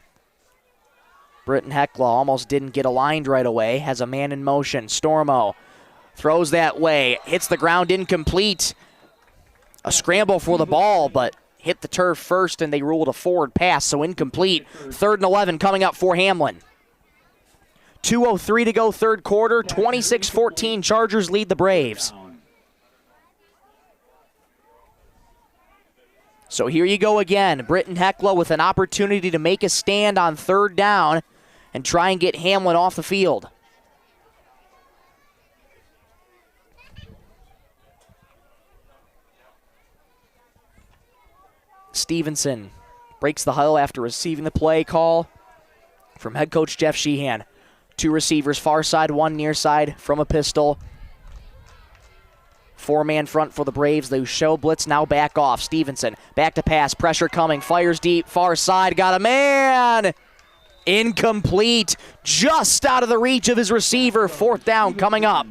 Britton-Hecla almost didn't get aligned right away. Has a man in motion. Stormo throws that way. Hits the ground, incomplete. A scramble for the ball, but hit the turf first, and they ruled a forward pass, so incomplete. 3rd and 11 coming up for Hamlin. 2:03 to go, 3rd quarter. 26-14, Chargers lead the Braves. So here you go again. Britton-Hecla with an opportunity to make a stand on 3rd down and try and get Hamlin off the field. Stevenson breaks the huddle after receiving the play call from head coach Jeff Sheehan. 2 receivers, far side, 1 near side from a pistol. Four-man front for the Braves. They show blitz, now back off. Stevenson, back to pass, pressure coming, fires deep, far side, got a man! Incomplete, just out of the reach of his receiver. Fourth down coming up.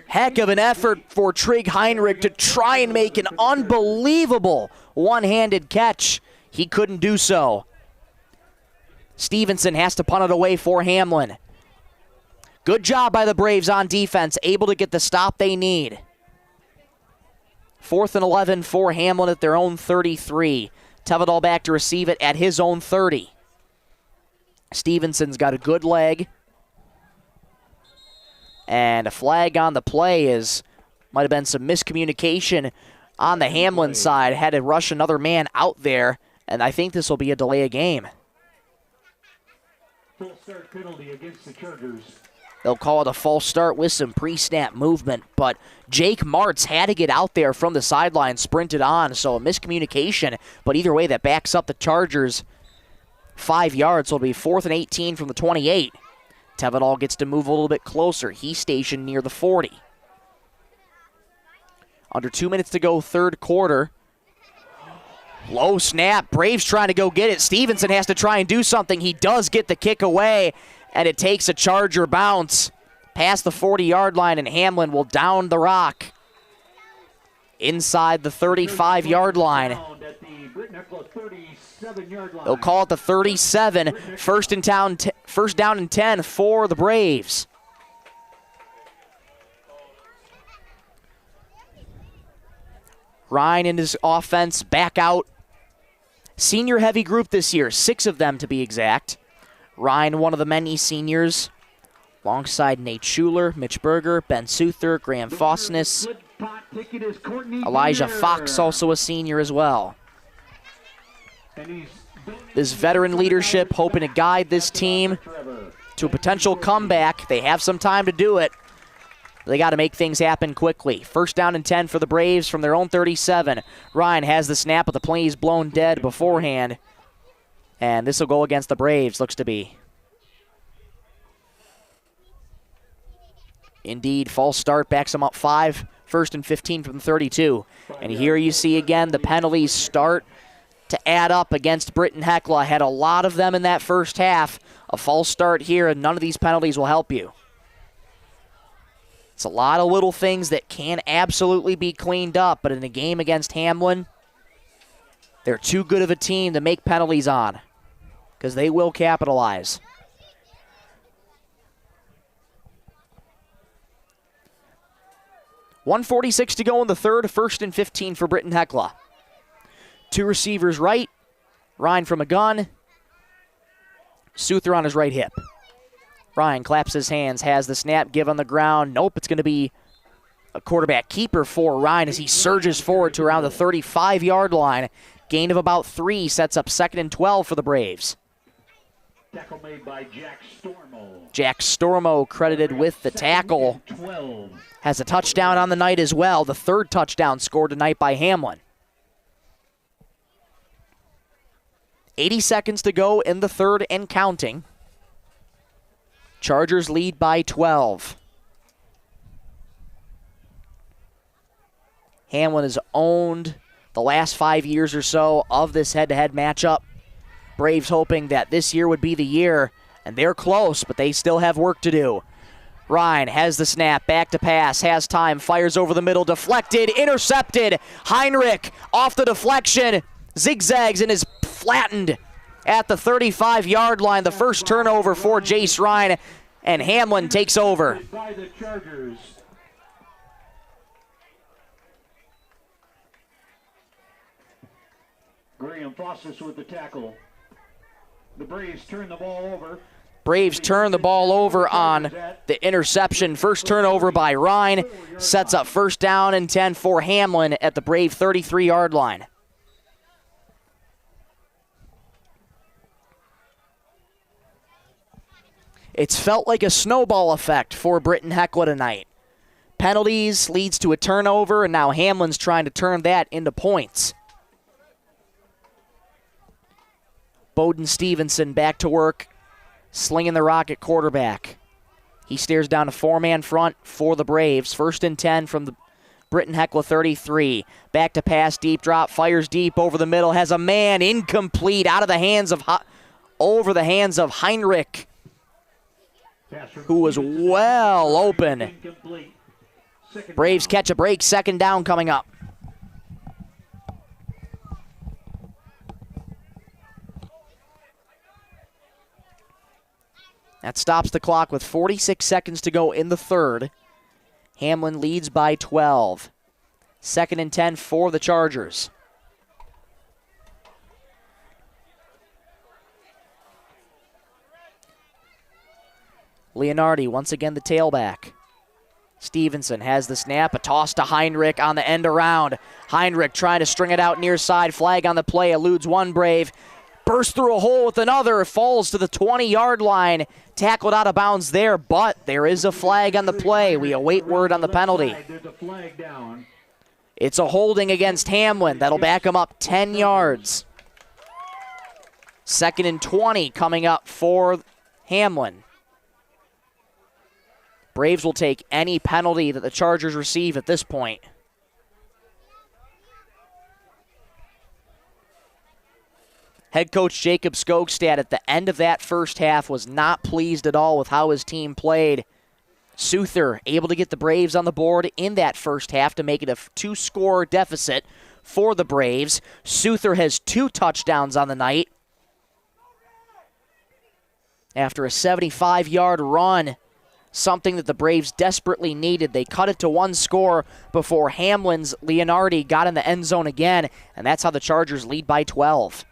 Heck of an effort for Trig Heinrich to try and make an unbelievable one-handed catch. He couldn't do so. Stevenson has to punt it away for Hamlin. Good job by the Braves on defense, able to get the stop they need. 4th and 11 for Hamlin at their own 33. Tevedal back to receive it at his own 30. Stevenson's got a good leg. And a flag on the play might have been some miscommunication on the Hamlin side. Had to rush another man out there, and I think this will be a delay of game. Full start penalty against the Chargers. They'll call it a false start with some pre-snap movement, but Jake Martz had to get out there from the sideline, sprinted on, so a miscommunication. But either way, that backs up the Chargers 5 yards, so it'll be 4th and 18 from the 28. Tevedal gets to move a little bit closer. He's stationed near the 40. Under 2 minutes to go, third quarter. Low snap. Braves trying to go get it. Stevenson has to try and do something. He does get the kick away, and it takes a Charger bounce past the 40-yard line, and Hamlin will down the rock inside the 35-yard line. They'll call it the 37. First down and 10 for the Braves. Ryan and his offense back out. Senior heavy group this year, 6 of them to be exact. Ryan, one of the many seniors, alongside Nate Schuler, Mitch Berger, Ben Suther, Graham Fosness. Elijah Fox, also a senior as well. This veteran leadership hoping to guide this team to a potential comeback. They have some time to do it. They got to make things happen quickly. First down and 10 for the Braves from their own 37. Ryan has the snap, but the play is blown dead beforehand. And this will go against the Braves, looks to be. Indeed, false start backs them up 5. First and 15 from the 32. And here you see again the penalties start to add up against Britton-Hecla. Had a lot of them in that first half. A false start here, and none of these penalties will help you. It's a lot of little things that can absolutely be cleaned up, but in a game against Hamlin, they're too good of a team to make penalties on, because they will capitalize. .146 to go in the third, first and 15 for Britton-Hecla. 2 receivers right, Ryan from a gun, Suther on his right hip. Ryan claps his hands, has the snap, give on the ground. Nope, it's going to be a quarterback keeper for Ryan as he surges forward to around the 35-yard line. Gain of about 3 sets up 2nd and 12 for the Braves. Tackle made by Jack Stormo. Jack Stormo credited with the tackle. 12. Has a touchdown on the night as well. The 3rd touchdown scored tonight by Hamlin. 80 seconds to go in the third and counting. Chargers lead by 12. Hamlin has owned the last 5 years or so of this head-to-head matchup. Braves hoping that this year would be the year, and they're close, but they still have work to do. Ryan has the snap, back to pass, has time, fires over the middle, deflected, intercepted. Heinrich off the deflection, zigzags and is flattened at the 35-yard line. The first turnover for Jace Ryan, and Hamlin takes over. By the Chargers. Graham Foster with the tackle. The Braves turn the ball over. Braves turn the ball over on the interception. First turnover by Ryan sets up first down and 10 for Hamlin at the Brave 33-yard line. It's felt like a snowball effect for Britton-Hecla tonight. Penalties leads to a turnover, and now Hamlin's trying to turn that into points. Bowden Stevenson back to work. slinging the rock at quarterback. He stares down a 4-man front for the Braves. 1st and 10 from the Britton-Hecla 33. Back to pass, deep drop, fires deep over the middle, has a man incomplete over the hands of Heinrich, who was well open. Braves catch a break, 2nd down coming up. That stops the clock with 46 seconds to go in the 3rd. Hamlin leads by 12. 2nd and 10 for the Chargers. Leonardi, once again the tailback. Stevenson has the snap, a toss to Heinrich on the end around. Heinrich trying to string it out near side, flag on the play, eludes one Brave. Bursts through a hole with another, falls to the 20-yard line. Tackled out of bounds there, but there is a flag on the play. We await word on the penalty. It's a holding against Hamlin. That'll back him up 10 yards. 2nd and 20 coming up for Hamlin. Braves will take any penalty that the Chargers receive at this point. Head coach Jacob Skogstad at the end of that first half was not pleased at all with how his team played. Souther able to get the Braves on the board in that first half to make it a 2-score deficit for the Braves. Souther has 2 touchdowns on the night after a 75-yard run, something that the Braves desperately needed. They cut it to 1 score before Hamlin's Leonardi got in the end zone again, and that's how the Chargers lead by 12.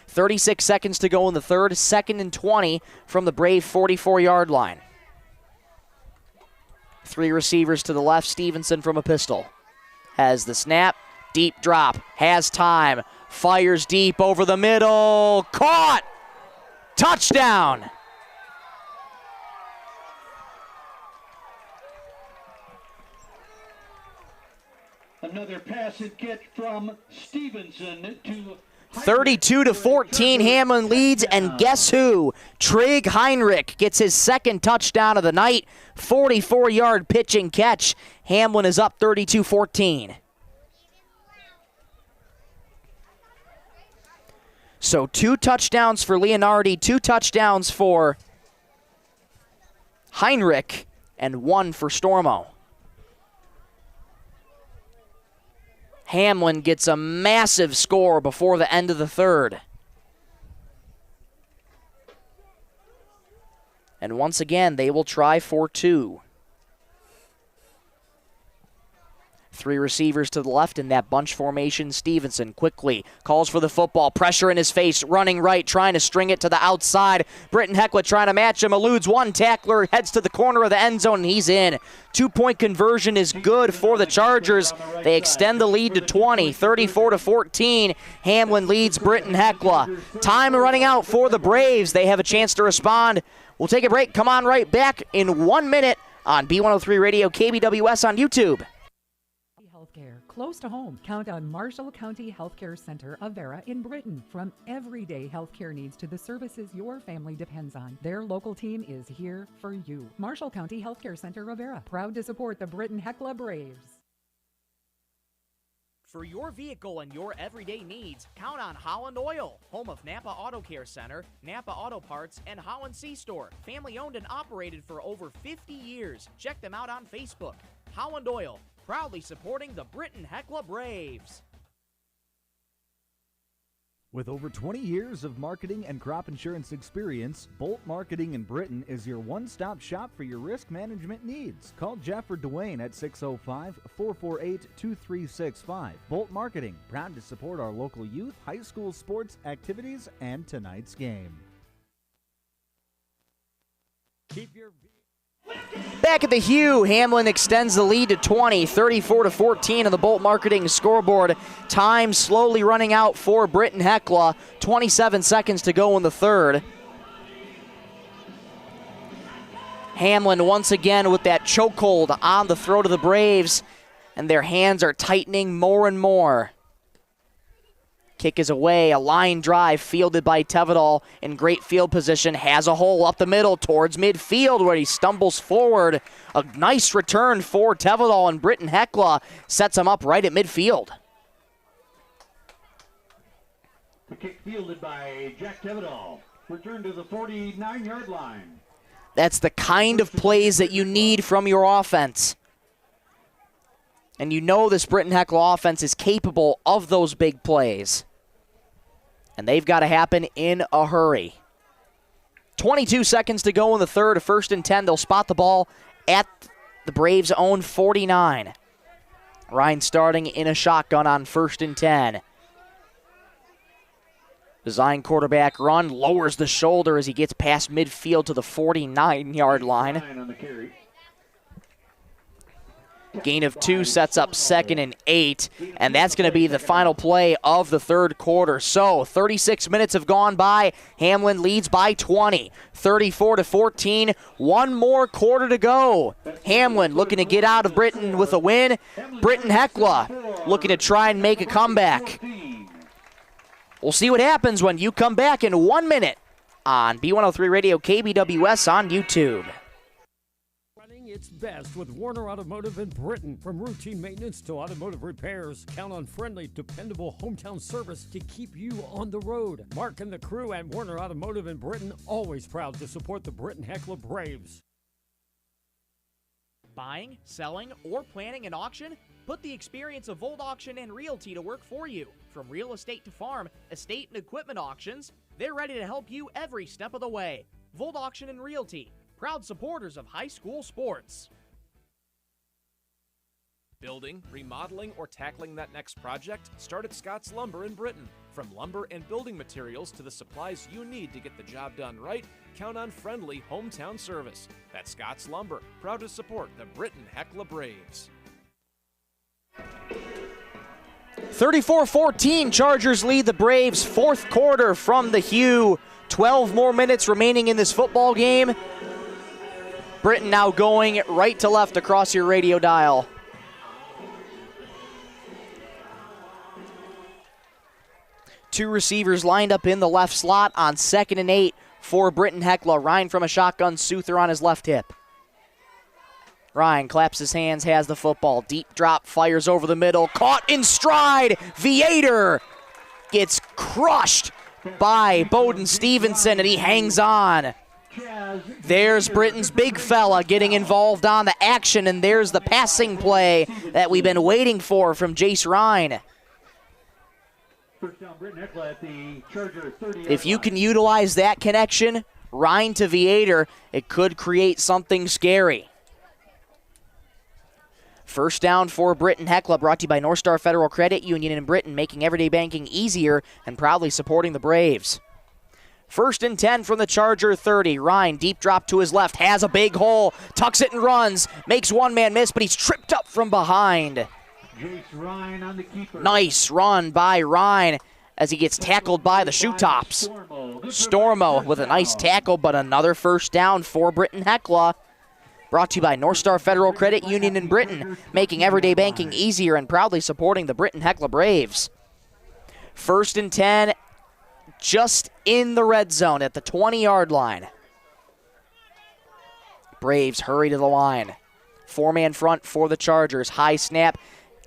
36 seconds to go in the 3rd, 2nd and 20 from the Brave 44-yard line. 3 receivers to the left, Stevenson from a pistol. Has the snap, deep drop, has time, fires deep over the middle, caught! Touchdown! Another pass and catch from Stevenson to 32-14, Hamlin leads, and guess who? Trig Heinrich gets his 2nd touchdown of the night. 44-yard pitch and catch. Hamlin is up 32-14. So 2 touchdowns for Leonardi, 2 touchdowns for Heinrich, and 1 for Stormo. Hamlin gets a massive score before the end of the 3rd. And once again, they will try for 2. 3 receivers to the left in that bunch formation. Stevenson quickly calls for the football. Pressure in his face, running right, trying to string it to the outside. Britton-Hecla trying to match him, eludes one tackler, heads to the corner of the end zone, and he's in. 2-point conversion is good for the Chargers. They extend the lead to 20, 34-14. Hamlin leads Britton-Hecla. Time running out for the Braves. They have a chance to respond. We'll take a break. Come on right back in 1 minute on B103 Radio, KBWS on YouTube. Healthcare close to home. Count on Marshall County Healthcare Center of Vera in Britton. From everyday healthcare needs to the services your family depends on, their local team is here for you. Marshall County Healthcare Center of Vera, proud to support the Britton-Hecla Braves. For your vehicle and your everyday needs, count on Holland Oil, home of Napa Auto Care Center, Napa Auto Parts, and Holland C-Store. Family owned and operated for over 50 years. Check them out on Facebook. Holland Oil, proudly supporting the Britton-Hecla Braves. With over 20 years of marketing and crop insurance experience, Bolt Marketing in Britton is your one-stop shop for your risk management needs. Call Jeff or Dwayne at 605-448-2365. Bolt Marketing, proud to support our local youth, high school sports activities, and tonight's game. Keep your Back at the Hugh, Hamlin extends the lead to 20, 34-14 on the Bolt Marketing scoreboard. Time slowly running out for Britton-Hecla. 27 seconds to go in the 3rd. Hamlin once again with that chokehold on the throat of the Braves, and their hands are tightening more and more. Kick is away, a line drive fielded by Tevedal in great field position, has a hole up the middle towards midfield where he stumbles forward. A nice return for Tevedal, and Britton-Hecla sets him up right at midfield. The kick fielded by Jack Tevedal. Return to the 49-yard line. That's the kind of plays that you need from your offense. And you know this Britton-Hecla offense is capable of those big plays. And they've got to happen in a hurry. 22 seconds to go in the third, a 1st and 10. They'll spot the ball at the Braves' own 49. Ryan starting in a shotgun on 1st and 10. Design quarterback run, lowers the shoulder as he gets past midfield to the 49-yard line. Gain of 2 sets up 2nd and 8, and that's going to be the final play of the third quarter. So 36 minutes have gone by. Hamlin leads by 20, 34-14. One more quarter to go. Hamlin looking to get out of Britton with a win. Britton-Hecla looking to try and make a comeback. We'll see what happens when you come back in 1 minute on B103 Radio KBWS on YouTube. Its best with Warner Automotive in Britton. From routine maintenance to automotive repairs, count on friendly, dependable hometown service to keep you on the road. Mark and the crew at Warner Automotive in Britton, always proud to support the Britton-Hecla Braves. Buying, selling, or planning an auction? Put the experience of Volt Auction and Realty to work for you. From real estate to farm, estate and equipment auctions, they're ready to help you every step of the way. Volt Auction and Realty, proud supporters of high school sports. Building, remodeling, or tackling that next project? Start at Scott's Lumber in Britton. From lumber and building materials to the supplies you need to get the job done right, count on friendly hometown service. That's Scott's Lumber, proud to support the Britton-Hecla Braves. 34-14, Chargers lead the Braves. Fourth quarter from the Hugh. 12 more minutes remaining in this football game. Britton now going right to left across your radio dial. Two receivers lined up in the left slot on 2nd and 8 for Britton-Hecla. Ryan from a shotgun, Souther on his left hip. Ryan claps his hands, has the football. Deep drop, fires over the middle. Caught in stride. Viator gets crushed by Bowden Stevenson, and he hangs on. There's Britton's big fella getting involved on the action, and there's the passing play that we've been waiting for from Jace Ryan. If you can utilize that connection, Ryan to Viator, it could create something scary. First down for Britton-Hecla, brought to you by North Star Federal Credit Union in Britton, making everyday banking easier and proudly supporting the Braves. 1st and 10 from the Charger 30. Ryan, deep drop to his left, has a big hole, tucks it and runs, makes one man miss, but he's tripped up from behind. Nice run by Ryan as he gets tackled by the shoe tops. Stormo with a nice tackle, but another first down for Britton-Hecla. Brought to you by North Star Federal Credit Union in Britton, making everyday banking easier and proudly supporting the Britton-Hecla Braves. 1st and 10, just in the red zone at the 20-yard line. Braves hurry to the line. Four-man front for the Chargers. High snap,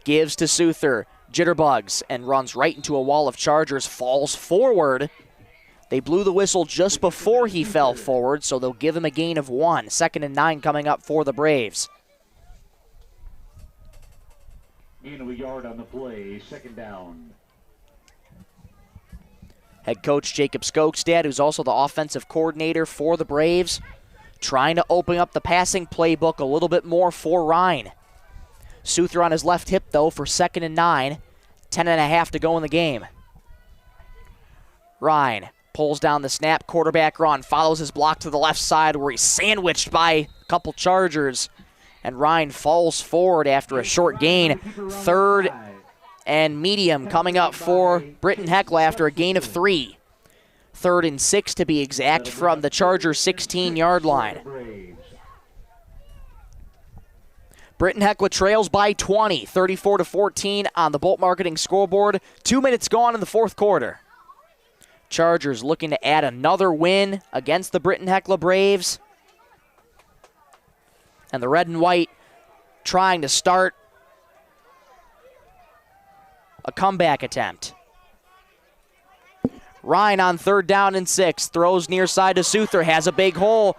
gives to Souther. Jitterbugs and runs right into a wall of Chargers, falls forward. They blew the whistle just before he fell forward, so they'll give him a gain of 1. 2nd and 9 coming up for the Braves. Gain of a yard on the play, 2nd down. Head coach Jacob Skogstad, who's also the offensive coordinator for the Braves, trying to open up the passing playbook a little bit more for Ryan. Souther on his left hip, though, for 2nd and 9. 10.5 to go in the game. Ryan pulls down the snap, quarterback run, follows his block to the left side where he's sandwiched by a couple Chargers. And Ryan falls forward after a short gain. 3rd and medium coming up for Britton-Hecla after a gain of 3. 3rd and 6 to be exact from the Chargers' 16-yard line. Britton-Hecla trails by 20, 34-14 on the Bolt Marketing scoreboard. 2 minutes gone in the fourth quarter. Chargers looking to add another win against the Britton-Hecla Braves. And the red and white trying to start a comeback attempt. Ryan on 3rd down and 6. Throws near side to Souther. Has a big hole.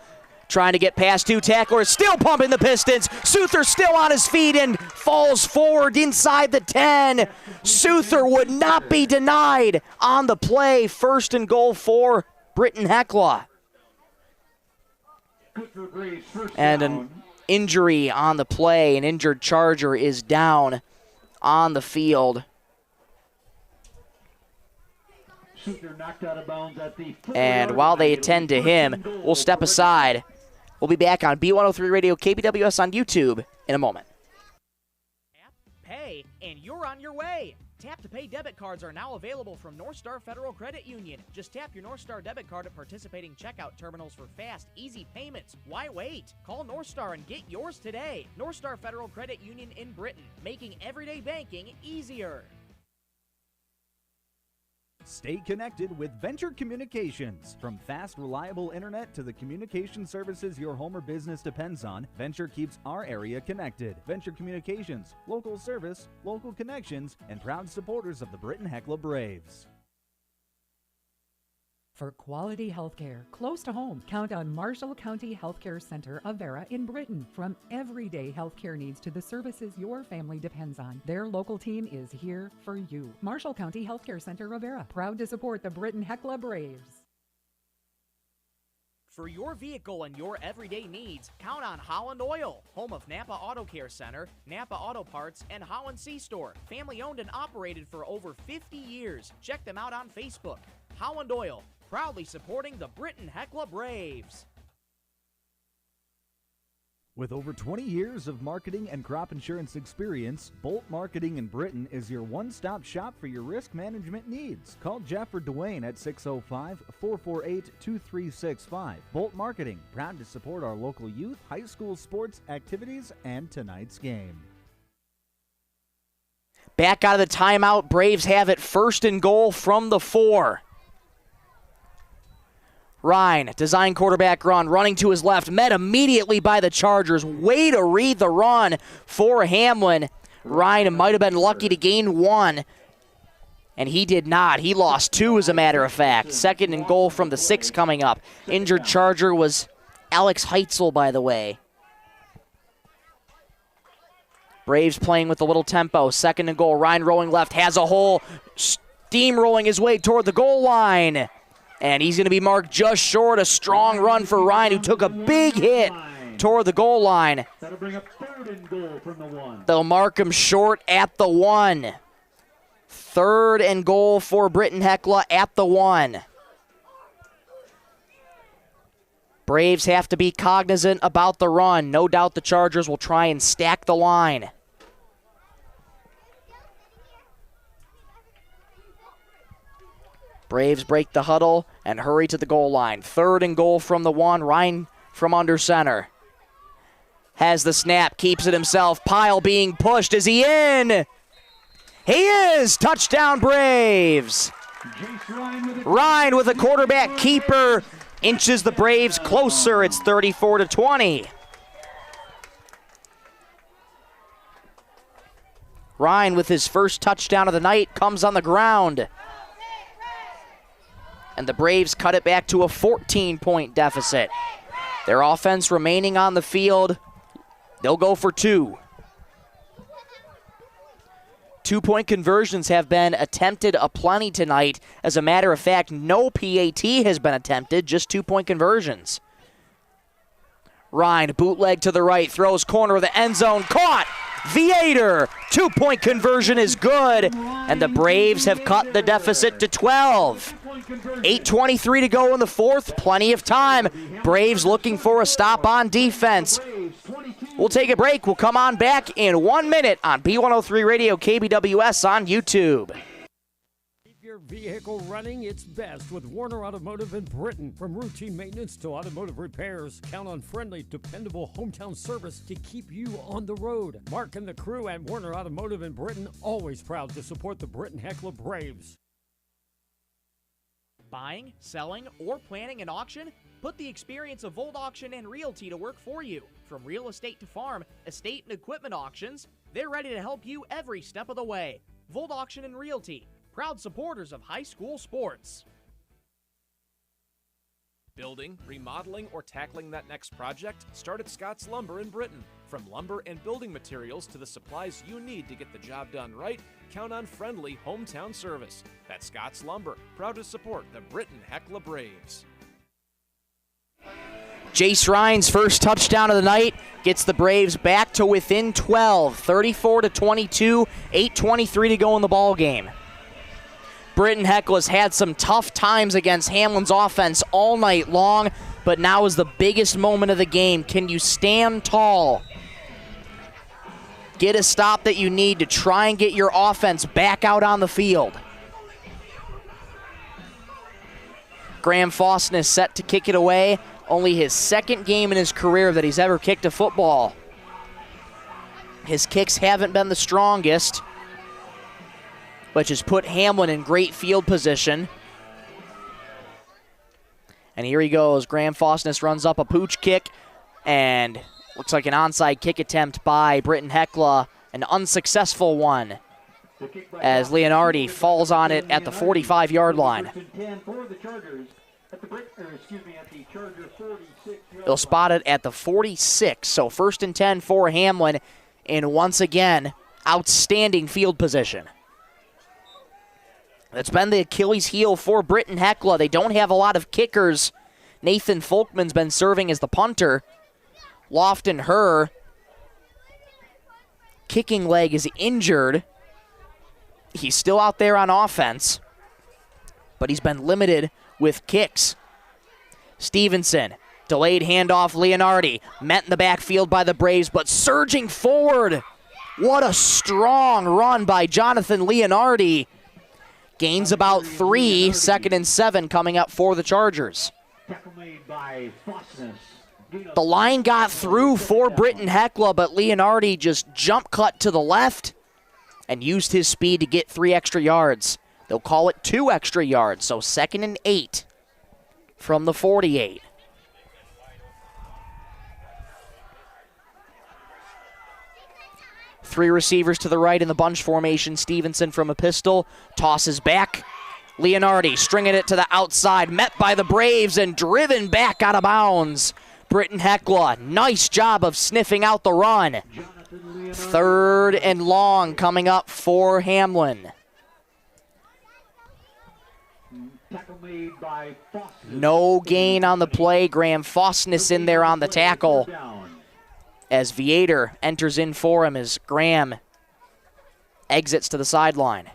Trying to get past 2 tacklers. Still pumping the Pistons. Souther still on his feet and falls forward inside the 10. Souther would not be denied on the play. 1st and goal for Britton-Hecla. And an injury on the play. An injured Charger is down on the field. And while they attend to him, we'll step aside. We'll be back on B103 Radio, KBWS on YouTube in a moment. Pay, and you're on your way. Tap to Pay debit cards are now available from North Star Federal Credit Union. Just tap your North Star debit card at participating checkout terminals for fast, easy payments. Why wait? Call North Star and get yours today. North Star Federal Credit Union in Britton, making everyday banking easier. Stay connected with Venture Communications. From fast, reliable internet to the communication services your home or business depends on, Venture keeps our area connected. Venture Communications, local service, local connections, and proud supporters of the Britton-Hecla Braves. For quality healthcare close to home, count on Marshall County Healthcare Center of Vera in Britton. From everyday healthcare needs to the services your family depends on, their local team is here for you. Marshall County Healthcare Center of Vera, proud to support the Britton-Hecla Braves. For your vehicle and your everyday needs, count on Holland Oil, home of Napa Auto Care Center, Napa Auto Parts, and Holland C-Store. Family owned and operated for over 50 years. Check them out on Facebook. Holland Oil, proudly supporting the Britton-Hecla Braves. With over 20 years of marketing and crop insurance experience, Bolt Marketing in Britton is your one-stop shop for your risk management needs. Call Jeff or Dwayne at 605-448-2365. Bolt Marketing, proud to support our local youth, high school sports activities, and tonight's game. Back out of the timeout, Braves have it 1st and goal from the 4. Ryan, design quarterback run, running to his left, met immediately by the Chargers. Way to read the run for Hamlin. Ryan might have been lucky to gain 1, and he did not. He lost 2, as a matter of fact. 2nd and goal from the 6 coming up. Injured Charger was Alex Heitzel, by the way. Braves playing with a little tempo. 2nd and goal. Ryan rolling left, has a hole, steamrolling his way toward the goal line. And he's going to be marked just short. A strong run for Ryan, who took a big hit toward the goal line. That'll bring up 3rd and goal from the 1. They'll mark him short at the 1. 3rd and goal for Britton-Hecla at the 1. Braves have to be cognizant about the run. No doubt the Chargers will try and stack the line. Braves break the huddle and hurry to the goal line. 3rd and goal from the 1. Ryan from under center. Has the snap, keeps it himself. Pyle being pushed. Is he in? He is! Touchdown Braves! Ryan with a quarterback keeper inches the Braves closer. It's 34-20. Ryan with his first touchdown of the night comes on the ground. And the Braves cut it back to a 14-point deficit. Their offense remaining on the field. They'll go for 2. 2-point conversions have been attempted aplenty tonight. As a matter of fact, no PAT has been attempted, just 2-point conversions. Ryan, bootleg to the right, throws corner of the end zone, caught! Viator, 2-point conversion is good, and the Braves have cut the deficit to 12. 8:23 to go in the 4th, plenty of time. Braves looking for a stop on defense. We'll take a break. We'll come on back in 1 minute on B103 Radio, KBWS on YouTube. Keep your your vehicle running its best with Warner Automotive in Britton. From routine maintenance to automotive repairs, count on friendly, dependable hometown service to keep you on the road. Mark and the crew at Warner Automotive in Britton, always proud to support the Britton-Hecla Braves. Buying, selling, or planning an auction? Put the experience of Volt Auction and Realty to work for you. From real estate to farm, estate and equipment auctions, they're ready to help you every step of the way. Volt Auction and Realty, proud supporters of high school sports. Building, remodeling, or tackling that next project? Start at Scott's Lumber in Britton. From lumber and building materials to the supplies you need to get the job done right, count on friendly hometown service. That's Scott's Lumber, proud to support the Britton-Hecla Braves. Jace Ryan's first touchdown of the night gets the Braves back to within 12, 34-22, 8:23 to go in the ball game. Britton-Hecla's had some tough times against Hamlin's offense all night long, but now is the biggest moment of the game. Can you stand tall? Get a stop that you need to try and get your offense back out on the field. Graham Faustin is set to kick it away. Only his second game in his career that he's ever kicked a football. His kicks haven't been the strongest, which has put Hamlin in great field position. And here he goes. Graham Faustin runs up a pooch kick, and looks like an onside kick attempt by Britton-Hecla, an unsuccessful one, as Leonardi falls on it at the 45-yard line. They'll spot it at the 46, so 1st and 10 for Hamlin, and once again, outstanding field position. That's been the Achilles heel for Britton-Hecla. They don't have a lot of kickers. Nathan Folkman's been serving as the punter. Lofton Herr, kicking leg is injured. He's still out there on offense, but he's been limited with kicks. Stevenson, delayed handoff, Leonardi, met in the backfield by the Braves, but surging forward. What a strong run by Jonathan Leonardi. Gains about 3, 2nd and 7 coming up for the Chargers. The line got through for Britton-Hecla, but Leonardi just jump cut to the left and used his speed to get 3 extra yards. They'll call it 2 extra yards, so 2nd and 8 from the 48. Three receivers to the right in the bunch formation. Stevenson from a pistol, tosses back. Leonardi stringing it to the outside, met by the Braves and driven back out of bounds. Britton-Hecla, nice job of sniffing out the run. 3rd and long coming up for Hamlin. No gain on the play. Graham Faustin in there on the tackle, as Viator enters in for him as Graham exits to the sideline.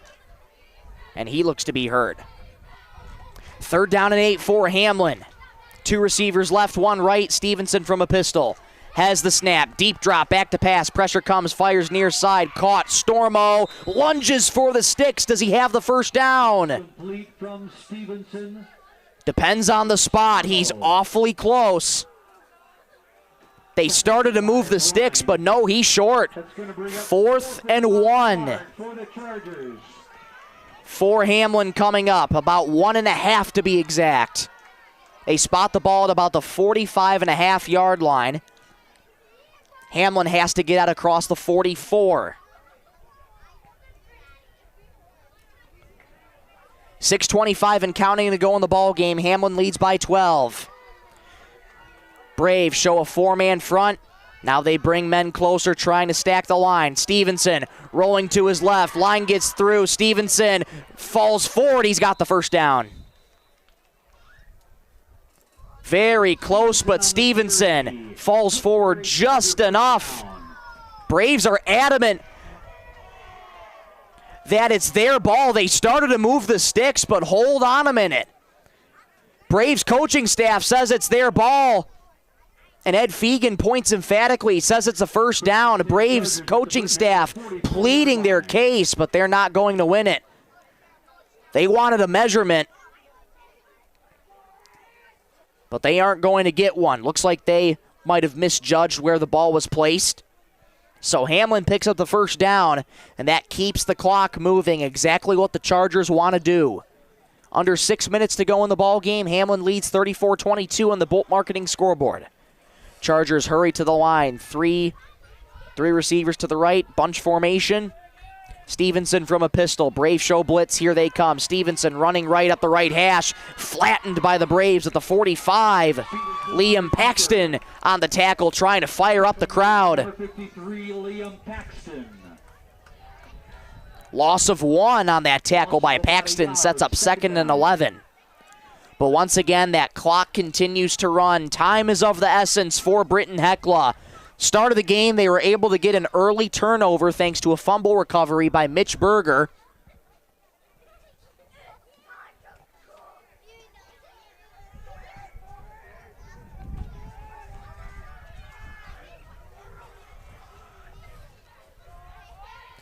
And he looks to be hurt. 3rd down and 8 for Hamlin. 2 receivers left, 1 right. Stevenson from a pistol. Has the snap. Deep drop, back to pass. Pressure comes, fires near side. Caught. Stormo lunges for the sticks. Does he have the first down? Complete from Stevenson. Depends on the spot. He's awfully close. They started to move the sticks, but no, he's short. 4th and 1 for Hamlin coming up. About 1.5 to be exact. They spot the ball at about the 45.5-yard line. Hamlin has to get out across the 44. 6:25 and counting to go in the ball game. Hamlin leads by 12. Braves show a 4-man front. Now they bring men closer, trying to stack the line. Stevenson rolling to his left. Line gets through. Stevenson falls forward. He's got the first down. Very close, but Stevenson falls forward just enough. Braves are adamant that it's their ball. They started to move the sticks, but hold on a minute. Braves coaching staff says it's their ball. And Ed Fegan points emphatically, says it's a first down. Braves coaching staff pleading their case, but they're not going to win it. They wanted a measurement, but they aren't going to get one. Looks like they might have misjudged where the ball was placed. So Hamlin picks up the first down, and that keeps the clock moving, exactly what the Chargers want to do. Under 6 minutes to go in the ball game. Hamlin leads 34-22 on the Bolt Marketing scoreboard. Chargers hurry to the line. Three receivers to the right. Bunch formation. Stevenson from a pistol. Braves show blitz. Here they come. Stevenson running right up the right hash. Flattened by the Braves at the 45. Liam Paxton on the tackle trying to fire up the crowd. Number 53, Liam Paxton. Loss of 1 on that tackle by Paxton sets up 2nd and 11. But once again, that clock continues to run. Time is of the essence for Britton-Hecla. Start of the game, they were able to get an early turnover thanks to a fumble recovery by Mitch Berger.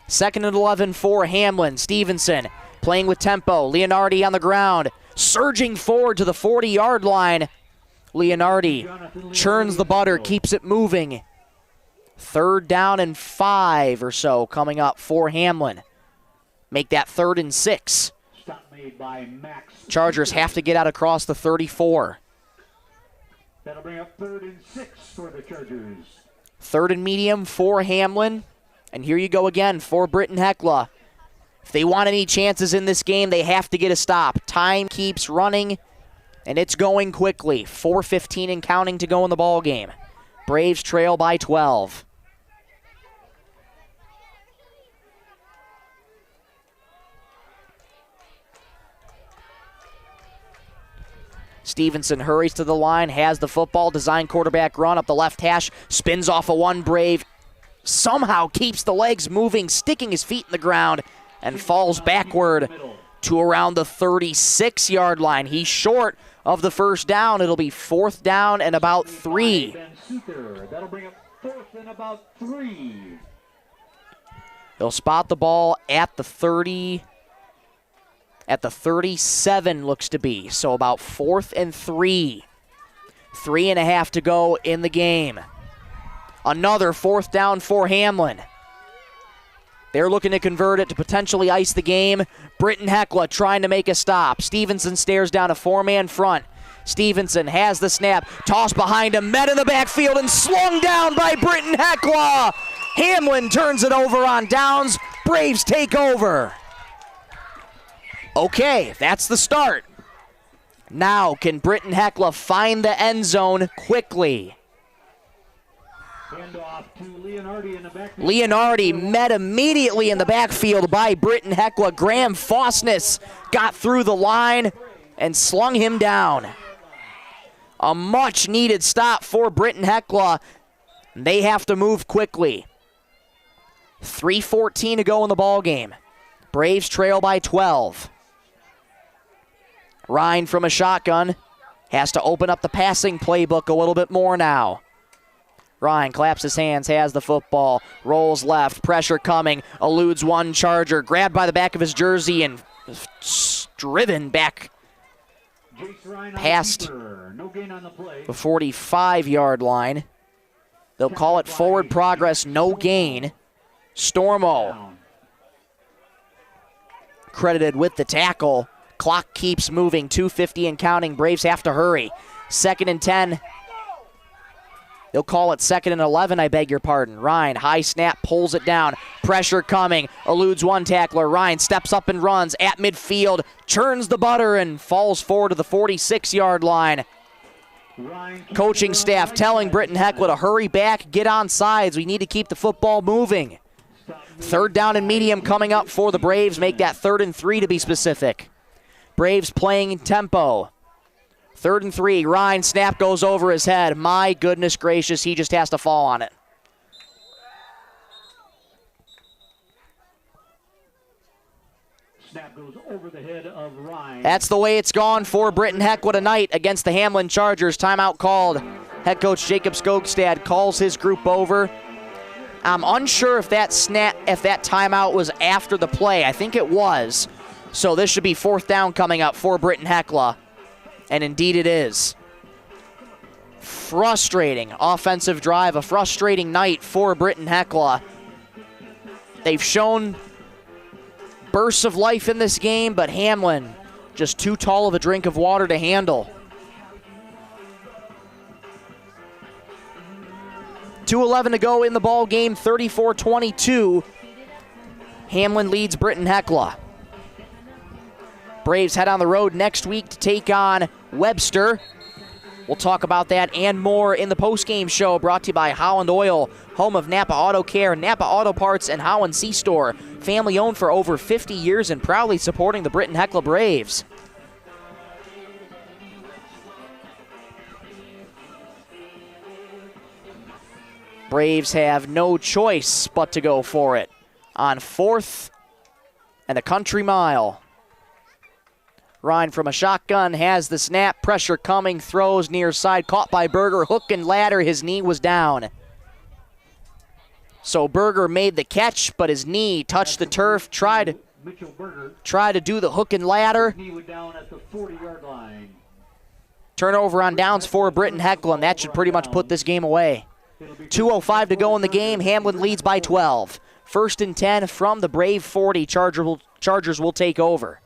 Second and 11 for Hamlin. Stevenson playing with tempo. Leonardi on the ground, surging forward to the 40-yard line. Leonardi churns the butter, keeps it moving. 3rd down and 5 or so coming up for Hamlin. Make that 3rd and 6. Stop made by Max. Chargers have to get out across the 34. That'll bring up 3rd and 6 for the Chargers. 3rd and medium for Hamlin. And here you go again for Britton-Hecla. If they want any chances in this game, they have to get a stop. Time keeps running, and it's going quickly. 4:15 and counting to go in the ball game. Braves trail by 12. Stevenson hurries to the line, has the football, design quarterback run up the left hash, spins off a one Brave, somehow keeps the legs moving, sticking his feet in the ground, and falls backward to around the 36-yard line. He's short of the first down. It'll be 4th down and about 3. That'll bring up 4th and about 3. They'll spot the ball at the 30, at the 37 looks to be. So about 4th and 3. 3.5 to go in the game. Another 4th down for Hamlin. They're looking to convert it to potentially ice the game. Britton-Hecla trying to make a stop. Stevenson stares down a 4-man front. Stevenson has the snap. Tossed behind him. Met in the backfield and slung down by Britton-Hecla. Hamlin turns it over on downs. Braves take over. Okay, that's the start. Now, can Britton-Hecla find the end zone quickly? Leonardi met immediately in the backfield by Britton-Hecla. Graham Fossness got through the line and slung him down. A much-needed stop for Britton-Hecla. They have to move quickly. 3:14 to go in the ball game. Braves trail by 12. Ryan from a shotgun has to open up the passing playbook a little bit more now. Ryan claps his hands, has the football, rolls left, pressure coming, eludes one Charger, grabbed by the back of his jersey and driven back past the 45-yard line. They'll call it forward progress, no gain. Stormo credited with the tackle. Clock keeps moving, 2:50 and counting. Braves have to hurry. 2nd and 10. They'll call it 2nd and 11, I beg your pardon. Ryan, high snap, pulls it down. Pressure coming, eludes one tackler. Ryan steps up and runs at midfield, churns the butter and falls forward to the 46-yard line. Coaching staff telling Britton-Hecla to hurry back, get on sides. We need to keep the football moving. 3rd down and medium coming up for the Braves. Make that 3rd and 3 to be specific. Braves playing tempo. 3rd and 3. Ryan snap goes over his head. My goodness gracious, he just has to fall on it. Snap goes over the head of Ryan. That's the way it's gone for Britton-Hecla tonight against the Hamlin Chargers. Timeout called. Head coach Jacob Skogstad calls his group over. I'm unsure if that timeout was after the play. I think it was. So this should be 4th down coming up for Britton-Hecla. And indeed it is. Frustrating offensive drive, a frustrating night for Britton-Hecla. They've shown bursts of life in this game, but Hamlin just too tall of a drink of water to handle. 2:11 to go in the ball game, 34-22. Hamlin leads Britton-Hecla. Braves head on the road next week to take on Webster. We'll talk about that and more in the postgame show, brought to you by Holland Oil, home of Napa Auto Care, Napa Auto Parts, and Holland C-Store. Family owned for over 50 years and proudly supporting the Britton-Hecla Braves. Braves have no choice but to go for it on 4th and a country mile. Ryan from a shotgun has the snap, pressure coming, throws near side, caught by Berger, hook and ladder, his knee was down. So Berger made the catch, but his knee touched the turf, tried to do the hook and ladder. Knee was down at the 40-yard line. Turnover on downs for Britton-Hecla, and that should pretty much put this game away. 2:05 to go in the game, Hamlin leads by 12. 1st and 10 from the Brave 40, Chargers will take over.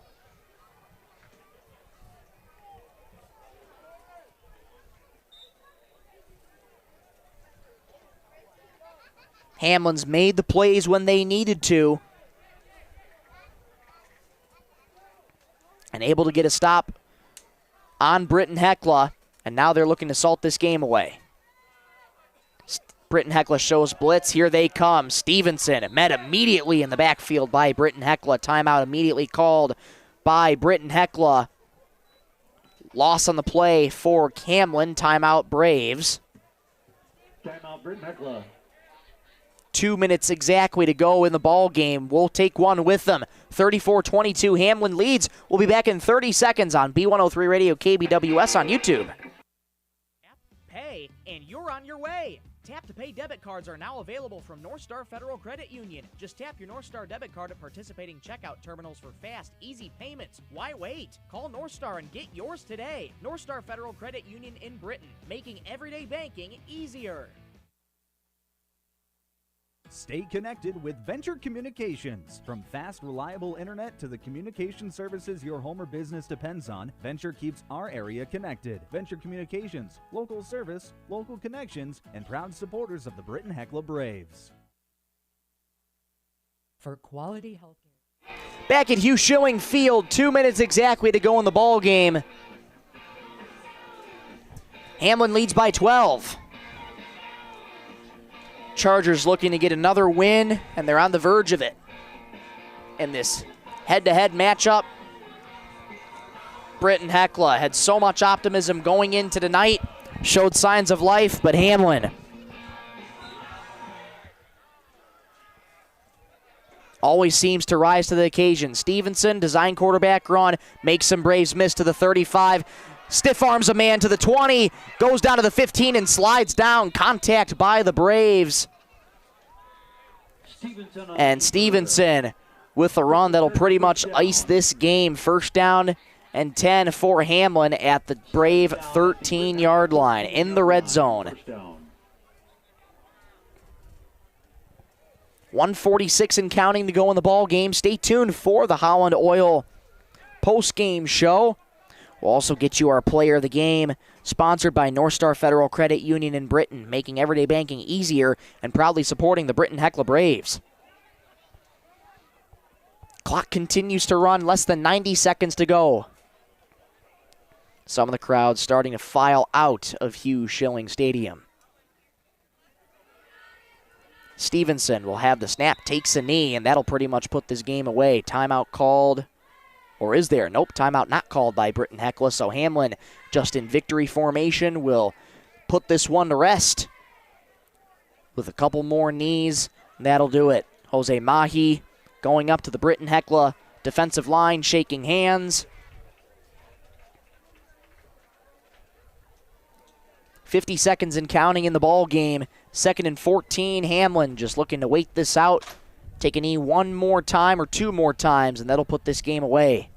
Hamlin's made the plays when they needed to. And able to get a stop on Britton-Hecla. And now they're looking to salt this game away. Britton-Hecla shows blitz. Here they come. Stevenson met immediately in the backfield by Britton-Hecla. Timeout immediately called by Britton-Hecla. Loss on the play for Hamlin. Timeout Braves. Timeout Britton-Hecla. 2 minutes exactly to go in the ball game. We'll take one with them. 34-22, Hamlin leads. We'll be back in 30 seconds on B103 Radio, KBWS on YouTube. Pay, and you're on your way. Tap to Pay debit cards are now available from North Star Federal Credit Union. Just tap your North Star debit card at participating checkout terminals for fast, easy payments. Why wait? Call North Star and get yours today. North Star Federal Credit Union in Britton, making everyday banking easier. Stay connected with Venture Communications. From fast, reliable internet to the communication services your home or business depends on, Venture keeps our area connected. Venture Communications, local service, local connections, and proud supporters of the Britton-Hecla Braves. For quality healthcare. Back at Hugh Schilling Field, 2 minutes exactly to go in the ball game. Hamlin leads by 12. Chargers looking to get another win, and they're on the verge of it. In this head-to-head matchup, Britton-Hecla had so much optimism going into the night, showed signs of life, but Hamlin always seems to rise to the occasion. Stevenson, design quarterback run, makes some Braves miss to the 35. Stiff arms a man to the 20, goes down to the 15 and slides down. Contact by the Braves. And Stevenson with a run that'll pretty much ice this game. 1st down and 10 for Hamlin at the Brave 13-yard line in the red zone. 1:46 and counting to go in the ball game. Stay tuned for the Holland Oil post-game show. We'll also get you our player of the game, sponsored by North Star Federal Credit Union in Britton, making everyday banking easier and proudly supporting the Britton-Hecla Braves. Clock continues to run, less than 90 seconds to go. Some of the crowd starting to file out of Hugh Schilling Stadium. Stevenson will have the snap, takes a knee, and that'll pretty much put this game away. Timeout called. Or is there? Nope, timeout not called by Britton-Hecla, so Hamlin, just in victory formation, will put this one to rest with a couple more knees, and that'll do it. Jose Mahi going up to the Britton-Hecla defensive line, shaking hands. 50 seconds and counting in the ball game. 2nd and 14, Hamlin just looking to wait this out take a knee one more time or two more times, and that'll put this game away.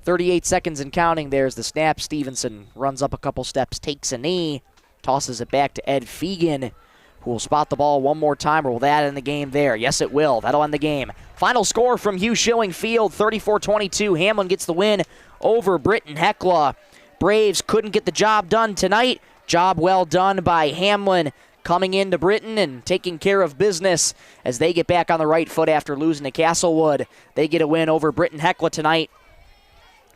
38 seconds and counting. There's the snap. Stevenson runs up a couple steps, takes a knee, tosses it back to Ed Fegan, who will spot the ball one more time, or will that end the game there? Yes, it will. That'll end the game. Final score from Hugh Schilling Field, 34-22. Hamlin gets the win over Britton-Hecla. Braves couldn't get the job done tonight. Job well done by Hamlin coming into Britton and taking care of business as they get back on the right foot after losing to Castlewood. They get a win over Britton-Hecla tonight,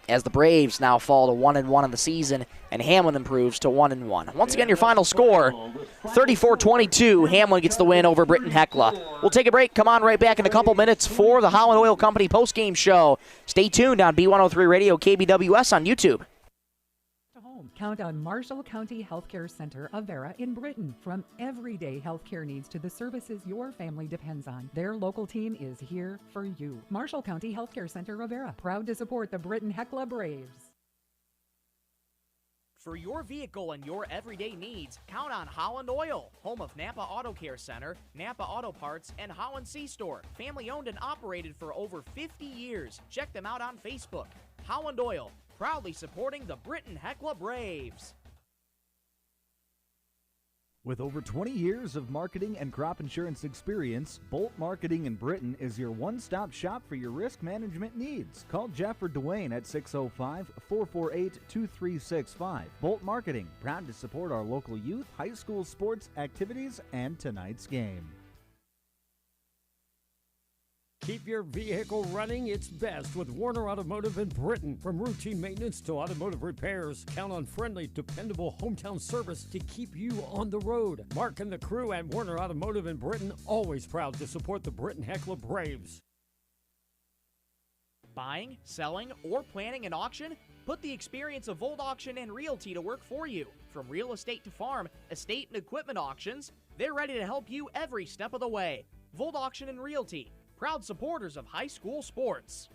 as the Braves now fall to 1-1 on the season, and Hamlin improves to 1-1. Once again, your final score, 34-22. Hamlin gets the win over Britton-Hecla. We'll take a break. Come on right back in a couple minutes for the Holland Oil Company postgame show. Stay tuned on B103 Radio, KBWS on YouTube. Count on Marshall County Healthcare Center of Vera in Britton. From everyday healthcare needs to the services your family depends on, their local team is here for you. Marshall County Healthcare Center of Vera, proud to support the Britton-Hecla Braves. For your vehicle and your everyday needs, count on Holland Oil, home of Napa Auto Care Center, Napa Auto Parts, and Holland C-Store. Family owned and operated for over 50 years. Check them out on Facebook. Holland Oil, proudly supporting the Britton-Hecla Braves. With over 20 years of marketing and crop insurance experience, Bolt Marketing in Britton is your one-stop shop for your risk management needs. Call Jeff or Dwayne at 605-448-2365. Bolt Marketing, proud to support our local youth, high school sports activities, and tonight's game. Keep your vehicle running its best with Warner Automotive in Britton. From routine maintenance to automotive repairs, count on friendly, dependable hometown service to keep you on the road. Mark and the crew at Warner Automotive in Britton, always proud to support the Britton-Hecla Braves. Buying, selling, or planning an auction? Put the experience of Volt Auction and Realty to work for you. From real estate to farm, estate and equipment auctions, they're ready to help you every step of the way. Volt Auction and Realty, proud supporters of high school sports.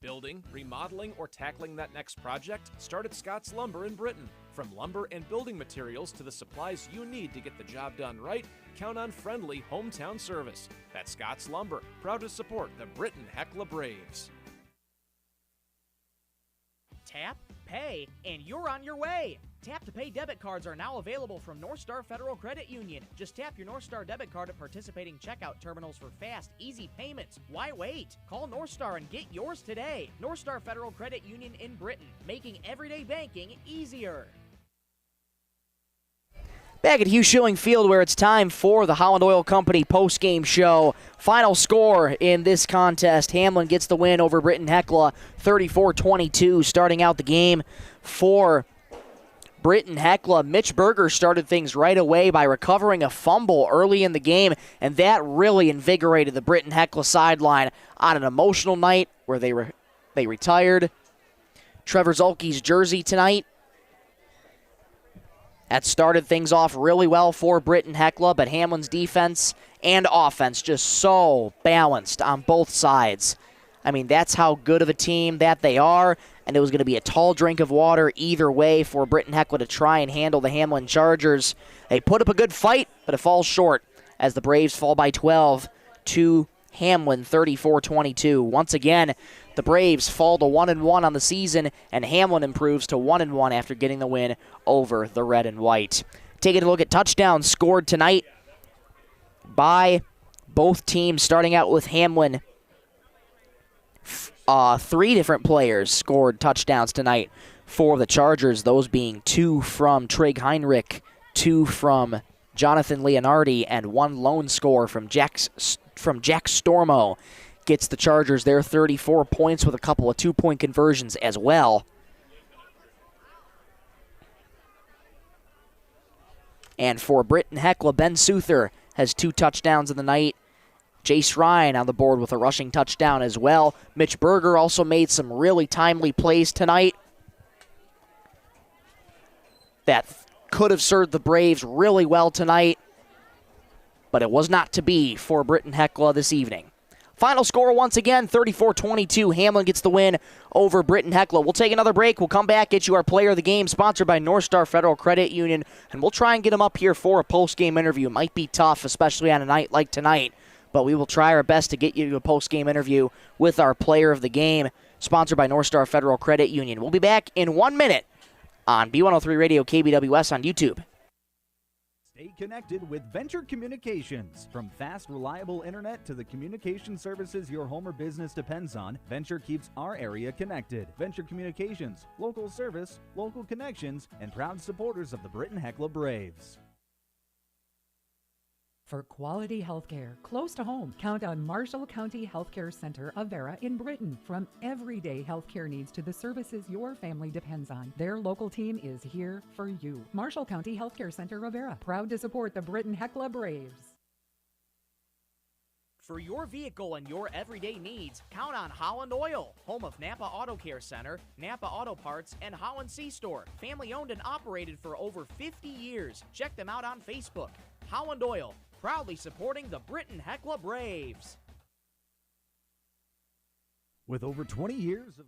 Building, remodeling, or tackling that next project? Start at Scott's Lumber in Britton. From lumber and building materials to the supplies you need to get the job done right, count on friendly hometown service. That's Scott's Lumber, proud to support the Britton-Hecla Braves. Tap, pay, and you're on your way. Tap to Pay debit cards are now available from North Star Federal Credit Union. Just tap your North Star debit card at participating checkout terminals for fast, easy payments. Why wait? Call North Star and get yours today. North Star Federal Credit Union in Britton, making everyday banking easier. Back at Hugh Schilling Field, where it's time for the Holland Oil Company postgame show. Final score in this contest, Hamlin gets the win over Britton-Hecla, 34-22. Starting out the game for Britton-Hecla, Mitch Berger started things right away by recovering a fumble early in the game, and that really invigorated the Britton-Hecla sideline on an emotional night where they retired Trevor Zulke's jersey tonight. That started things off really well for Britton-Hecla, but Hamlin's defense and offense just so balanced on both sides. I mean, that's how good of a team that they are, and it was going to be a tall drink of water either way for Britton-Hecla to try and handle the Hamlin Chargers. They put up a good fight, but it falls short as the Braves fall by 12 to Hamlin, 34-22. Once again, the Braves fall to 1-1 on the season, and Hamlin improves to 1-1 after getting the win over the Red and White. Taking a look at touchdowns scored tonight by both teams, starting out with Hamlin. 3 different players scored touchdowns tonight for the Chargers, those being 2 from Trig Heinrich, 2 from Jonathan Leonardi, and 1 lone score from Jack Stormo. Gets the Chargers their 34 points with a couple of 2-point conversions as well. And for Britton-Hecla, Ben Souther has 2 touchdowns in the night. Jace Ryan on the board with a rushing touchdown as well. Mitch Berger also made some really timely plays tonight that could have served the Braves really well tonight, but it was not to be for Britton-Hecla this evening. Final score once again, 34-22. Hamlin gets the win over Britton-Hecla. We'll take another break. We'll come back, get you our player of the game, sponsored by North Star Federal Credit Union, and we'll try and get him up here for a post-game interview. It might be tough, especially on a night like tonight, but we will try our best to get you a post-game interview with our player of the game, sponsored by North Star Federal Credit Union. We'll be back in 1 minute on B103 Radio KBWS on YouTube. Stay connected with Venture Communications. From fast, reliable internet to the communication services your home or business depends on, Venture keeps our area connected. Venture Communications, local service, local connections, and proud supporters of the Britton-Hecla Braves. For quality healthcare close to home, count on Marshall County Healthcare Center of Vera in Britton. From everyday healthcare needs to the services your family depends on, their local team is here for you. Marshall County Healthcare Center of Vera, proud to support the Britton-Hecla Braves. For your vehicle and your everyday needs, count on Holland Oil, home of Napa Auto Care Center, Napa Auto Parts, and Holland C-Store. Family owned and operated for over 50 years. Check them out on Facebook. Holland Oil, proudly supporting the Britton-Hecla Braves. With over 20 years of...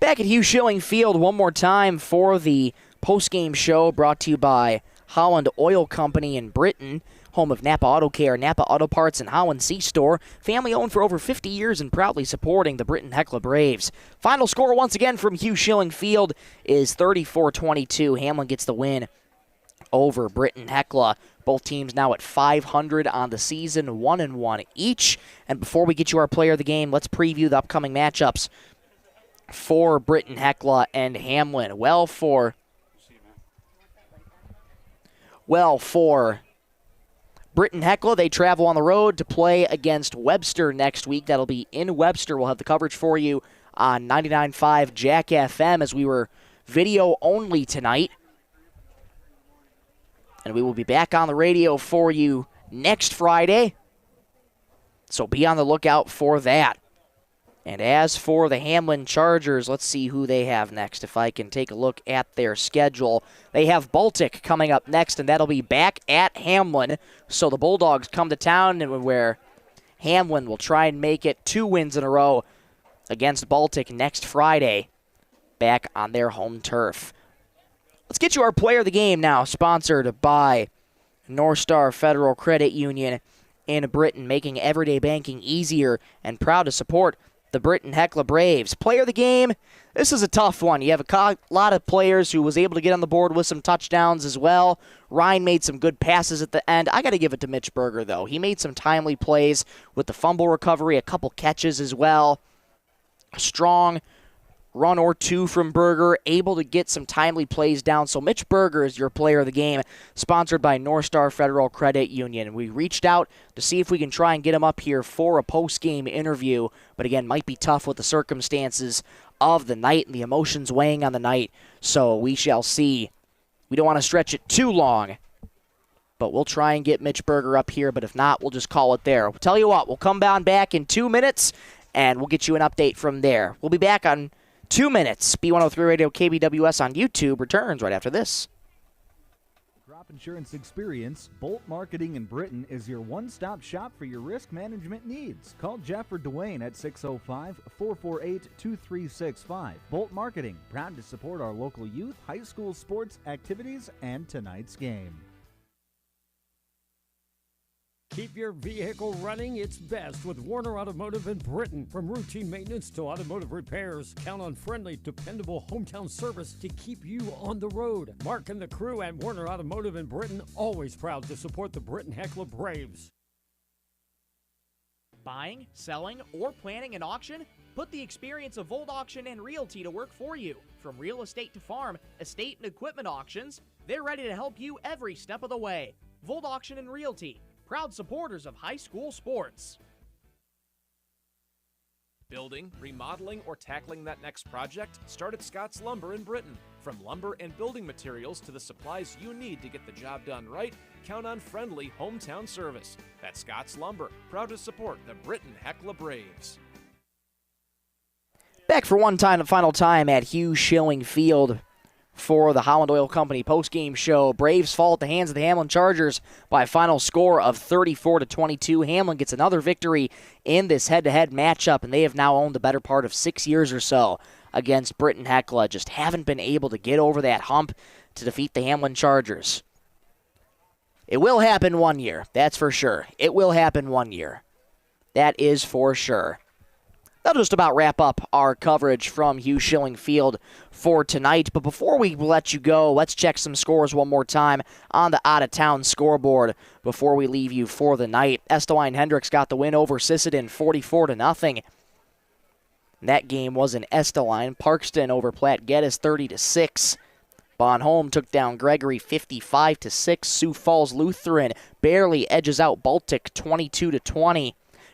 Back at Hugh Schilling Field one more time for the post-game show brought to you by Holland Oil Company in Britton, home of Napa Auto Care, Napa Auto Parts, and Holland C-Store. Family owned for over 50 years and proudly supporting the Britton-Hecla Braves. Final score once again from Hugh Schilling Field is 34-22. Hamlin gets the win over Britton-Hecla. Both teams now at 500 on the season, 1-1 each. And before we get you our player of the game, let's preview the upcoming matchups for Britton-Hecla and Hamlin. Well, for Britton-Hecla, they travel on the road to play against Webster next week. That'll be in Webster. We'll have the coverage for you on 99.5 Jack FM as we were video only tonight. And we will be back on the radio for you next Friday. So be on the lookout for that. And as for the Hamlin Chargers, let's see who they have next. If I can take a look at their schedule. They have Baltic coming up next, and that'll be back at Hamlin. So the Bulldogs come to town, and where Hamlin will try and make it 2 wins in a row against Baltic next Friday, back on their home turf. Let's get you our player of the game now, sponsored by North Star Federal Credit Union in Britton, making everyday banking easier and proud to support the Britton-Hecla Braves. Player of the game, this is a tough one. You have a lot of players who was able to get on the board with some touchdowns as well. Ryan made some good passes at the end. I got to give it to Mitch Berger, though. He made some timely plays with the fumble recovery, a couple catches as well. A strong run or two from Berger, able to get some timely plays down. So Mitch Berger is your player of the game, sponsored by North Star Federal Credit Union. We reached out to see if we can try and get him up here for a post-game interview, but again, might be tough with the circumstances of the night and the emotions weighing on the night, so we shall see. We don't want to stretch it too long, but we'll try and get Mitch Berger up here, but if not, we'll just call it there. We'll tell you what, we'll come down back in 2 minutes, and we'll get you an update from there. We'll be back on 2 minutes. B103 Radio KBWS on YouTube returns right after this. Crop insurance experience, Bolt Marketing in Britton is your one-stop shop for your risk management needs. Call Jeff or Dwayne at 605-448-2365. Bolt Marketing, proud to support our local youth, high school sports activities, and tonight's game. Keep your vehicle running its best with Warner Automotive in Britton. From routine maintenance to automotive repairs, count on friendly, dependable hometown service to keep you on the road. Mark and the crew at Warner Automotive in Britton, always proud to support the Britton-Hecla Braves. Buying, selling, or planning an auction? Put the experience of Volt Auction and Realty to work for you. From real estate to farm, estate and equipment auctions, they're ready to help you every step of the way. Volt Auction and Realty, proud supporters of high school sports. Building, remodeling, or tackling that next project? Start at Scott's Lumber in Britton. From lumber and building materials to the supplies you need to get the job done right, count on friendly hometown service. That's Scott's Lumber, proud to support the Britton-Hecla Braves. Back for one final time at Hugh Schilling Field for the Holland Oil Company postgame show. Braves fall at the hands of the Hamlin Chargers by a final score of 34-22. Hamlin gets another victory in this head-to-head matchup, and they have now owned the better part of 6 years or so against Britton-Hecla. Just haven't been able to get over that hump to defeat the Hamlin Chargers. It will happen one year, that's for sure. It will happen one year. That is for sure. That'll just about wrap up our coverage from Hugh Schilling Field for tonight. But before we let you go, let's check some scores one more time on the out-of-town scoreboard before we leave you for the night. Estelline Hendricks got the win over Sisseton 44-0. That game was in Estelline. Parkston over Platte Geddes 30-6. Bonholm took down Gregory 55-6. Sioux Falls Lutheran barely edges out Baltic 22-20.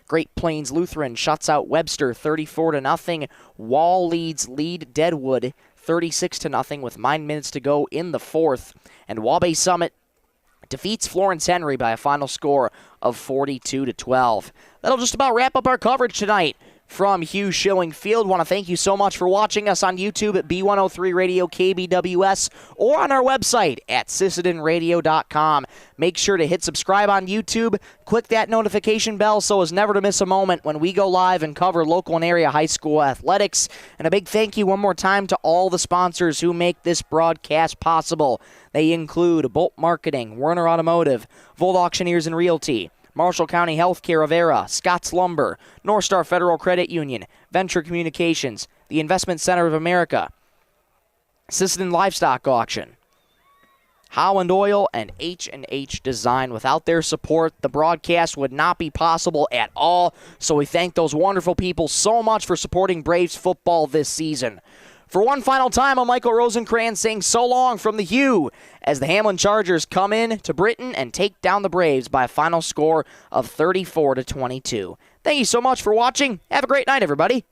Great Plains Lutheran shuts out Webster 34-0. Wall lead Deadwood 36-0 with 9 minutes to go in the fourth. And Waubay Summit defeats Florence Henry by a final score of 42-12. That'll just about wrap up our coverage tonight from Hugh Schilling Field. Want to thank you so much for watching us on YouTube at B103 Radio KBWS or on our website at SissetonRadio.com. Make sure to hit subscribe on YouTube. Click that notification bell so as never to miss a moment when we go live and cover local and area high school athletics. And a big thank you one more time to all the sponsors who make this broadcast possible. They include Bolt Marketing, Werner Automotive, Volt Auctioneers and Realty, Marshall County Healthcare of Avera, Scott's Lumber, North Star Federal Credit Union, Venture Communications, the Investment Center of America, Sisseton Livestock Auction, Holland Oil, and H&H Design. Without their support, the broadcast would not be possible at all. So we thank those wonderful people so much for supporting Braves football this season. For one final time, I'm Michael Rosencrantz saying so long from the Hugh as the Hamlin Chargers come in to Britton and take down the Braves by a final score of 34-22. Thank you so much for watching. Have a great night, everybody.